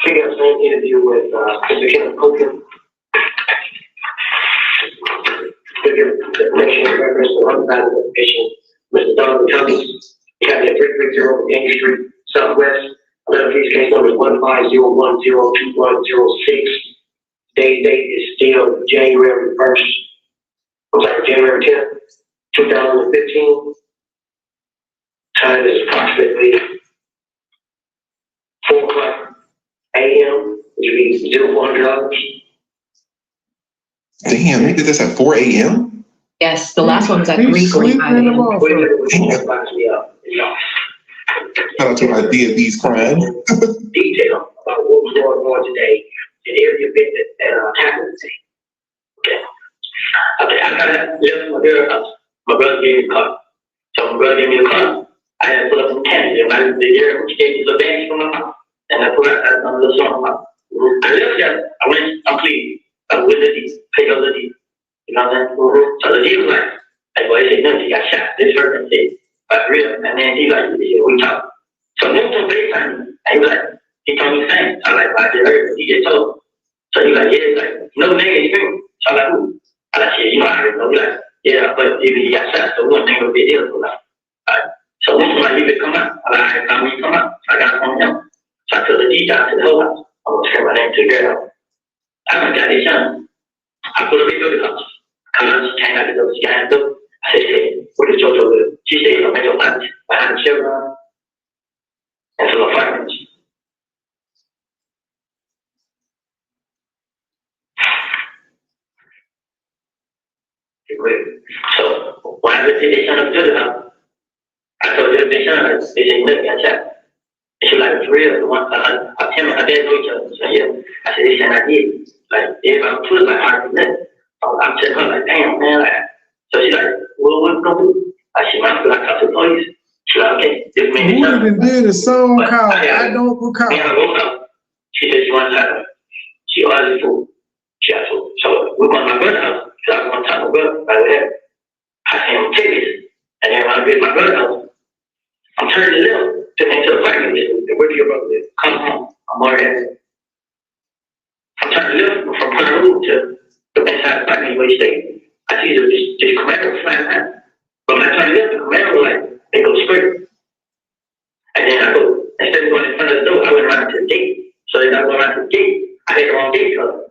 We got an interview with Mr. Kenneth Copeland. The information in reference to unfounded information. Mr. Donald Cummings, we have the 330 Yankee Street Southwest. 11 case number is 150102106. Date is still January 1st. I'm sorry, January 10th, 2015. Time is approximately 4:00 a.m., which means $0 Damn, they did this at 4 a.m.? Yes, the last one was at 3:45 a.m. Shout out to idea these crimes. Detail about what was going on today in every event that happened today. Okay, I got left my girl house. My brother gave me a car. So my brother gave me a car. I had to put up some candy. And I was there, she gave me the bags from my mouth. And I put out a little song about. I left there. I went, I'm pleased. I went to the paid up the deed. You know what I'm saying? So the deed was like, boy, he said, no, he got shot. This hurt and said, but real. And then he like, we talked. So then to FaceTime, and he was like, he told me the same. I like, I just heard, he just told. So he like, yeah, like, no nigga, you feel me? So I'm like, who? I like, yeah, I already know. He like, yeah, but he got shot, so one thing would be a deal. So like, alright. So this one, like, he could come out. I like, I come come out. So I got on him. So I took the deed down to the whole house. I'm gonna turn my name to the girl. I got this young. I put a video to the house. She came out the door, she got the door. I said, hey, what is JoJo with? She said, I'm at your lunch behind the children. And some apartments. So when I went to the son of Judah, I told her the son, they said, look, I said, she was like, it's real. The one, I tell me, I didn't know each other. So yeah, I said, they said I did. Like, if I was like, I already know. I'm telling her, like, damn, man. Like, so she's like, well, what's going to do? I said, man, I feel like I talk to the police. She's like, okay, this made me tell me. Did a song called I Don't Recall. She said she wanted to, she wanted to, she asked for, so we're going to my brother's house. So I was going to talk to my brother right there. I seen him tickets. And then when I get to my brother's house, I'm turning to them to enter the parking lot. Where do your brother live? Come home. I'm already. I'm turning to them from Honolulu to the inside the parking lot where he stayed. I see this Camaro flying out. But when I turn to them, the Camaro like, they go straight. And then I go, instead of going in front of the door, I went around to the gate. So then I went around to the gate. I had the wrong gate color.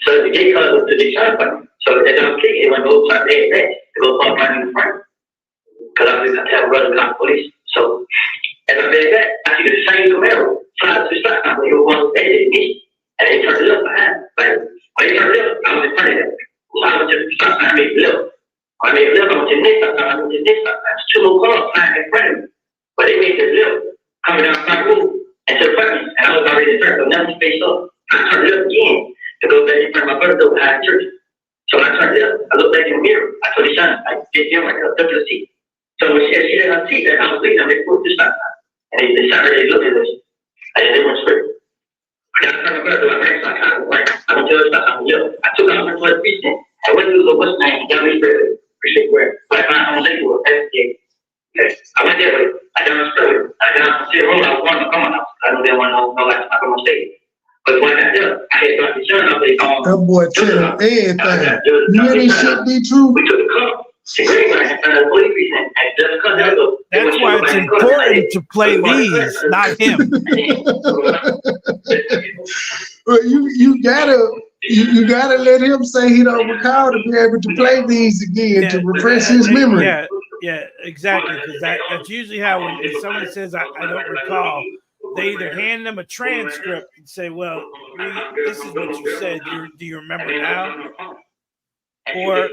So the gate color was to the shine button. So as I'm kicking, it went go upside the head to go park right in the front. Because I was going to tell my brother to call the police. So as I did that, I see the same Camaro fly to the stop sign when he was going to exit me. And they turned it up behind. Like, when they turned it up, I was in front of them. So I made a left. I made a left on the next stop. I went to the next stop. There's two more cars flying in front of me. But they made the left coming down my road and to the front of me. And I was already there. So now he faced up. I turned left again to go back in front of my brother door behind church. So when I turned left, I looked back in the mirror. I told the son, I did him right up to the seat. So when she let her see that I was leaving, they put the stop sign. And they shot her, they looked at us. And they went straight. I turned my brother door, I ran, so I kind of like, I went to the stop sign, left. I took out my toilet precinct. I went to the what's name, down this way, precinct where I found on Lakewood, SDA. Okay. I went that way. I down the street. I down the street road. I was going to come on. I know they want to know like I'm gonna stay. But when I got there, I had got the insurance up there. That boy telling everything. You know this shit be true? We took the car. That's why it's important to play these, not him. Well, you gotta let him say he don't recall to be able to play these again to refresh his memory. Yeah, exactly. Because that's usually how when if someone says I don't recall, they either hand them a transcript and say, "Well, this is what you said. Do you remember now?" Or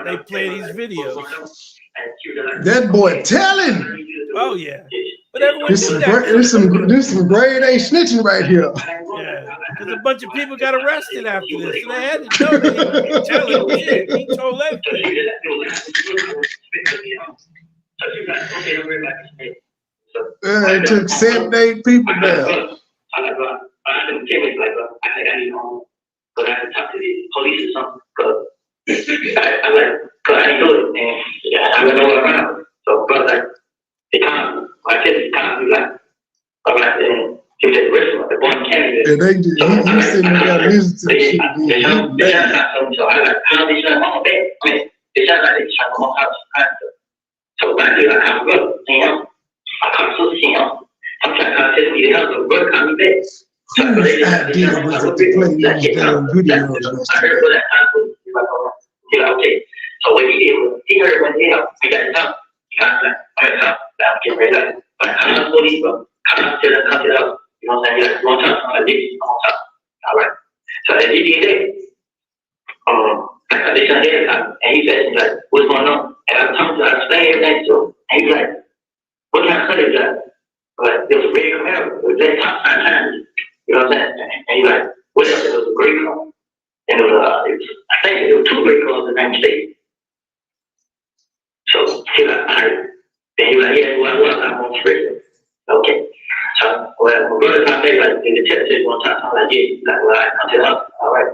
they play these videos. That boy telling. Oh yeah, but everyone This some grade A snitching right here. Yeah, because a bunch of people got arrested after this. So they had to know that he was telling shit. He told everything. It took 7 to 8 people down. But I had to talk to the police or something. I didn't do it, man. I went all around. So, but like, the time, I said the time, like, all right, then, he said, restaurant, the one candidate. And they you sitting there listening to the shit. They shot something, so I like, how they shot my bed? I mean, they shot like, they shot my house. So, when I do, I come up, see him. I come to see him. I'm trying to tell me the hell, so brother, come back. Whose idea was it to play these damn videos? I heard for that time, he's like, okay. So what he did was, he heard when we got the top. He got like, I'm getting ready to, but I'm not police, but I'm not still cut it up. You know what I'm saying? Like, one time, I did it, one time. All right. So as he did that, I did some hair time, and he said, like, what's going on? And I told him, I explained everything to him, and he's like, what kind of study is that? But it was a red Camaro, it was that top sign. You know what I'm saying? And he's like, what else? It was a great car. And it was, I think there were 2 great cars in the United States. So he like, all right. Then he like, yeah, well, I'm on straight. Okay. So, well, my brother's not there, like, in the test said one time, I'm like, yeah, like, well, I said, all right.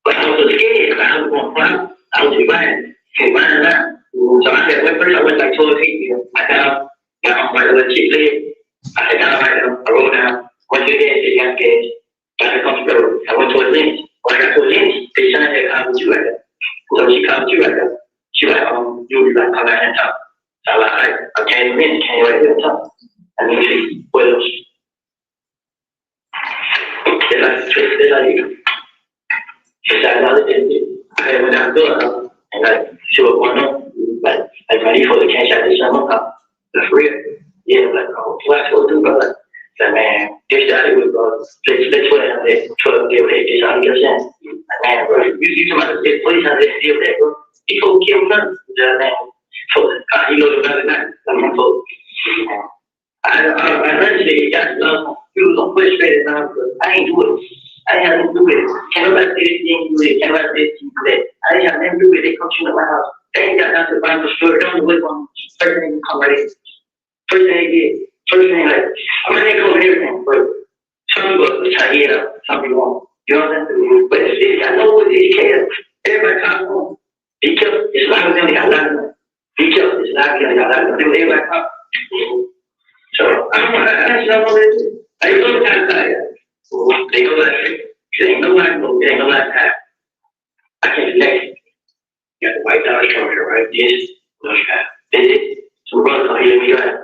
But I was so scared, like, I was going to fly. I was behind around. So I said, first I went like 12 feet, I got on my little cheap leg. I got on right down, I rolled down. Went to the gas station, got gas. Got to come to the road. I went to a lens. When I got to a lens, they shot that car with you right there. So she comes you right there. She like, you'll be like, come back and talk. So I was like, all right, I came right here and talk. And then she, what else? They're like, you. She said, no, I went down the door, and like, she was going on, like ready for the cash out this summer. That's real. Yeah, like, what's going to do, brother? Like, man, this guy was, let's put it on there, 12 give it, this how he gets in. Like, man, bro, you come out of this police on this deal that, bro. He go kill him, man. So, he goes about the night. I'm so, I heard he got he was on push straight down, but I ain't do it. I ain't have nothing to do with it. Can't nobody say this thing, do it. Can't nobody say this thing, do that. I ain't have nothing to do with it. They come to my house. They ain't got nothing to buy the store. Don't wait on first thing come right in. First thing they did. First thing, like, I mean, they go with everything, but some people try to get up, some people won't. You know what I'm saying? But I know what they care. Everybody comes home. Be careful. It's not them, they got a lot of them. Be careful. It's not them, they got a lot of them. Everybody comes. So, I don't know how to do. I don't know how to do. They go like that. There ain't no life, there ain't no life time. I can't connect. You got the white dollars coming here, right? This, no shot. This is. So, brother, come here, we got it.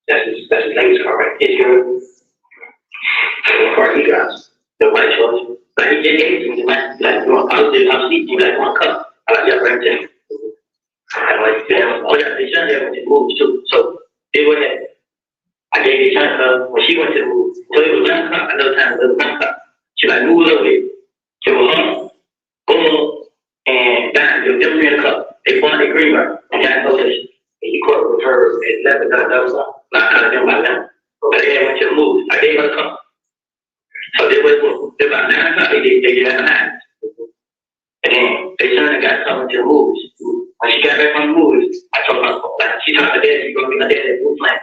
That's his latest car, right? It's your car he drives. The white choice. But he just gave it to me. Like, you want positive, I'm sleeping, you like one cup. I like, yeah, right there. I'm like, damn, oh yeah, they shot there when it moves too. So, they went ahead. I gave the She like, move over here. It was her, Bull, and Don. They were them three in the cup. They won the green bar. And Don told us, and he caught with her at 11, not out of them by them. But they went to the movies. I gave her the cup. So they went, they about 9 o'clock, they get out of 9. And then they turned and got something to the movies. When she got back from the movies, I told her, like, she talked to dad, she's gonna be my dad at boot plant.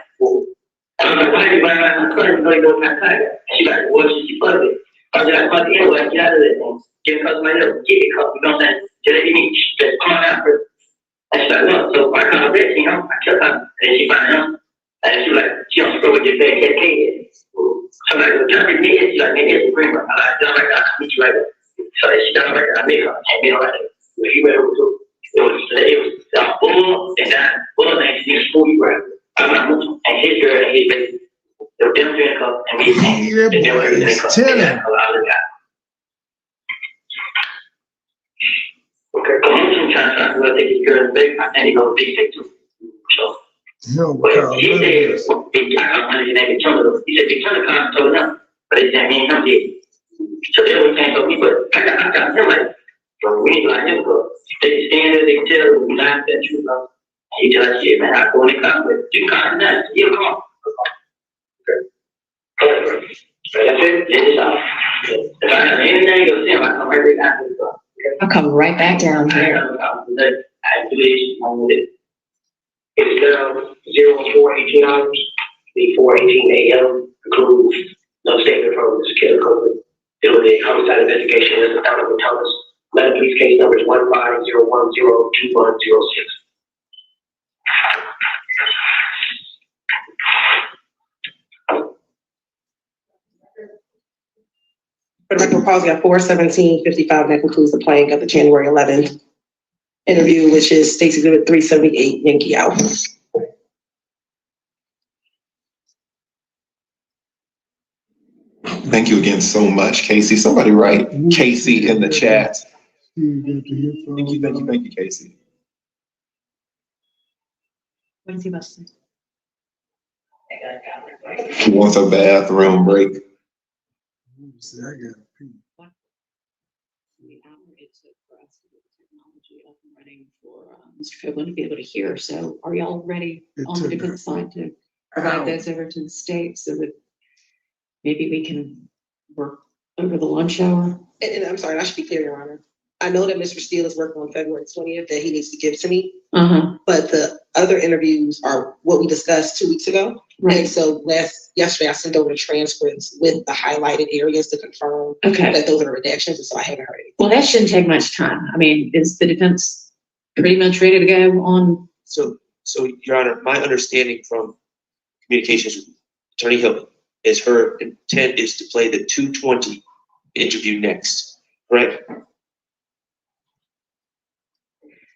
I was like, why did you buy my cousin? You know you go to my tiger. And she's like, what should she put it? I was like, fuck the anyway, get out of there. Get a cousin my little, get it, you know what I'm saying? Just let me just come on out first. And she's like, look, so I come up there, you know, I killed her. And then she found him. And she was like, she don't screw with your bad cat kid. So I'm like, well, just me, she's like, man, here's the green one. I'm like, I'll meet you right there. So she done right there, I made her, and made her right there. She went over to it was Bull and that Bull and she spool you right. I'm not moving. And his girl and his baby. They were them three in cup and me. And they were everything in cup. Okay, come on, I'm trying to take his girl and baby. I think he goes big stick too. So. No, but he said, I don't understand Big Chunga. He said Big Chunga come told him, but they said me and him did. So they always can't tell me, but I got him like, so we ain't like him, but they stand there, they can tell we not that truth. He tell us, yeah, man, I go in the car, but you can't do that. Yeah, come on. Okay. That's it. It's all. If I have anything to say, I come right back after the car. I'll come right back down here. I do this. It's 0418 hours. The 4:18 a.m. includes no statement from the security company. Deal with a homicide investigation as the town of Thomas. Letter police case numbers 150102106. For the record, policy at 4/17/55, that concludes the playing of the January 11th interview, which is State's Exhibit 378, Yankee out. Thank you again so much, Casey. Somebody write Casey in the chat. Thank you, Casey. What is he about to say? He wants a bathroom break. The hour it took for us to get the technology up and running for Mr. Copeland to be able to hear. So are y'all ready on the defense side to provide those over to the state so that maybe we can work over the lunch hour? And I'm sorry, I should be clear, Your Honor. I know that Mr. Steele is working on February 20th that he needs to give to me. But the other interviews are what we discussed 2 weeks ago. Right. And so yesterday I sent over the transcripts with the highlighted areas to confirm that those are the redactions, and so I haven't heard anything. Well, that shouldn't take much time. I mean, is the defense pretty much ready to go on? So Your Honor, my understanding from communications with Attorney Hill is her intent is to play the 220 interview next, correct?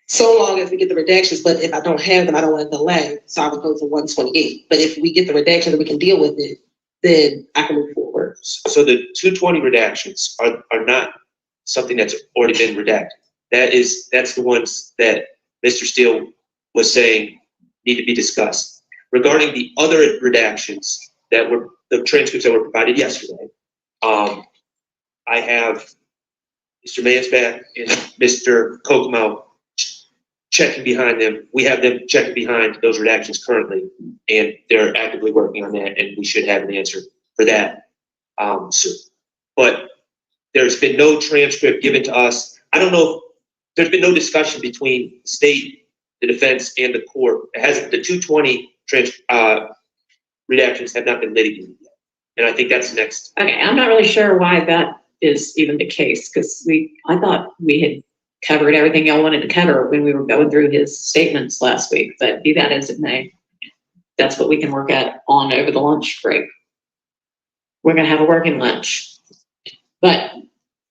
So long as we get the redactions, but if I don't have them, I don't want to delay. So I would go to 128. But if we get the redactions and we can deal with it, then I can move forward. So the 220 redactions are not something that's already been redacted. That's the ones that Mr. Steele was saying need to be discussed. Regarding the other redactions that were the transcripts that were provided yesterday, I have Mr. Mansbach and Mr. Kokomo checking behind them. We have them checking behind those redactions currently, and they're actively working on that, and we should have an answer for that. But there's been no transcript given to us. I don't know if there's been no discussion between the state, the defense, and the court. The 220 redactions have not been litigated yet, and I think that's next. Okay, I'm not really sure why that is even the case, because I thought we had covered everything y'all wanted to cover when we were going through his statements last week, but be that as it may, that's what we can work on over the lunch break. We're gonna have a working lunch, but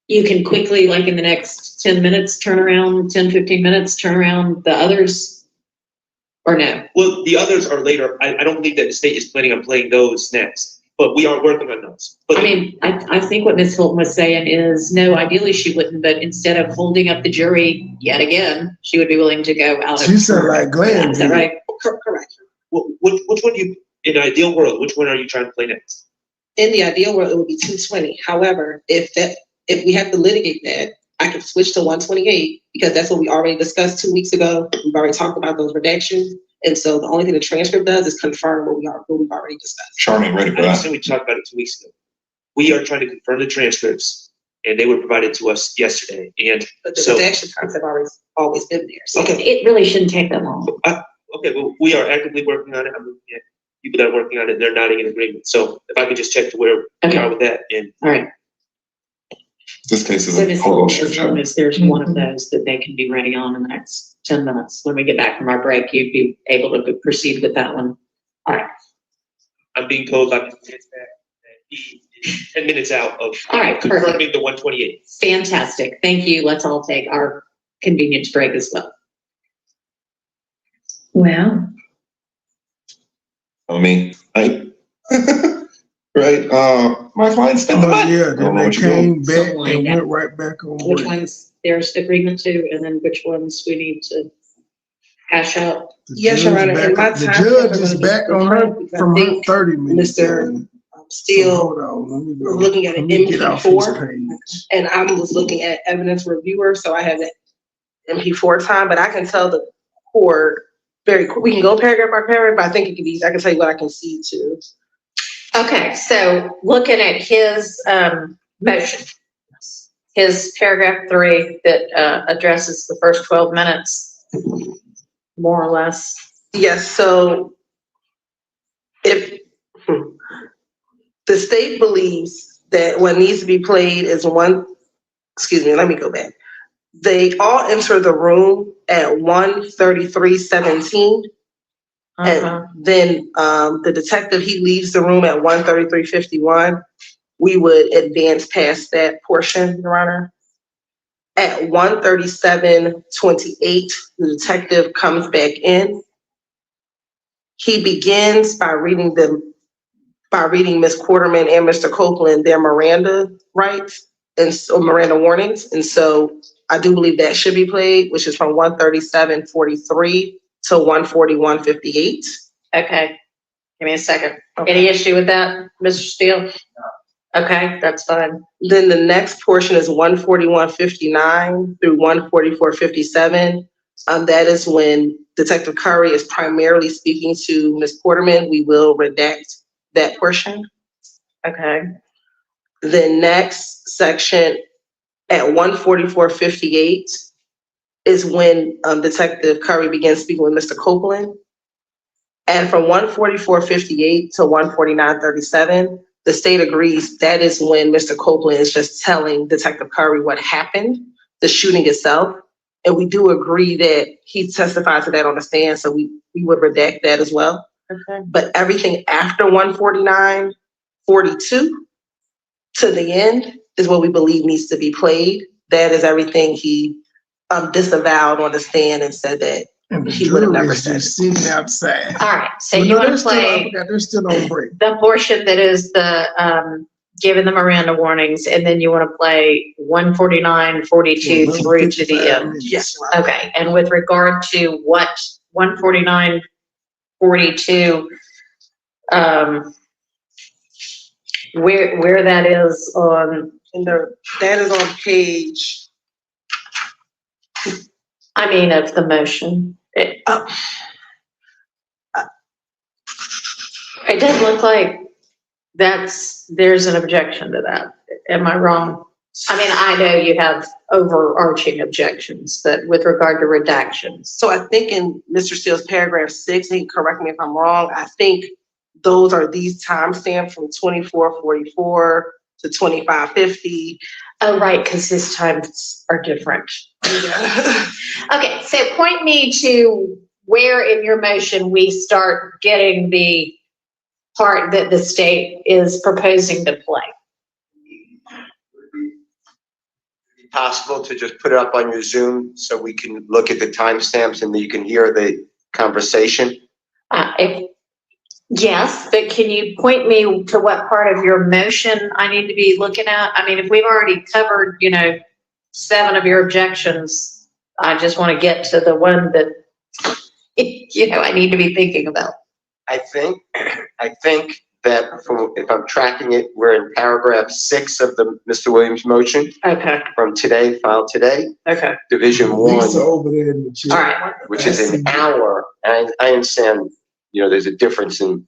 you can quickly, like in the next 10 minutes, 15 minutes, turn around the others, or no? Well, the others are later. I don't believe that the state is planning on playing those next, but we are working on those. But I think what Ms. Hilton was saying is, no, ideally she wouldn't, but instead of holding up the jury yet again, she would be willing to go out. She said like Glenn. Is that right? Correct. Which one in an ideal world, which one are you trying to play next? in the ideal world, it would be 220. However, if we have to litigate that, I can switch to 128 because that's what we already discussed 2 weeks ago. We've already talked about those redactions. And so the only thing the transcript does is confirm what we've already discussed. Charmaine ready for I that. understand we talked about it 2 weeks ago. We are trying to confirm the transcripts, and they were provided to us yesterday. And But the so, redaction times have always been there. So It really shouldn't take that long. okay, well, we are actively working on it. I'm looking at people that are working on it. They're nodding in agreement. So if I could just check to where we are with that. And All right. This case is So a as total long shit as there's one of those that they can be ready on in the next 10 minutes. When we get back from our break, you'd be able to proceed with that one. All right. I'm being told by Mr. Hitzback that he is 10 minutes out of All right, confirming perfect. the 128. Fantastic. Thank you. Let's all take our convenience break as well. Well, I mean, right? Right? My client spent the money. Yeah, then they came back Something and like that. went right back on which break. ones there's agreement to, and then which ones we need to hash out? The Yes, Your judge Honor, back and my on- the time judge frames is are back gonna be on her different because I from her think 30 minutes. Mr. So Steele hold on, let me go. was looking at Let an me get off his MP4, page. and I was looking at evidence reviewer, so I have that MP4 time, but I can tell the court very quick. We can go paragraph by paragraph, but I think it could be, I can tell you what I can see too. Okay, so looking at his motion, his paragraph 3 that addresses the first 12 minutes, more or less. Yes, so if the state believes that what needs to be played is let me go back. They all enter the room at 1:33:17. And then the detective, he leaves the room at 1:33:51. We would advance past that portion, Your Honor. At 1:37:28, the detective comes back in. He begins by reading Ms. Quarterman and Mr. Copeland their Miranda rights and so Miranda warnings. And so I do believe that should be played, which is from 1:37:43 to 1:41:58. Okay, give me a second. Okay. Any issue with that, Mr. Steele? Okay, that's fine. Then the next portion is 1:41:59 through 1:44:57. That is when Detective Curry is primarily speaking to Ms. Quarterman. We will redact that portion. Okay. The next section at 1:44:58 is when Detective Curry begins speaking with Mr. Copeland. And from 1:44:58 to 1:49:37, the state agrees that is when Mr. Copeland is just telling Detective Curry what happened, the shooting itself. And we do agree that he testified to that on the stand, so we would redact that as well. Okay. But everything after 1:49:42 to the end is what we believe needs to be played. That is everything he disavowed on the stand and said that And the he would have jury never is said. just sitting outside. All right, so Well, you no, want they're to still- I play forgot, they're still on break. the portion that is the giving the Miranda warnings, and then you want to play 1:49:42 through to the end. Yes. Okay, and with regard to what 1:49:42, where that is on, That is on page. I mean, of the motion. It does look like there's an objection to that. Am I wrong? I mean, I know you have overarching objections, but with regard to redactions. So I think in Mr. Steele's paragraph 6, and he can correct me if I'm wrong, I think those are these timestamps from 24:44 to 25:50. Oh, right, because his times are different. Okay, so point me to where in your motion we start getting the part that the state is proposing to play. Possible to just put it up on your Zoom so we can look at the timestamps and you can hear the conversation? Yes, but can you point me to what part of your motion I need to be looking at? I mean, if we've already covered, 7 of your objections, I just want to get to the one that, I need to be thinking about. I think that if I'm tracking it, we're in paragraph 6 of the Mr. Williams motion Okay, from today, filed today, okay, Division Lisa 1, over there in the chair. all right. which is an hour. And I understand, there's a difference in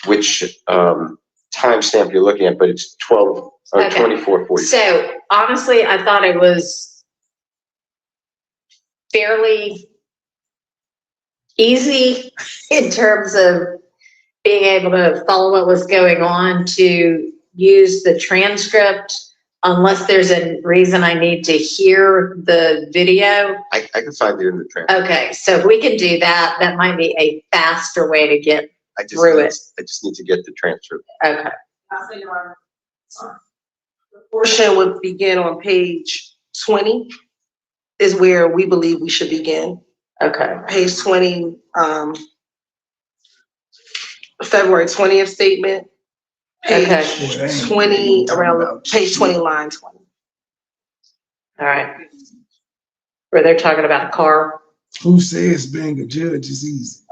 which timestamp you're looking at, but it's 12 or Okay. 24:40. So honestly, I thought it was fairly easy in terms of being able to follow what was going on, to use the transcript, unless there's a reason I need to hear the video. I can find it in the transcript. Okay, so if we can do that, that might be a faster way to get through it. I just need to get the transcript. Okay. The portion would begin on page 20 is where we believe we should begin. Okay. Page 20, February 20th statement. Page Okay. 20, around page 20, line 20. All right. Where they're talking about a car. Who says being a judge is easy?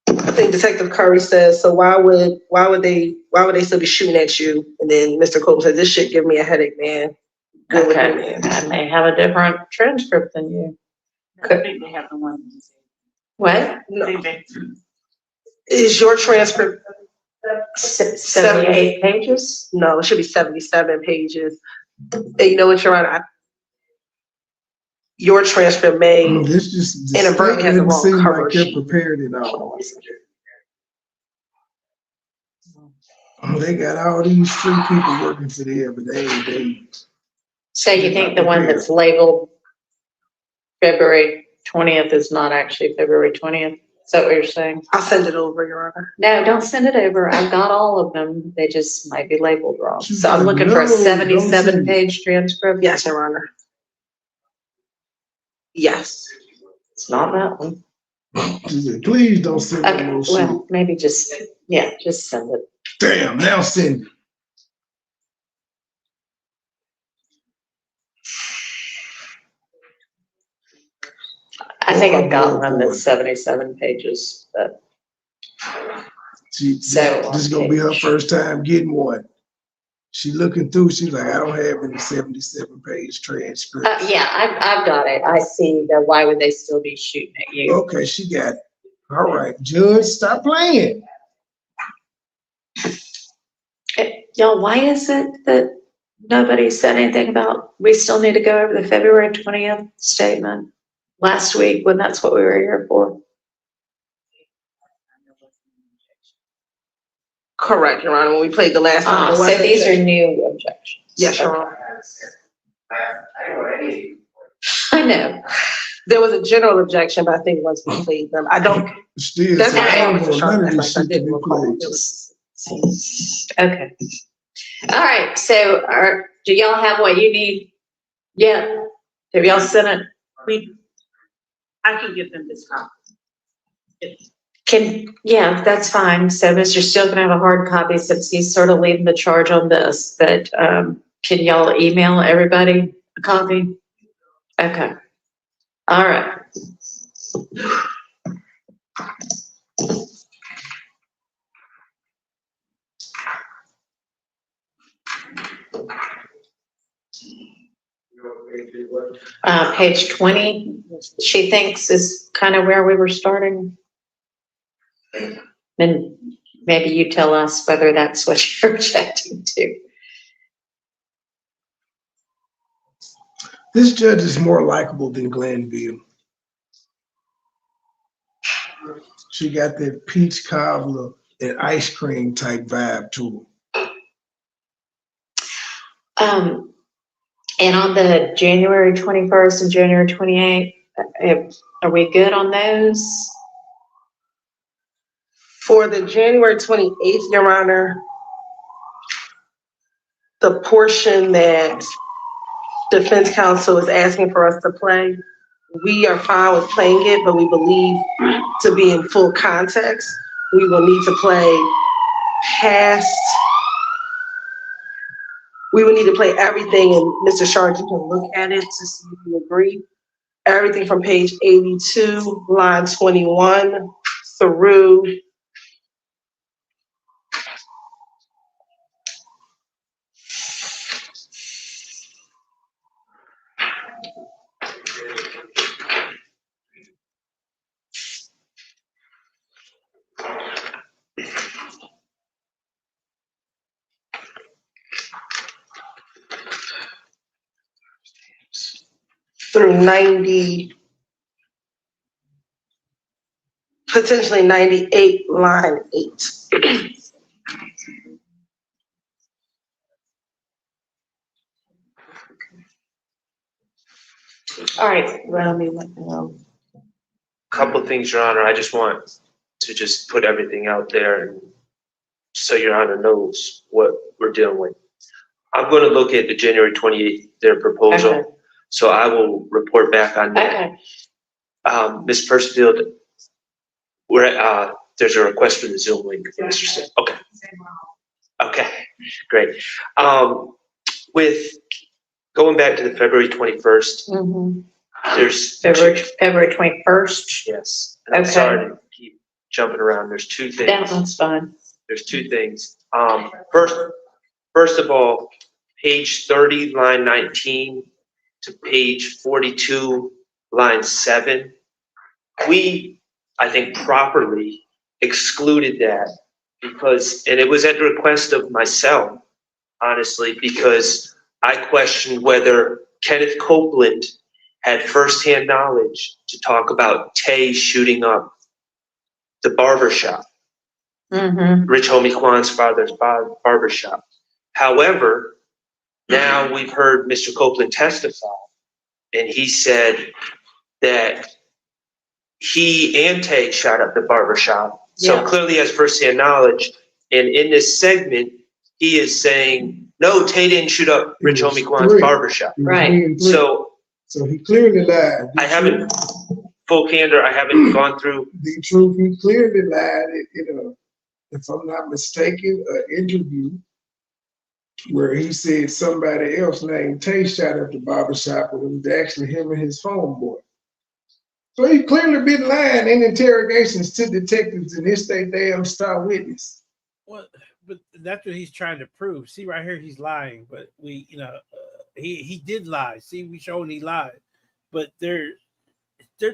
I think Detective Curry says, so why would they still be shooting at you? And then Mr. Cole said, this shit give me a headache, man. Good with Okay. you, man. I may have a different transcript than you. I think they have the one. What? No. Is your transcript 78 pages? No, it should be 77 pages. And you know what, Your Honor? Your transcript may This just inadvertently has the doesn't wrong seem cover like they're sheet. prepared at all. They got all these free people working for them, but they So you think the one that's labeled February 20th is not actually February 20th? Is that what you're saying? I'll send it over, Your Honor. No, don't send it over. I've got all of them. They just might be labeled wrong. She's So I'm like, looking for a no, don't send 77-page transcript. Yes, Your Honor. Yes. It's not that one. she said, please don't send Okay, them no shit. well, maybe just send it. Damn, now send it. I think I got one that's 77 pages, but This So, is gonna be her first time getting one. She looking through, she's like, I don't have any 77-page transcript. yeah, I've got it. I see that. Why would they still be shooting at you? Okay, she got it. All right, Judge, stop playing. Y'all, why is it that nobody said anything about, we still need to go over the February 20th statement last week when that's what we were here for? Correct, Your Honor. When we played the last one. So these are new objections. Yes, Your Honor. I know. There was a general objection, but I think once we played them, I don't. Still, That's I why I don't was want trying none of to this shit to be played. Okay. All right. So do y'all have what you need? Yeah. Have y'all sent it? I can give them this copy. Yeah, that's fine. So Mr. Steele can have a hard copy since he's sort of leading the charge on this, but can y'all email everybody a copy? Okay. All right. Page 20, she thinks is kind of where we were starting. Then maybe you tell us whether that's what you're objecting to. This judge is more likable than Glenville. She got that peach cobbler and ice cream type vibe to her. And on the January 21st and January 28th, are we good on those? For the January 28th, Your Honor, the portion that defense counsel is asking for us to play, we are fine with playing it, but we believe to be in full context, we will need to play past. We would need to play everything, and Mr. Sharp, you can look at it to see if you agree. Everything from page 82, line 21 through through 90, potentially 98, line 8. All right, well, Couple things, Your Honor. I just want to just put everything out there so Your Honor knows what we're dealing with. I'm going to look at the January 28th, their proposal. Okay. So I will report back on that. Okay. Ms. Percival, there's a request for the Zoom link. Mr. Smith. Okay. Okay, great. With going back to the February 21st, there's February 21st. Yes. And I'm sorry to keep jumping around. There's two things. That's fine. There's two things. First of all, page 30, line 19 to page 42, line 7. We, I think, properly excluded that because, and it was at the request of myself, honestly, because I questioned whether Kenneth Copeland had firsthand knowledge to talk about Tay shooting up the barbershop. Rich Homie Kwan's father's barbershop. However, now we've heard Mr. Copeland testify, and he said that he and Tay shot up the barbershop. So clearly has firsthand knowledge. And in this segment, he is saying, no, Tay didn't shoot up Rich Homie Kwan's barbershop. Right. So he clearly lied. I haven't, full candor, I haven't gone through. The truth, he clearly lied. If I'm not mistaken, an interview where he said somebody else named Tay shot up the barbershop, but it was actually him and his phone boy. So he clearly been lying in interrogations to detectives, and it's their damn star witness. Well, but that's what he's trying to prove. See, right here, he's lying, but he did lie. See, we showing he lied, but they're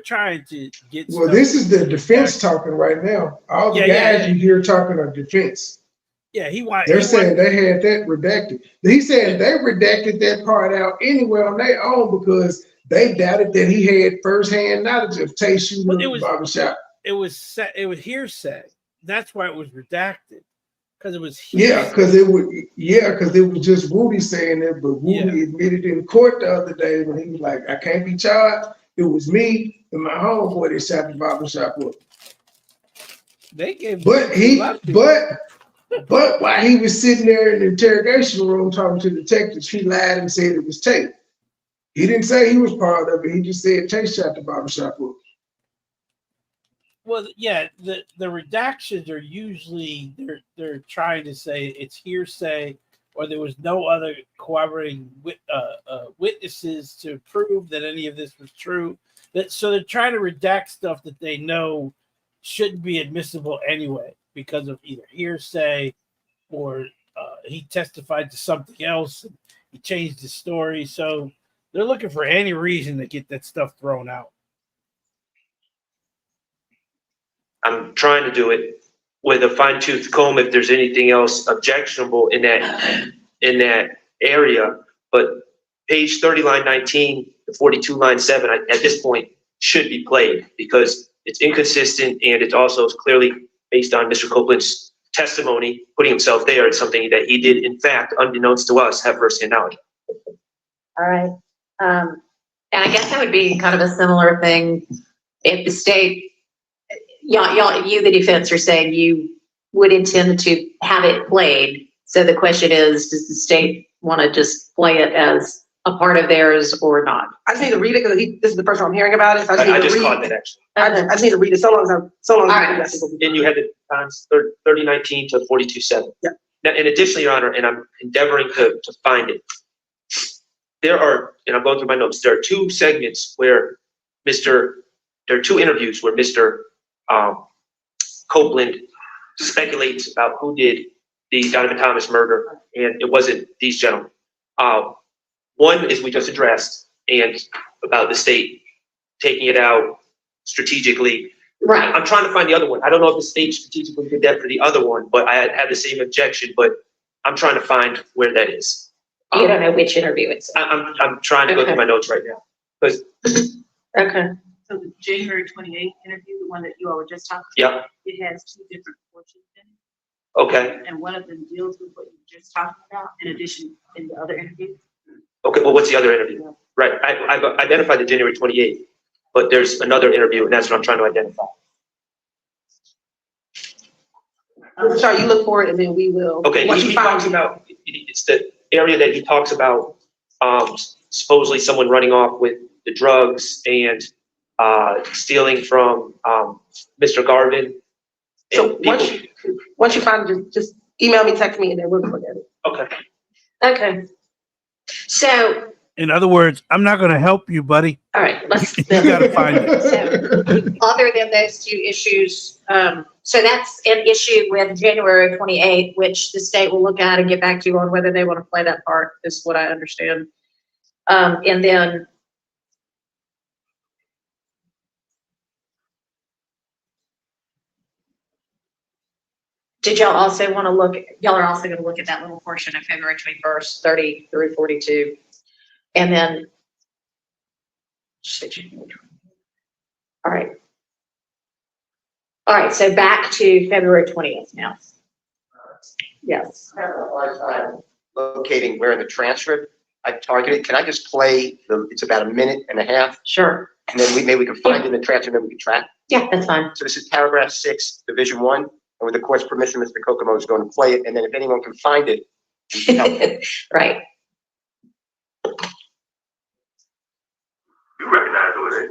trying to get. Well, this is the defense talking right now. All the guys you hear talking are defense. Yeah, They're saying they had that redacted. He said they redacted that part out anyway on their own because they doubted that he had firsthand knowledge of Tay shooting up the barbershop. It was hearsay. That's why it was redacted, because it was hearsay. Yeah, because it was just Woody saying it, but Woody admitted in court the other day when he was like, "I can't be charged. It was me and my homeboy that shot the barbershop up." They gave, but while he was sitting there in the interrogation room talking to detectives, he lied and said it was Tay. He didn't say he was part of it. He just said Tay shot the barbershop up. Well, yeah, the redactions are usually they're trying to say it's hearsay or there was no other corroborating witnesses to prove that any of this was true. So they're trying to redact stuff that they know shouldn't be admissible anyway because of either hearsay or he testified to something else and he changed his story. So they're looking for any reason to get that stuff thrown out. I'm trying to do it with a fine-tooth comb if there's anything else objectionable in that area. But page 30, line 19, to 42, line 7, at this point should be played because it's inconsistent and it also is clearly based on Mr. Copeland's testimony, putting himself there. It's something that he did, in fact, unbeknownst to us, have firsthand knowledge. All right. And I guess that would be kind of a similar thing if the state, you, the defense, are saying you would intend to have it played. So the question is, does the state want to just play it as a part of theirs or not? I just need to read it because this is the first time I'm hearing about it. So I just caught that actually. I just need to read it so long. Right. And you had the times 3019 to 42:7. Yeah. Now, and additionally, Your Honor, and I'm endeavoring to find it. There are, and I'm going through my notes. There are two segments where there are two interviews where Mr. Copeland speculates about who did the Donovan Thomas murder, and it wasn't these gentlemen. One is we just addressed, and about the state taking it out strategically. Right. I'm trying to find the other one. I don't know if the state strategically did that for the other one, but I had the same objection, but I'm trying to find where that is. You don't know which interview it's. I'm trying to go through my notes right now. Because, Okay. So the January 28th interview, the one that you all were just talking yeah, about, it has two different portions in it. okay, And one of them deals with what you were just talking about in addition in the other interview. okay, well, what's the other interview? Right, I've identified the January 28th, but there's another interview, and that's what I'm trying to identify. Sorry, you look for it and then we will. Okay, once he you find talks it. about, it's the area that he talks about, supposedly someone running off with the drugs and, stealing from, Mr. Garvin. So and once people- you find it, just email me, text me, and then we'll look at it. Okay. Okay. So, In other words, I'm not going to help you, buddy. all right, let's. You got to find it. So, other than those two issues, so that's an issue with January 28th, which the state will look at and get back to you on whether they want to play that part, is what I understand. And then did y'all also want to look, y'all are also going to look at that little portion of February 21st, 30 through 42. And then, all right. All right, so back to February 20th now. Yes. I have a hard time locating where in the transcript I targeted. Can I just play it's about a minute and a half? Sure. And then maybe we can find in the transcript and we can track. Yeah, that's fine. So this is paragraph 6, division 1. And with the court's permission, Mr. Kokomo is going to play it. And then if anyone can find it, we can help them. Right. You recognize who it is?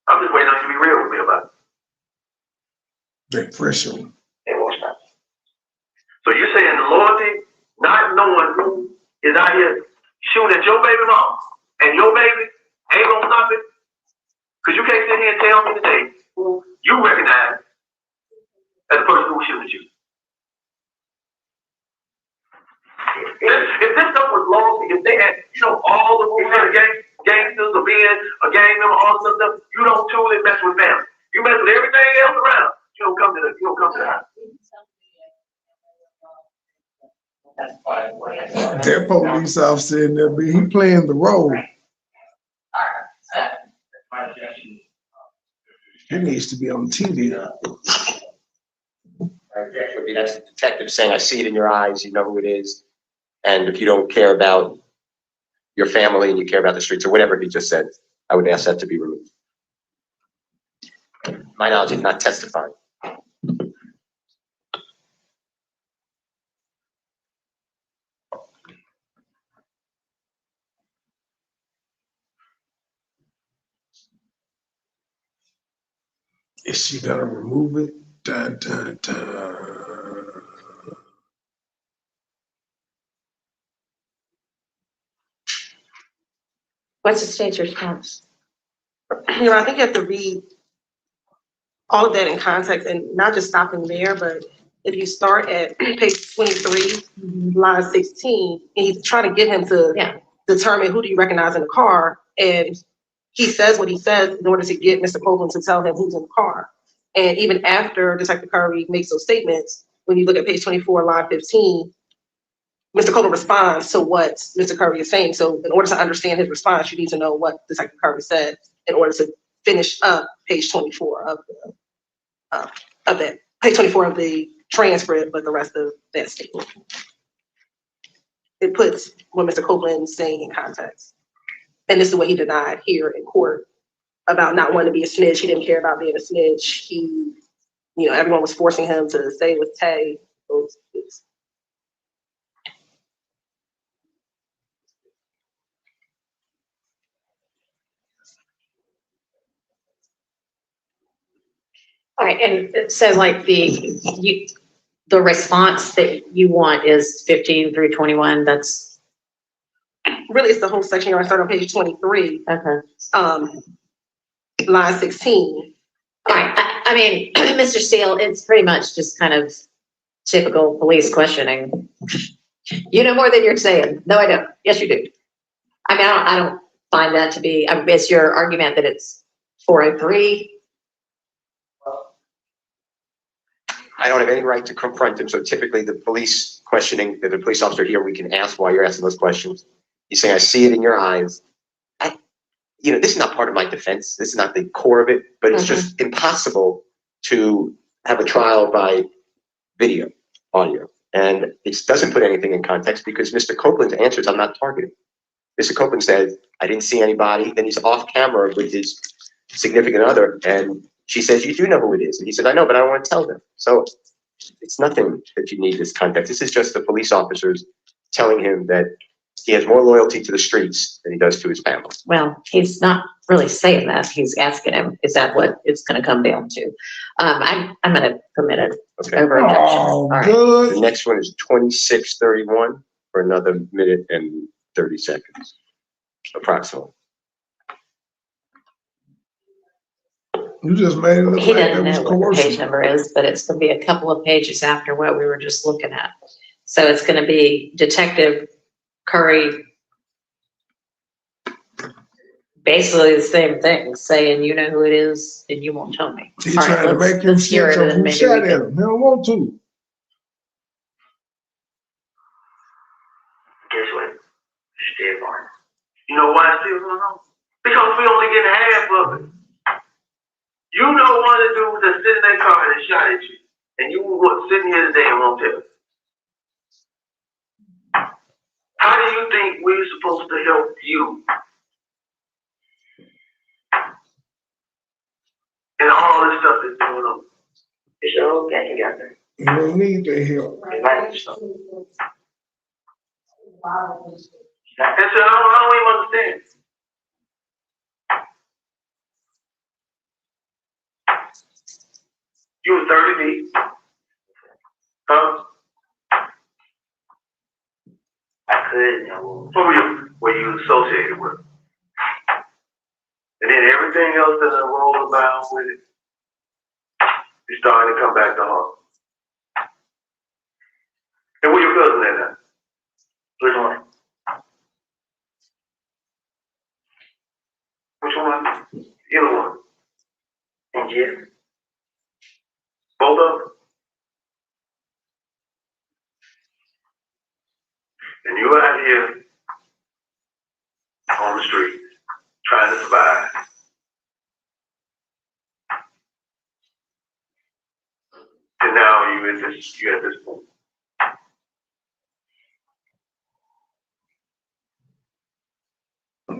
I'm just waiting on you to be real with me about it. That pressure. It won't stop. So you're saying the loyalty, not knowing who is out here shooting at your baby mom and your baby ain't gonna stop it? Cause you can't sit here and tell me today who you recognize as the person who was shooting at you. If this stuff was loyalty, if they had, all the rules of the gangsters or being a gang member, all this stuff, you don't truly mess with family. You mess with everything else around. You don't come to the house. That police officer in there, he playing the role. He needs to be on TV. That's the detective saying, I see it in your eyes, you know who it is. And if you don't care about your family and you care about the streets or whatever he just said, I would ask that to be removed. My knowledge is not testifying. Is she gonna remove it? Dun, dun, dun. What's the state's response? I think you have to read all of that in context and not just stopping there, but if you start at page 23, line 16, and he's trying to get him to determine who do you recognize in the car, and he says what he says in order to get Mr. Copeland to tell him who's in the car. And even after Detective Curry makes those statements, when you look at page 24, line 15, Mr. Copeland responds to what Mr. Curry is saying. So in order to understand his response, you need to know what Detective Curry said in order to finish up page 24 of that, page 24 of the transcript, but the rest of that statement. It puts what Mr. Copeland is saying in context. And this is what he denied here in court about not wanting to be a snitch. He didn't care about being a snitch. He, everyone was forcing him to stay with Tay. All right, and so like the response that you want is 15 through 21. That's really, it's the whole section. I start on page 23. Okay. Line 16. All right. I mean, Mr. Steele, it's pretty much just kind of typical police questioning. You know more than you're saying. No, I don't. Yes, you do. I mean, I don't find that to be. It's your argument that it's 403. I don't have any right to confront him. So typically the police questioning, the police officer here, we can ask why you're asking those questions. He's saying, I see it in your eyes. This is not part of my defense. This is not the core of it, but it's just impossible to have a trial by video, audio. And it doesn't put anything in context because Mr. Copeland's answers, I'm not targeting. Mr. Copeland said, I didn't see anybody. Then he's off camera with his significant other. And she says, you do know who it is. And he said, I know, but I don't want to tell them. So it's nothing that you need this context. This is just the police officers telling him that he has more loyalty to the streets than he does to his family. Well, he's not really saying that. He's asking him, is that what it's going to come down to? I'm going to permit it over objection. All right. The next one is 2631 for another minute and 30 seconds, approximately. You just made it look He like doesn't that was know what the coercion. page number is, but it's going to be a couple of pages after what we were just looking at. So it's going to be Detective Curry, basically the same thing, saying, you know who it is and you won't tell me. He's All right, trying to make him let's hear snitch it on and who maybe shot we at can. him. He don't want to. Guess what? Still going. You know why it's still going on? Because we only getting half of it. You know one of the dudes that sit in that car and shot at you, and you were sitting here today and won't tell. How do you think we're supposed to help you? And all this stuff that's going on. It's your own gang out there. You don't need their help. And so I don't even understand. You were 30 deep. Huh? I couldn't. Who were you associated with? And then everything else that rolled about with it, it's starting to come back to heart. And where your cousin at now? Which one? Which one? Either one. And Jeff? Both of them? And you out here on the street trying to survive. And now you at this point.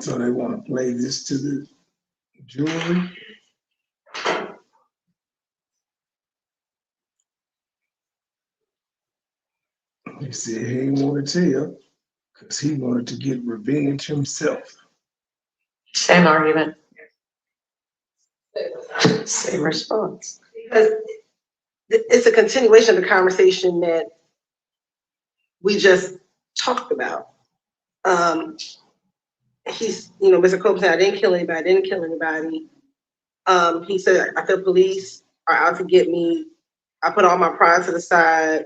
So they want to play this to the jury. He said he didn't want to tell because he wanted to get revenge himself. Same argument. Same response. Because it's a continuation of the conversation that we just talked about. Mr. Cope said, I didn't kill anybody. He said, I feel police are out to get me. I put all my pride to the side.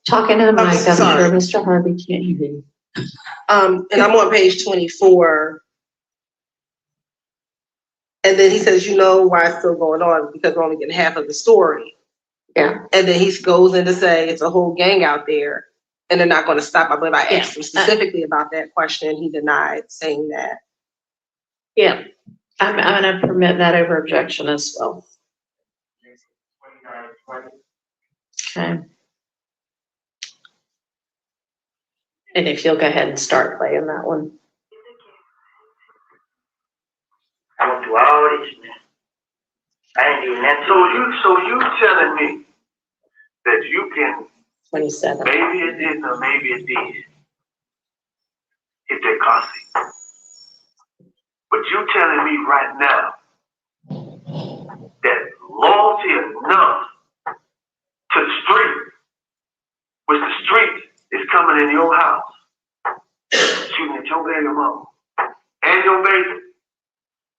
Talking to the mic, I'm sure sorry. Mr. Harvey can't hear you. And I'm on page 24. And then he says, you know why it's still going on? Because we're only getting half of the story. Yeah. And then he goes in to say it's a whole gang out there and they're not going to stop. I believe I asked him specifically about that question. He denied saying that. Yeah, I'm going to permit that over objection as well. Okay. And if you'll go ahead and start playing that one. I went through all this, man. I ain't doing that. So you telling me that you can 27. maybe it didn't or maybe it did hit that car seat. But you telling me right now that loyalty enough to the street, which the street is coming in your house, shooting at your baby mama and your baby.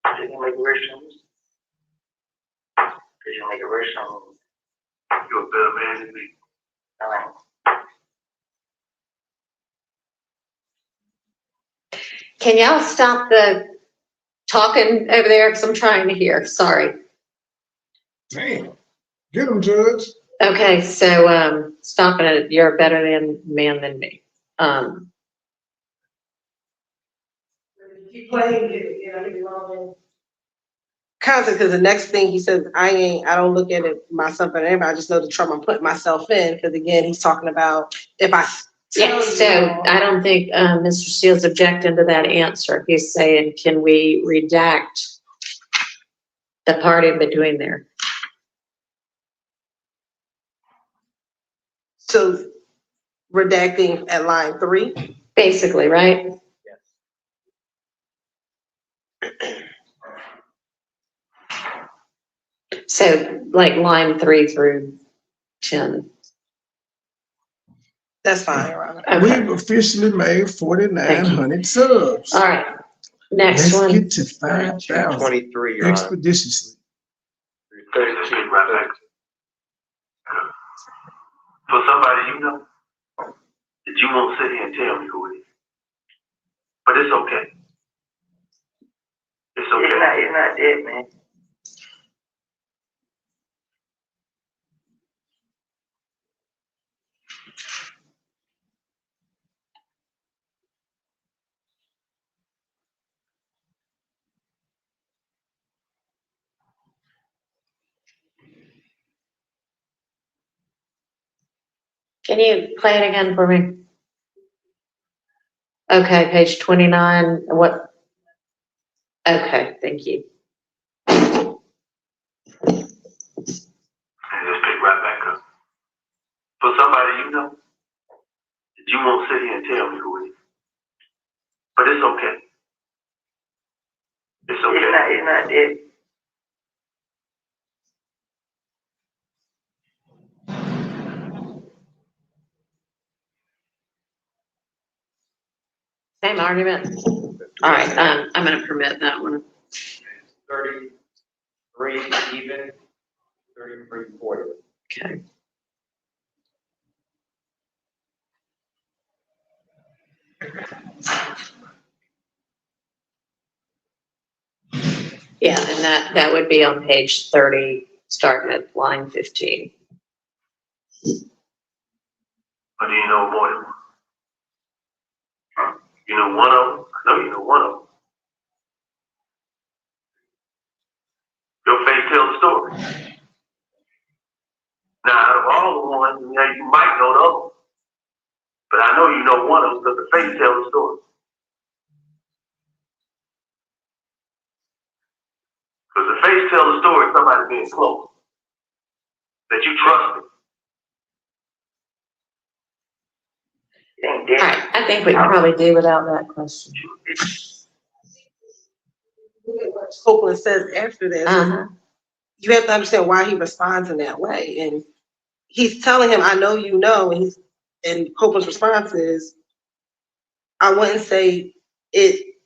So you can make a worse on me. Because you make a worse on me. You're a better man than me. All right. Can y'all stop the talking over there? Because I'm trying to hear. Sorry. Damn. Get him, Judge. Okay, so, stop it. You're a better man than me. Keep playing, concept, because the next thing he says, I don't look at it myself and everybody, I just know the trouble I'm putting myself in, because again, he's talking about if I Yeah, tell so you. I don't think, Mr. Steele's objecting to that answer. He's saying, can we redact the part in between there? So redacting at line 3? Basically, right? So like line 3 through 10. That's fine, Your Honor. Okay. We've officially made 4,900 subs. All right, next Let's one. get to 5,000 23, Your Honor. expeditiously. 32. Right back. For somebody you know, that you won't sit here and tell me who it is. But it's okay. It's okay. It's not it, man. Can you play it again for me? Okay, page 29, what? Okay, thank you. And just pick right back up. For somebody you know, that you won't sit here and tell me who it is. But it's okay. It's okay. It's not it. Same argument. All right, I'm gonna permit that one. 33 even, 33 40. Okay. Yeah, and that would be on page 30, starting at line 15. But do you know more than one? You know one of them? I know you know one of them. Your face tells the story. Now, out of all the ones, you might know the other. But I know you know one of them because the face tells the story. Because the face tells the story of somebody being close. That you trusted. All right, I think we can probably do without that question. What Copeland says after this, you have to understand why he responds in that way. And he's telling him, I know you know, and Copeland's response is, I wouldn't say it.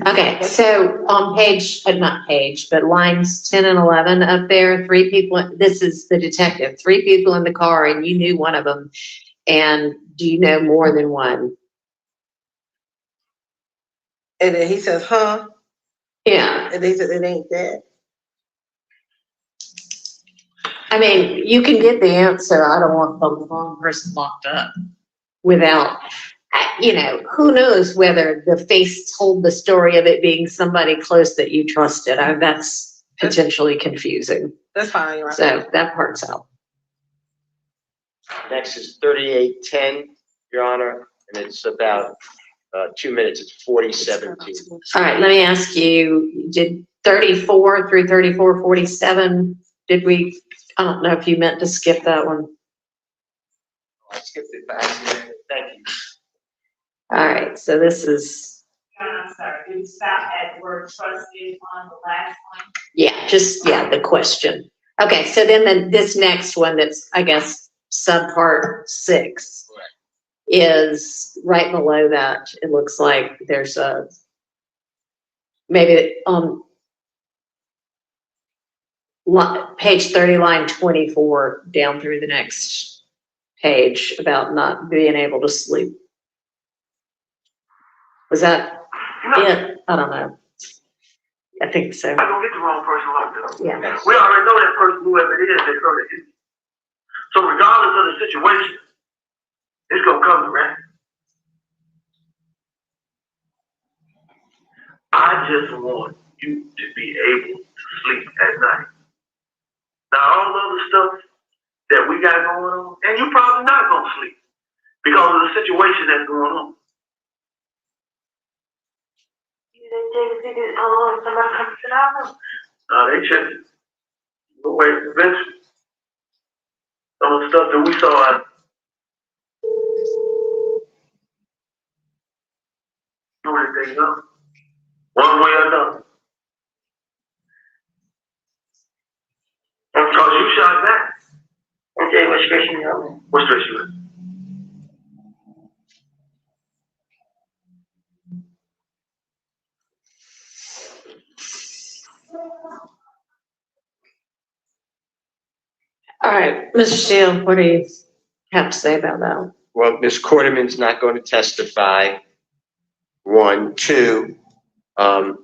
Okay, so on page, not page, but lines 10 and 11 up there, 3 people, this is the detective, 3 people in the car and you knew one of them. And do you know more than one? And then he says, huh? Yeah. And they said, it ain't that. I mean, you can get the answer, I don't want the wrong person locked up without, who knows whether the face told the story of it being somebody close that you trusted. That's potentially confusing. That's fine, you're right. So that part's out. Next is 3810, Your Honor, and it's about 2 minutes. It's 4017. All right, let me ask you, did 34 through 34:47, did we, I don't know if you meant to skip that one. I skipped it back. Thank you. All right, so this is. I'm sorry, did we stop at word trusted on the last one? Yeah, the question. Okay, so then this next one that's, I guess, subpart 6 is right below that. It looks like there's a, maybe on page 30, line 24, down through the next page about not being able to sleep. Was that it? I don't know. I think so. I don't get the wrong person locked up. Yeah. We already know that person, whoever it is, they're going to do. So regardless of the situation, it's gonna come, right? I just want you to be able to sleep at night. Now all the other stuff that we got going on, and you probably not gonna sleep because of the situation that's going on. You didn't take a ticket, how long somebody comes to the house? No, they checked it. We'll wait eventually. Some of the stuff that we saw out. Do anything else? One way or another. Because you shot back. Okay, what stress you out? What stress you in? All right, Mr. Steele, what do you have to say about that? Well, Ms. Quarterman's not going to testify. 1, 2,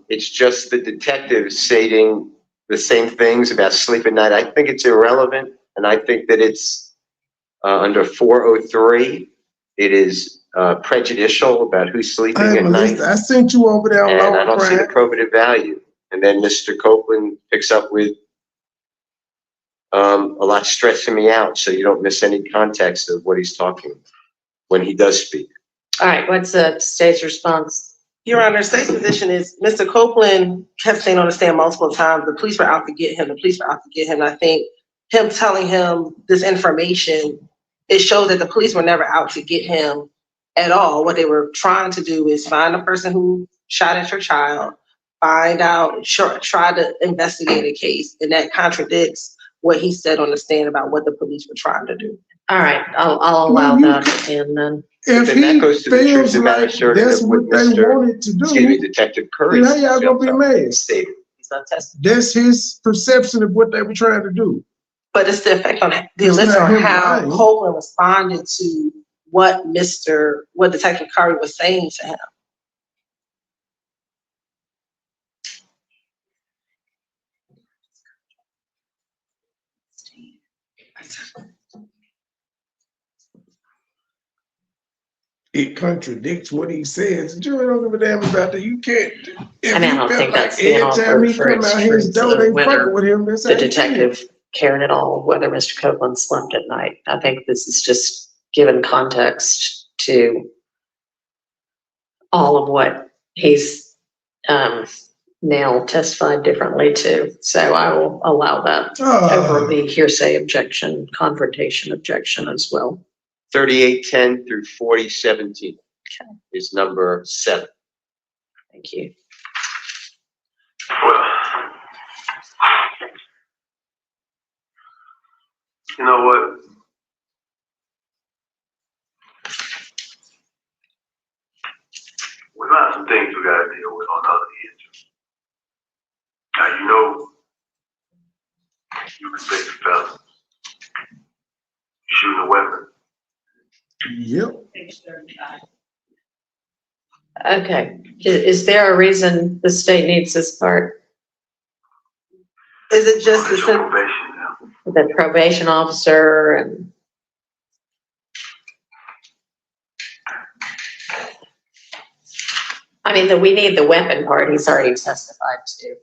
it's just the detective stating the same things about sleep at night. I think it's irrelevant, and I think that it's under 403. It is prejudicial about who's sleeping Hey, at night. Melissa, I sent you over there on And I lower don't see the crime. probative value. And then Mr. Copeland picks up with a lot stressing me out, so you don't miss any context of what he's talking when he does speak. All right, what's the state's response? Your Honor, state's position is Mr. Copeland kept saying on the stand multiple times, the police were out to get him, the police were out to get him. And I think him telling him this information, it shows that the police were never out to get him at all. What they were trying to do is find the person who shot at your child, find out, try to investigate a case, and that contradicts what he said on the stand about what the police were trying to do. All right, I'll allow that, and then. If Then that he goes to the truth feels of the matter like asserted that's of what they Mr. wanted to Excuse me, do, Detective Curry. then how y'all gonna be mad? Stated. That's his perception of what they were trying to do. But it's the effect on the It's listener not on him how lying. Copeland responded to what Detective Curry was saying to him. It contradicts what he says. The jury don't give a damn about that. You can't. If I mean, I he don't felt think like that's being every time offered he for come its out his truth, door, they whether fucking with him. That's the how he detective cared at all, whether Mr. Copeland slept at night. I think this is just given context to all of what he's now testified differently to. So I will allow that over the hearsay objection, confrontation objection as well. 3810 through 4017 is number 7. Thank you. Well, you know what? We got some things we gotta deal with on the other end. Now you know you convicted felon. Shooting a weapon. Yep. Okay, is there a reason the state needs this part? Is it just The probation officer and? I mean, we need the weapon part, he's already testified to.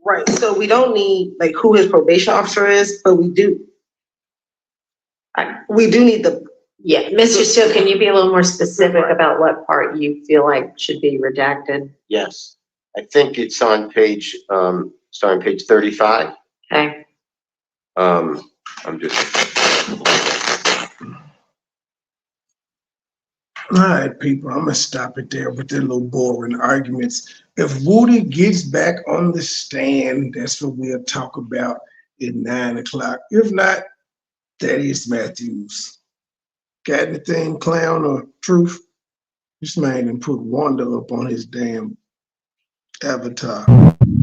Right, so we don't need like who his probation officer is, but we do. We do need the. Yeah, Mr. Steele, can you be a little more specific about what part you feel like should be redacted? Yes. I think it's on page, starting on page 35. Okay. I'm just. All right, people, I'm gonna stop it there with their little boring arguments. If Woody gets back on the stand, that's what we'll talk about at 9 o'clock. If not, Thaddeus Matthews. Got anything, clown or truth? This man done put Wanda up on his damn avatar.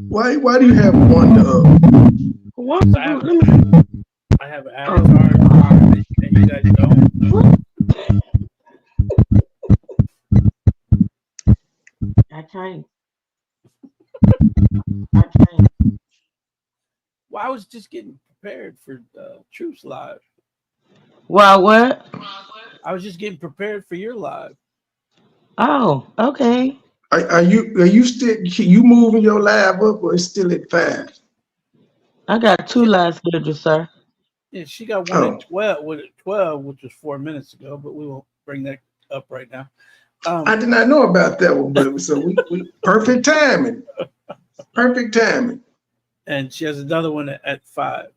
Why do you have Wanda up? What? I have an avatar and you guys don't. I can't. Well, I was just getting prepared for Truth Live. Wow, what? I was just getting prepared for your live. Oh, okay. Are you still you moving your lab up or it's still at 5? I got 2 live schedules, sir. Yeah, she got one at 12, which was 4 minutes ago, but we won't bring that up right now. I did not know about that one, but so we perfect timing. Perfect timing. And she has another one at 5.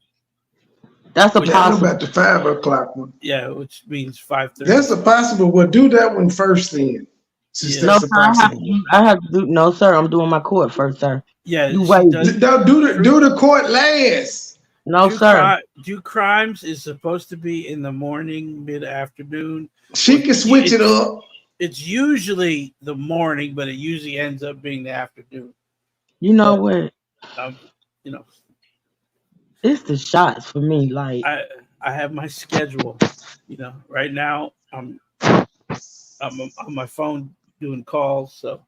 That's a I know possible. about the 5 o'clock one. Yeah, which means 5:30. That's a possible. We'll do that one first then. Since No, that's sir, a possible. I have to do. No, sir, I'm doing my court first, sir. Yeah, you she wait. does. Do the court last. No, sir. Do crimes is supposed to be in the morning, mid-afternoon. She can switch it up. It's usually the morning, but it usually ends up being the afternoon. You know what? You know, it's the shots for me. Like I have my schedule. You know, right now I'm on my phone doing calls, so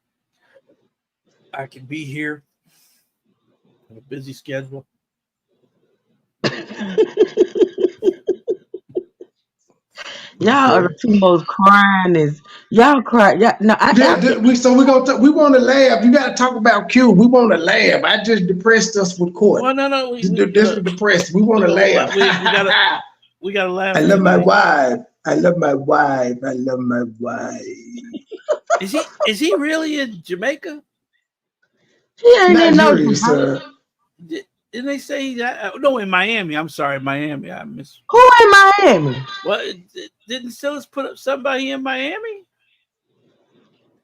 I can be here. I have a busy schedule. Y'all are the two most crying is y'all cry. Yeah, no, we want to laugh. You got to talk about Q. We want to laugh. I just depressed us with court. Well, no, this was depressed. We want to laugh. We gotta laugh. I love my wife. I love my wife. I love my wife. Is he really in Jamaica? He ain't in Nigeria, sir. Didn't they say that? No, in Miami. I'm sorry, Miami. I miss. Who in Miami? What didn't Silas put up somebody in Miami?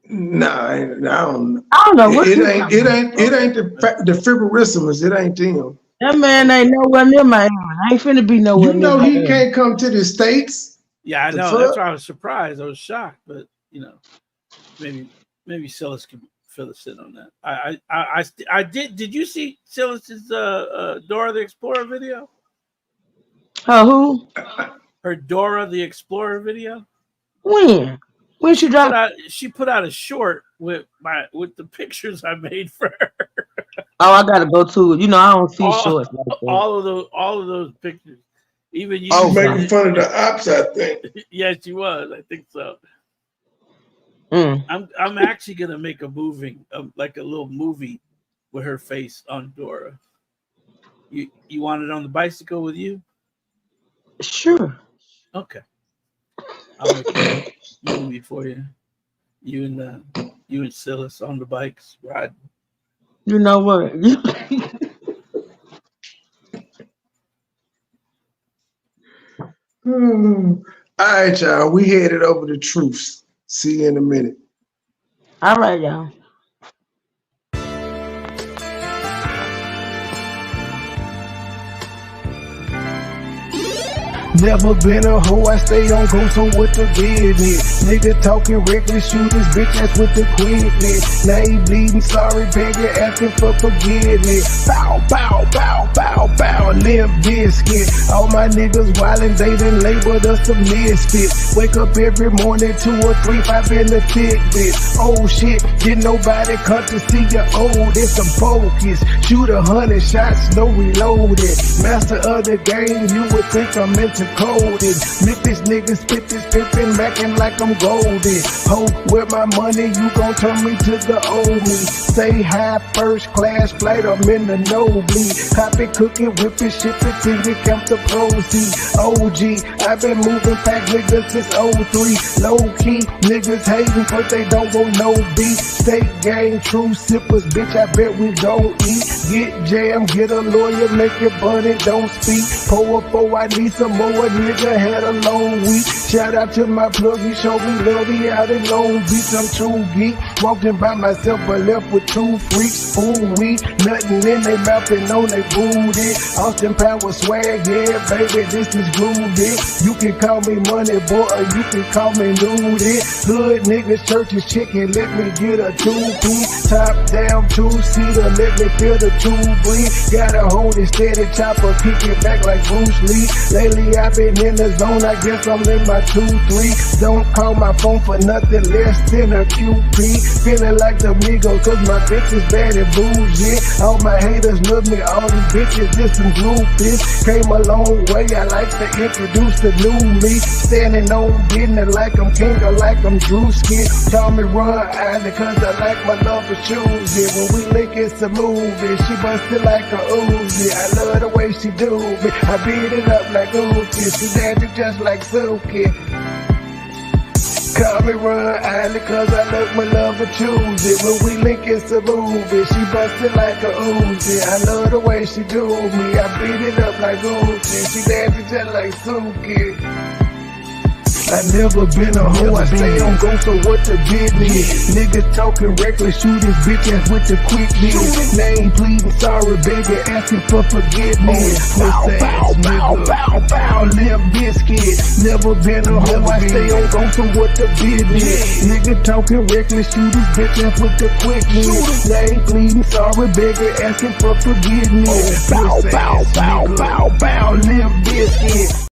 No, I don't. I don't know. It ain't the fibrorismus. It ain't them. That man ain't nowhere near Miami. I ain't finna be nowhere. You know he can't come to the States. Yeah, I know. That's why I was surprised. I was shocked, but you know, maybe Silas can fill us in on that. I did. Did you see Silas's Dora the Explorer video? Who? Her Dora the Explorer video. When she dropped? She put out a short with the pictures I made for her. Oh, I gotta go to it. You know, I don't see shorts like that. All of those pictures. Even you. She's making fun of the ops, I think. Yeah, she was. I think so. I'm actually gonna make a little movie with her face on Dora. You want it on the bicycle with you? Sure. Okay. I'll make a movie for you. You and Silas on the bikes riding. You know what? All right, y'all. We headed over to Truths. See you in a minute. All right, y'all. Never been a hoe, I stay on go, so what the business? Nigga talking reckless, shooters, bitch, that's with the quickness. Now he bleeding, sorry, baby, asking for forgiveness. Bow, bow, bow, bow, bow, limp biscuit. All my niggas wildin', they done labeled us a misfit. Wake up every morning, 2 or 3, 5 in the thick bitch. Oh shit, didn't nobody come to see you old, it's some focus. Shoot 100 shots, no reloaded. Master of the game, you would think I'm into coded. Memphis niggas spit this pimpin', mackin' like I'm golden. Ho, with my money, you gon' turn me to the old me. Say hi, first class flight, I'm in the nosebleed. Copy, cooking, whipping, shipping till you count the proceeds. OG, I've been moving back niggas since 03. Low key, niggas hating, but they don't want no beef. State gang, true sippers, bitch, I bet we don't eat. Get jammed, get a lawyer, make it bunny, don't speak. Pour up, I need some more. A nigga had a long week. Shout out to my plug, he showed me love, he out in Long Beach. I'm true geek. Walking by myself, but left with 2 freaks. Ooh, we nothing in they mouth and on they booty. Austin Power swag, yeah, baby, this is groovy. You can call me Money Boy, or you can call me Nudie. Hood niggas, churches, chicken, let me get a 2-piece. Top down, 2-seater, let me feel the 2 breathe. Gotta hold it steady, chopper, kick it back like Bruce Lee. Lately I've been in the zone, I guess I'm in my 2-3. Don't call my phone for nothing less than a QP. Feeling like the Migos, cause my bitch is bad and bougie. All my haters love me, all these bitches just some groupies. Came a long way, I like to introduce the new me. Standing on business like I'm king or like I'm Drewski. Call me Run Island cause I like my love for choosy. When we link it's a movie, she busted like a Uzi. I love the way she do me, I beat it up like Uzi. She dancing just like Suki. Call me Run Island cause I love my love for choosy. When we link it's a movie, she busted like a Uzi. I love the way she do me, I beat it up like Uzi. She dancing just like Suki. I never been a hoe, I stay on go, so what the business? Niggas talking reckless, shoot his bitch ass with the quickness. Name pleading, sorry baby, asking for forgiveness. Puss ass nigga, Limp Biscuit. Never been a hoe, I stay on go, so what the business? Nigga talking reckless, shoot his bitch ass with the quickness. Name pleading, sorry baby, asking for forgiveness. Puss ass nigga, Limp Biscuit.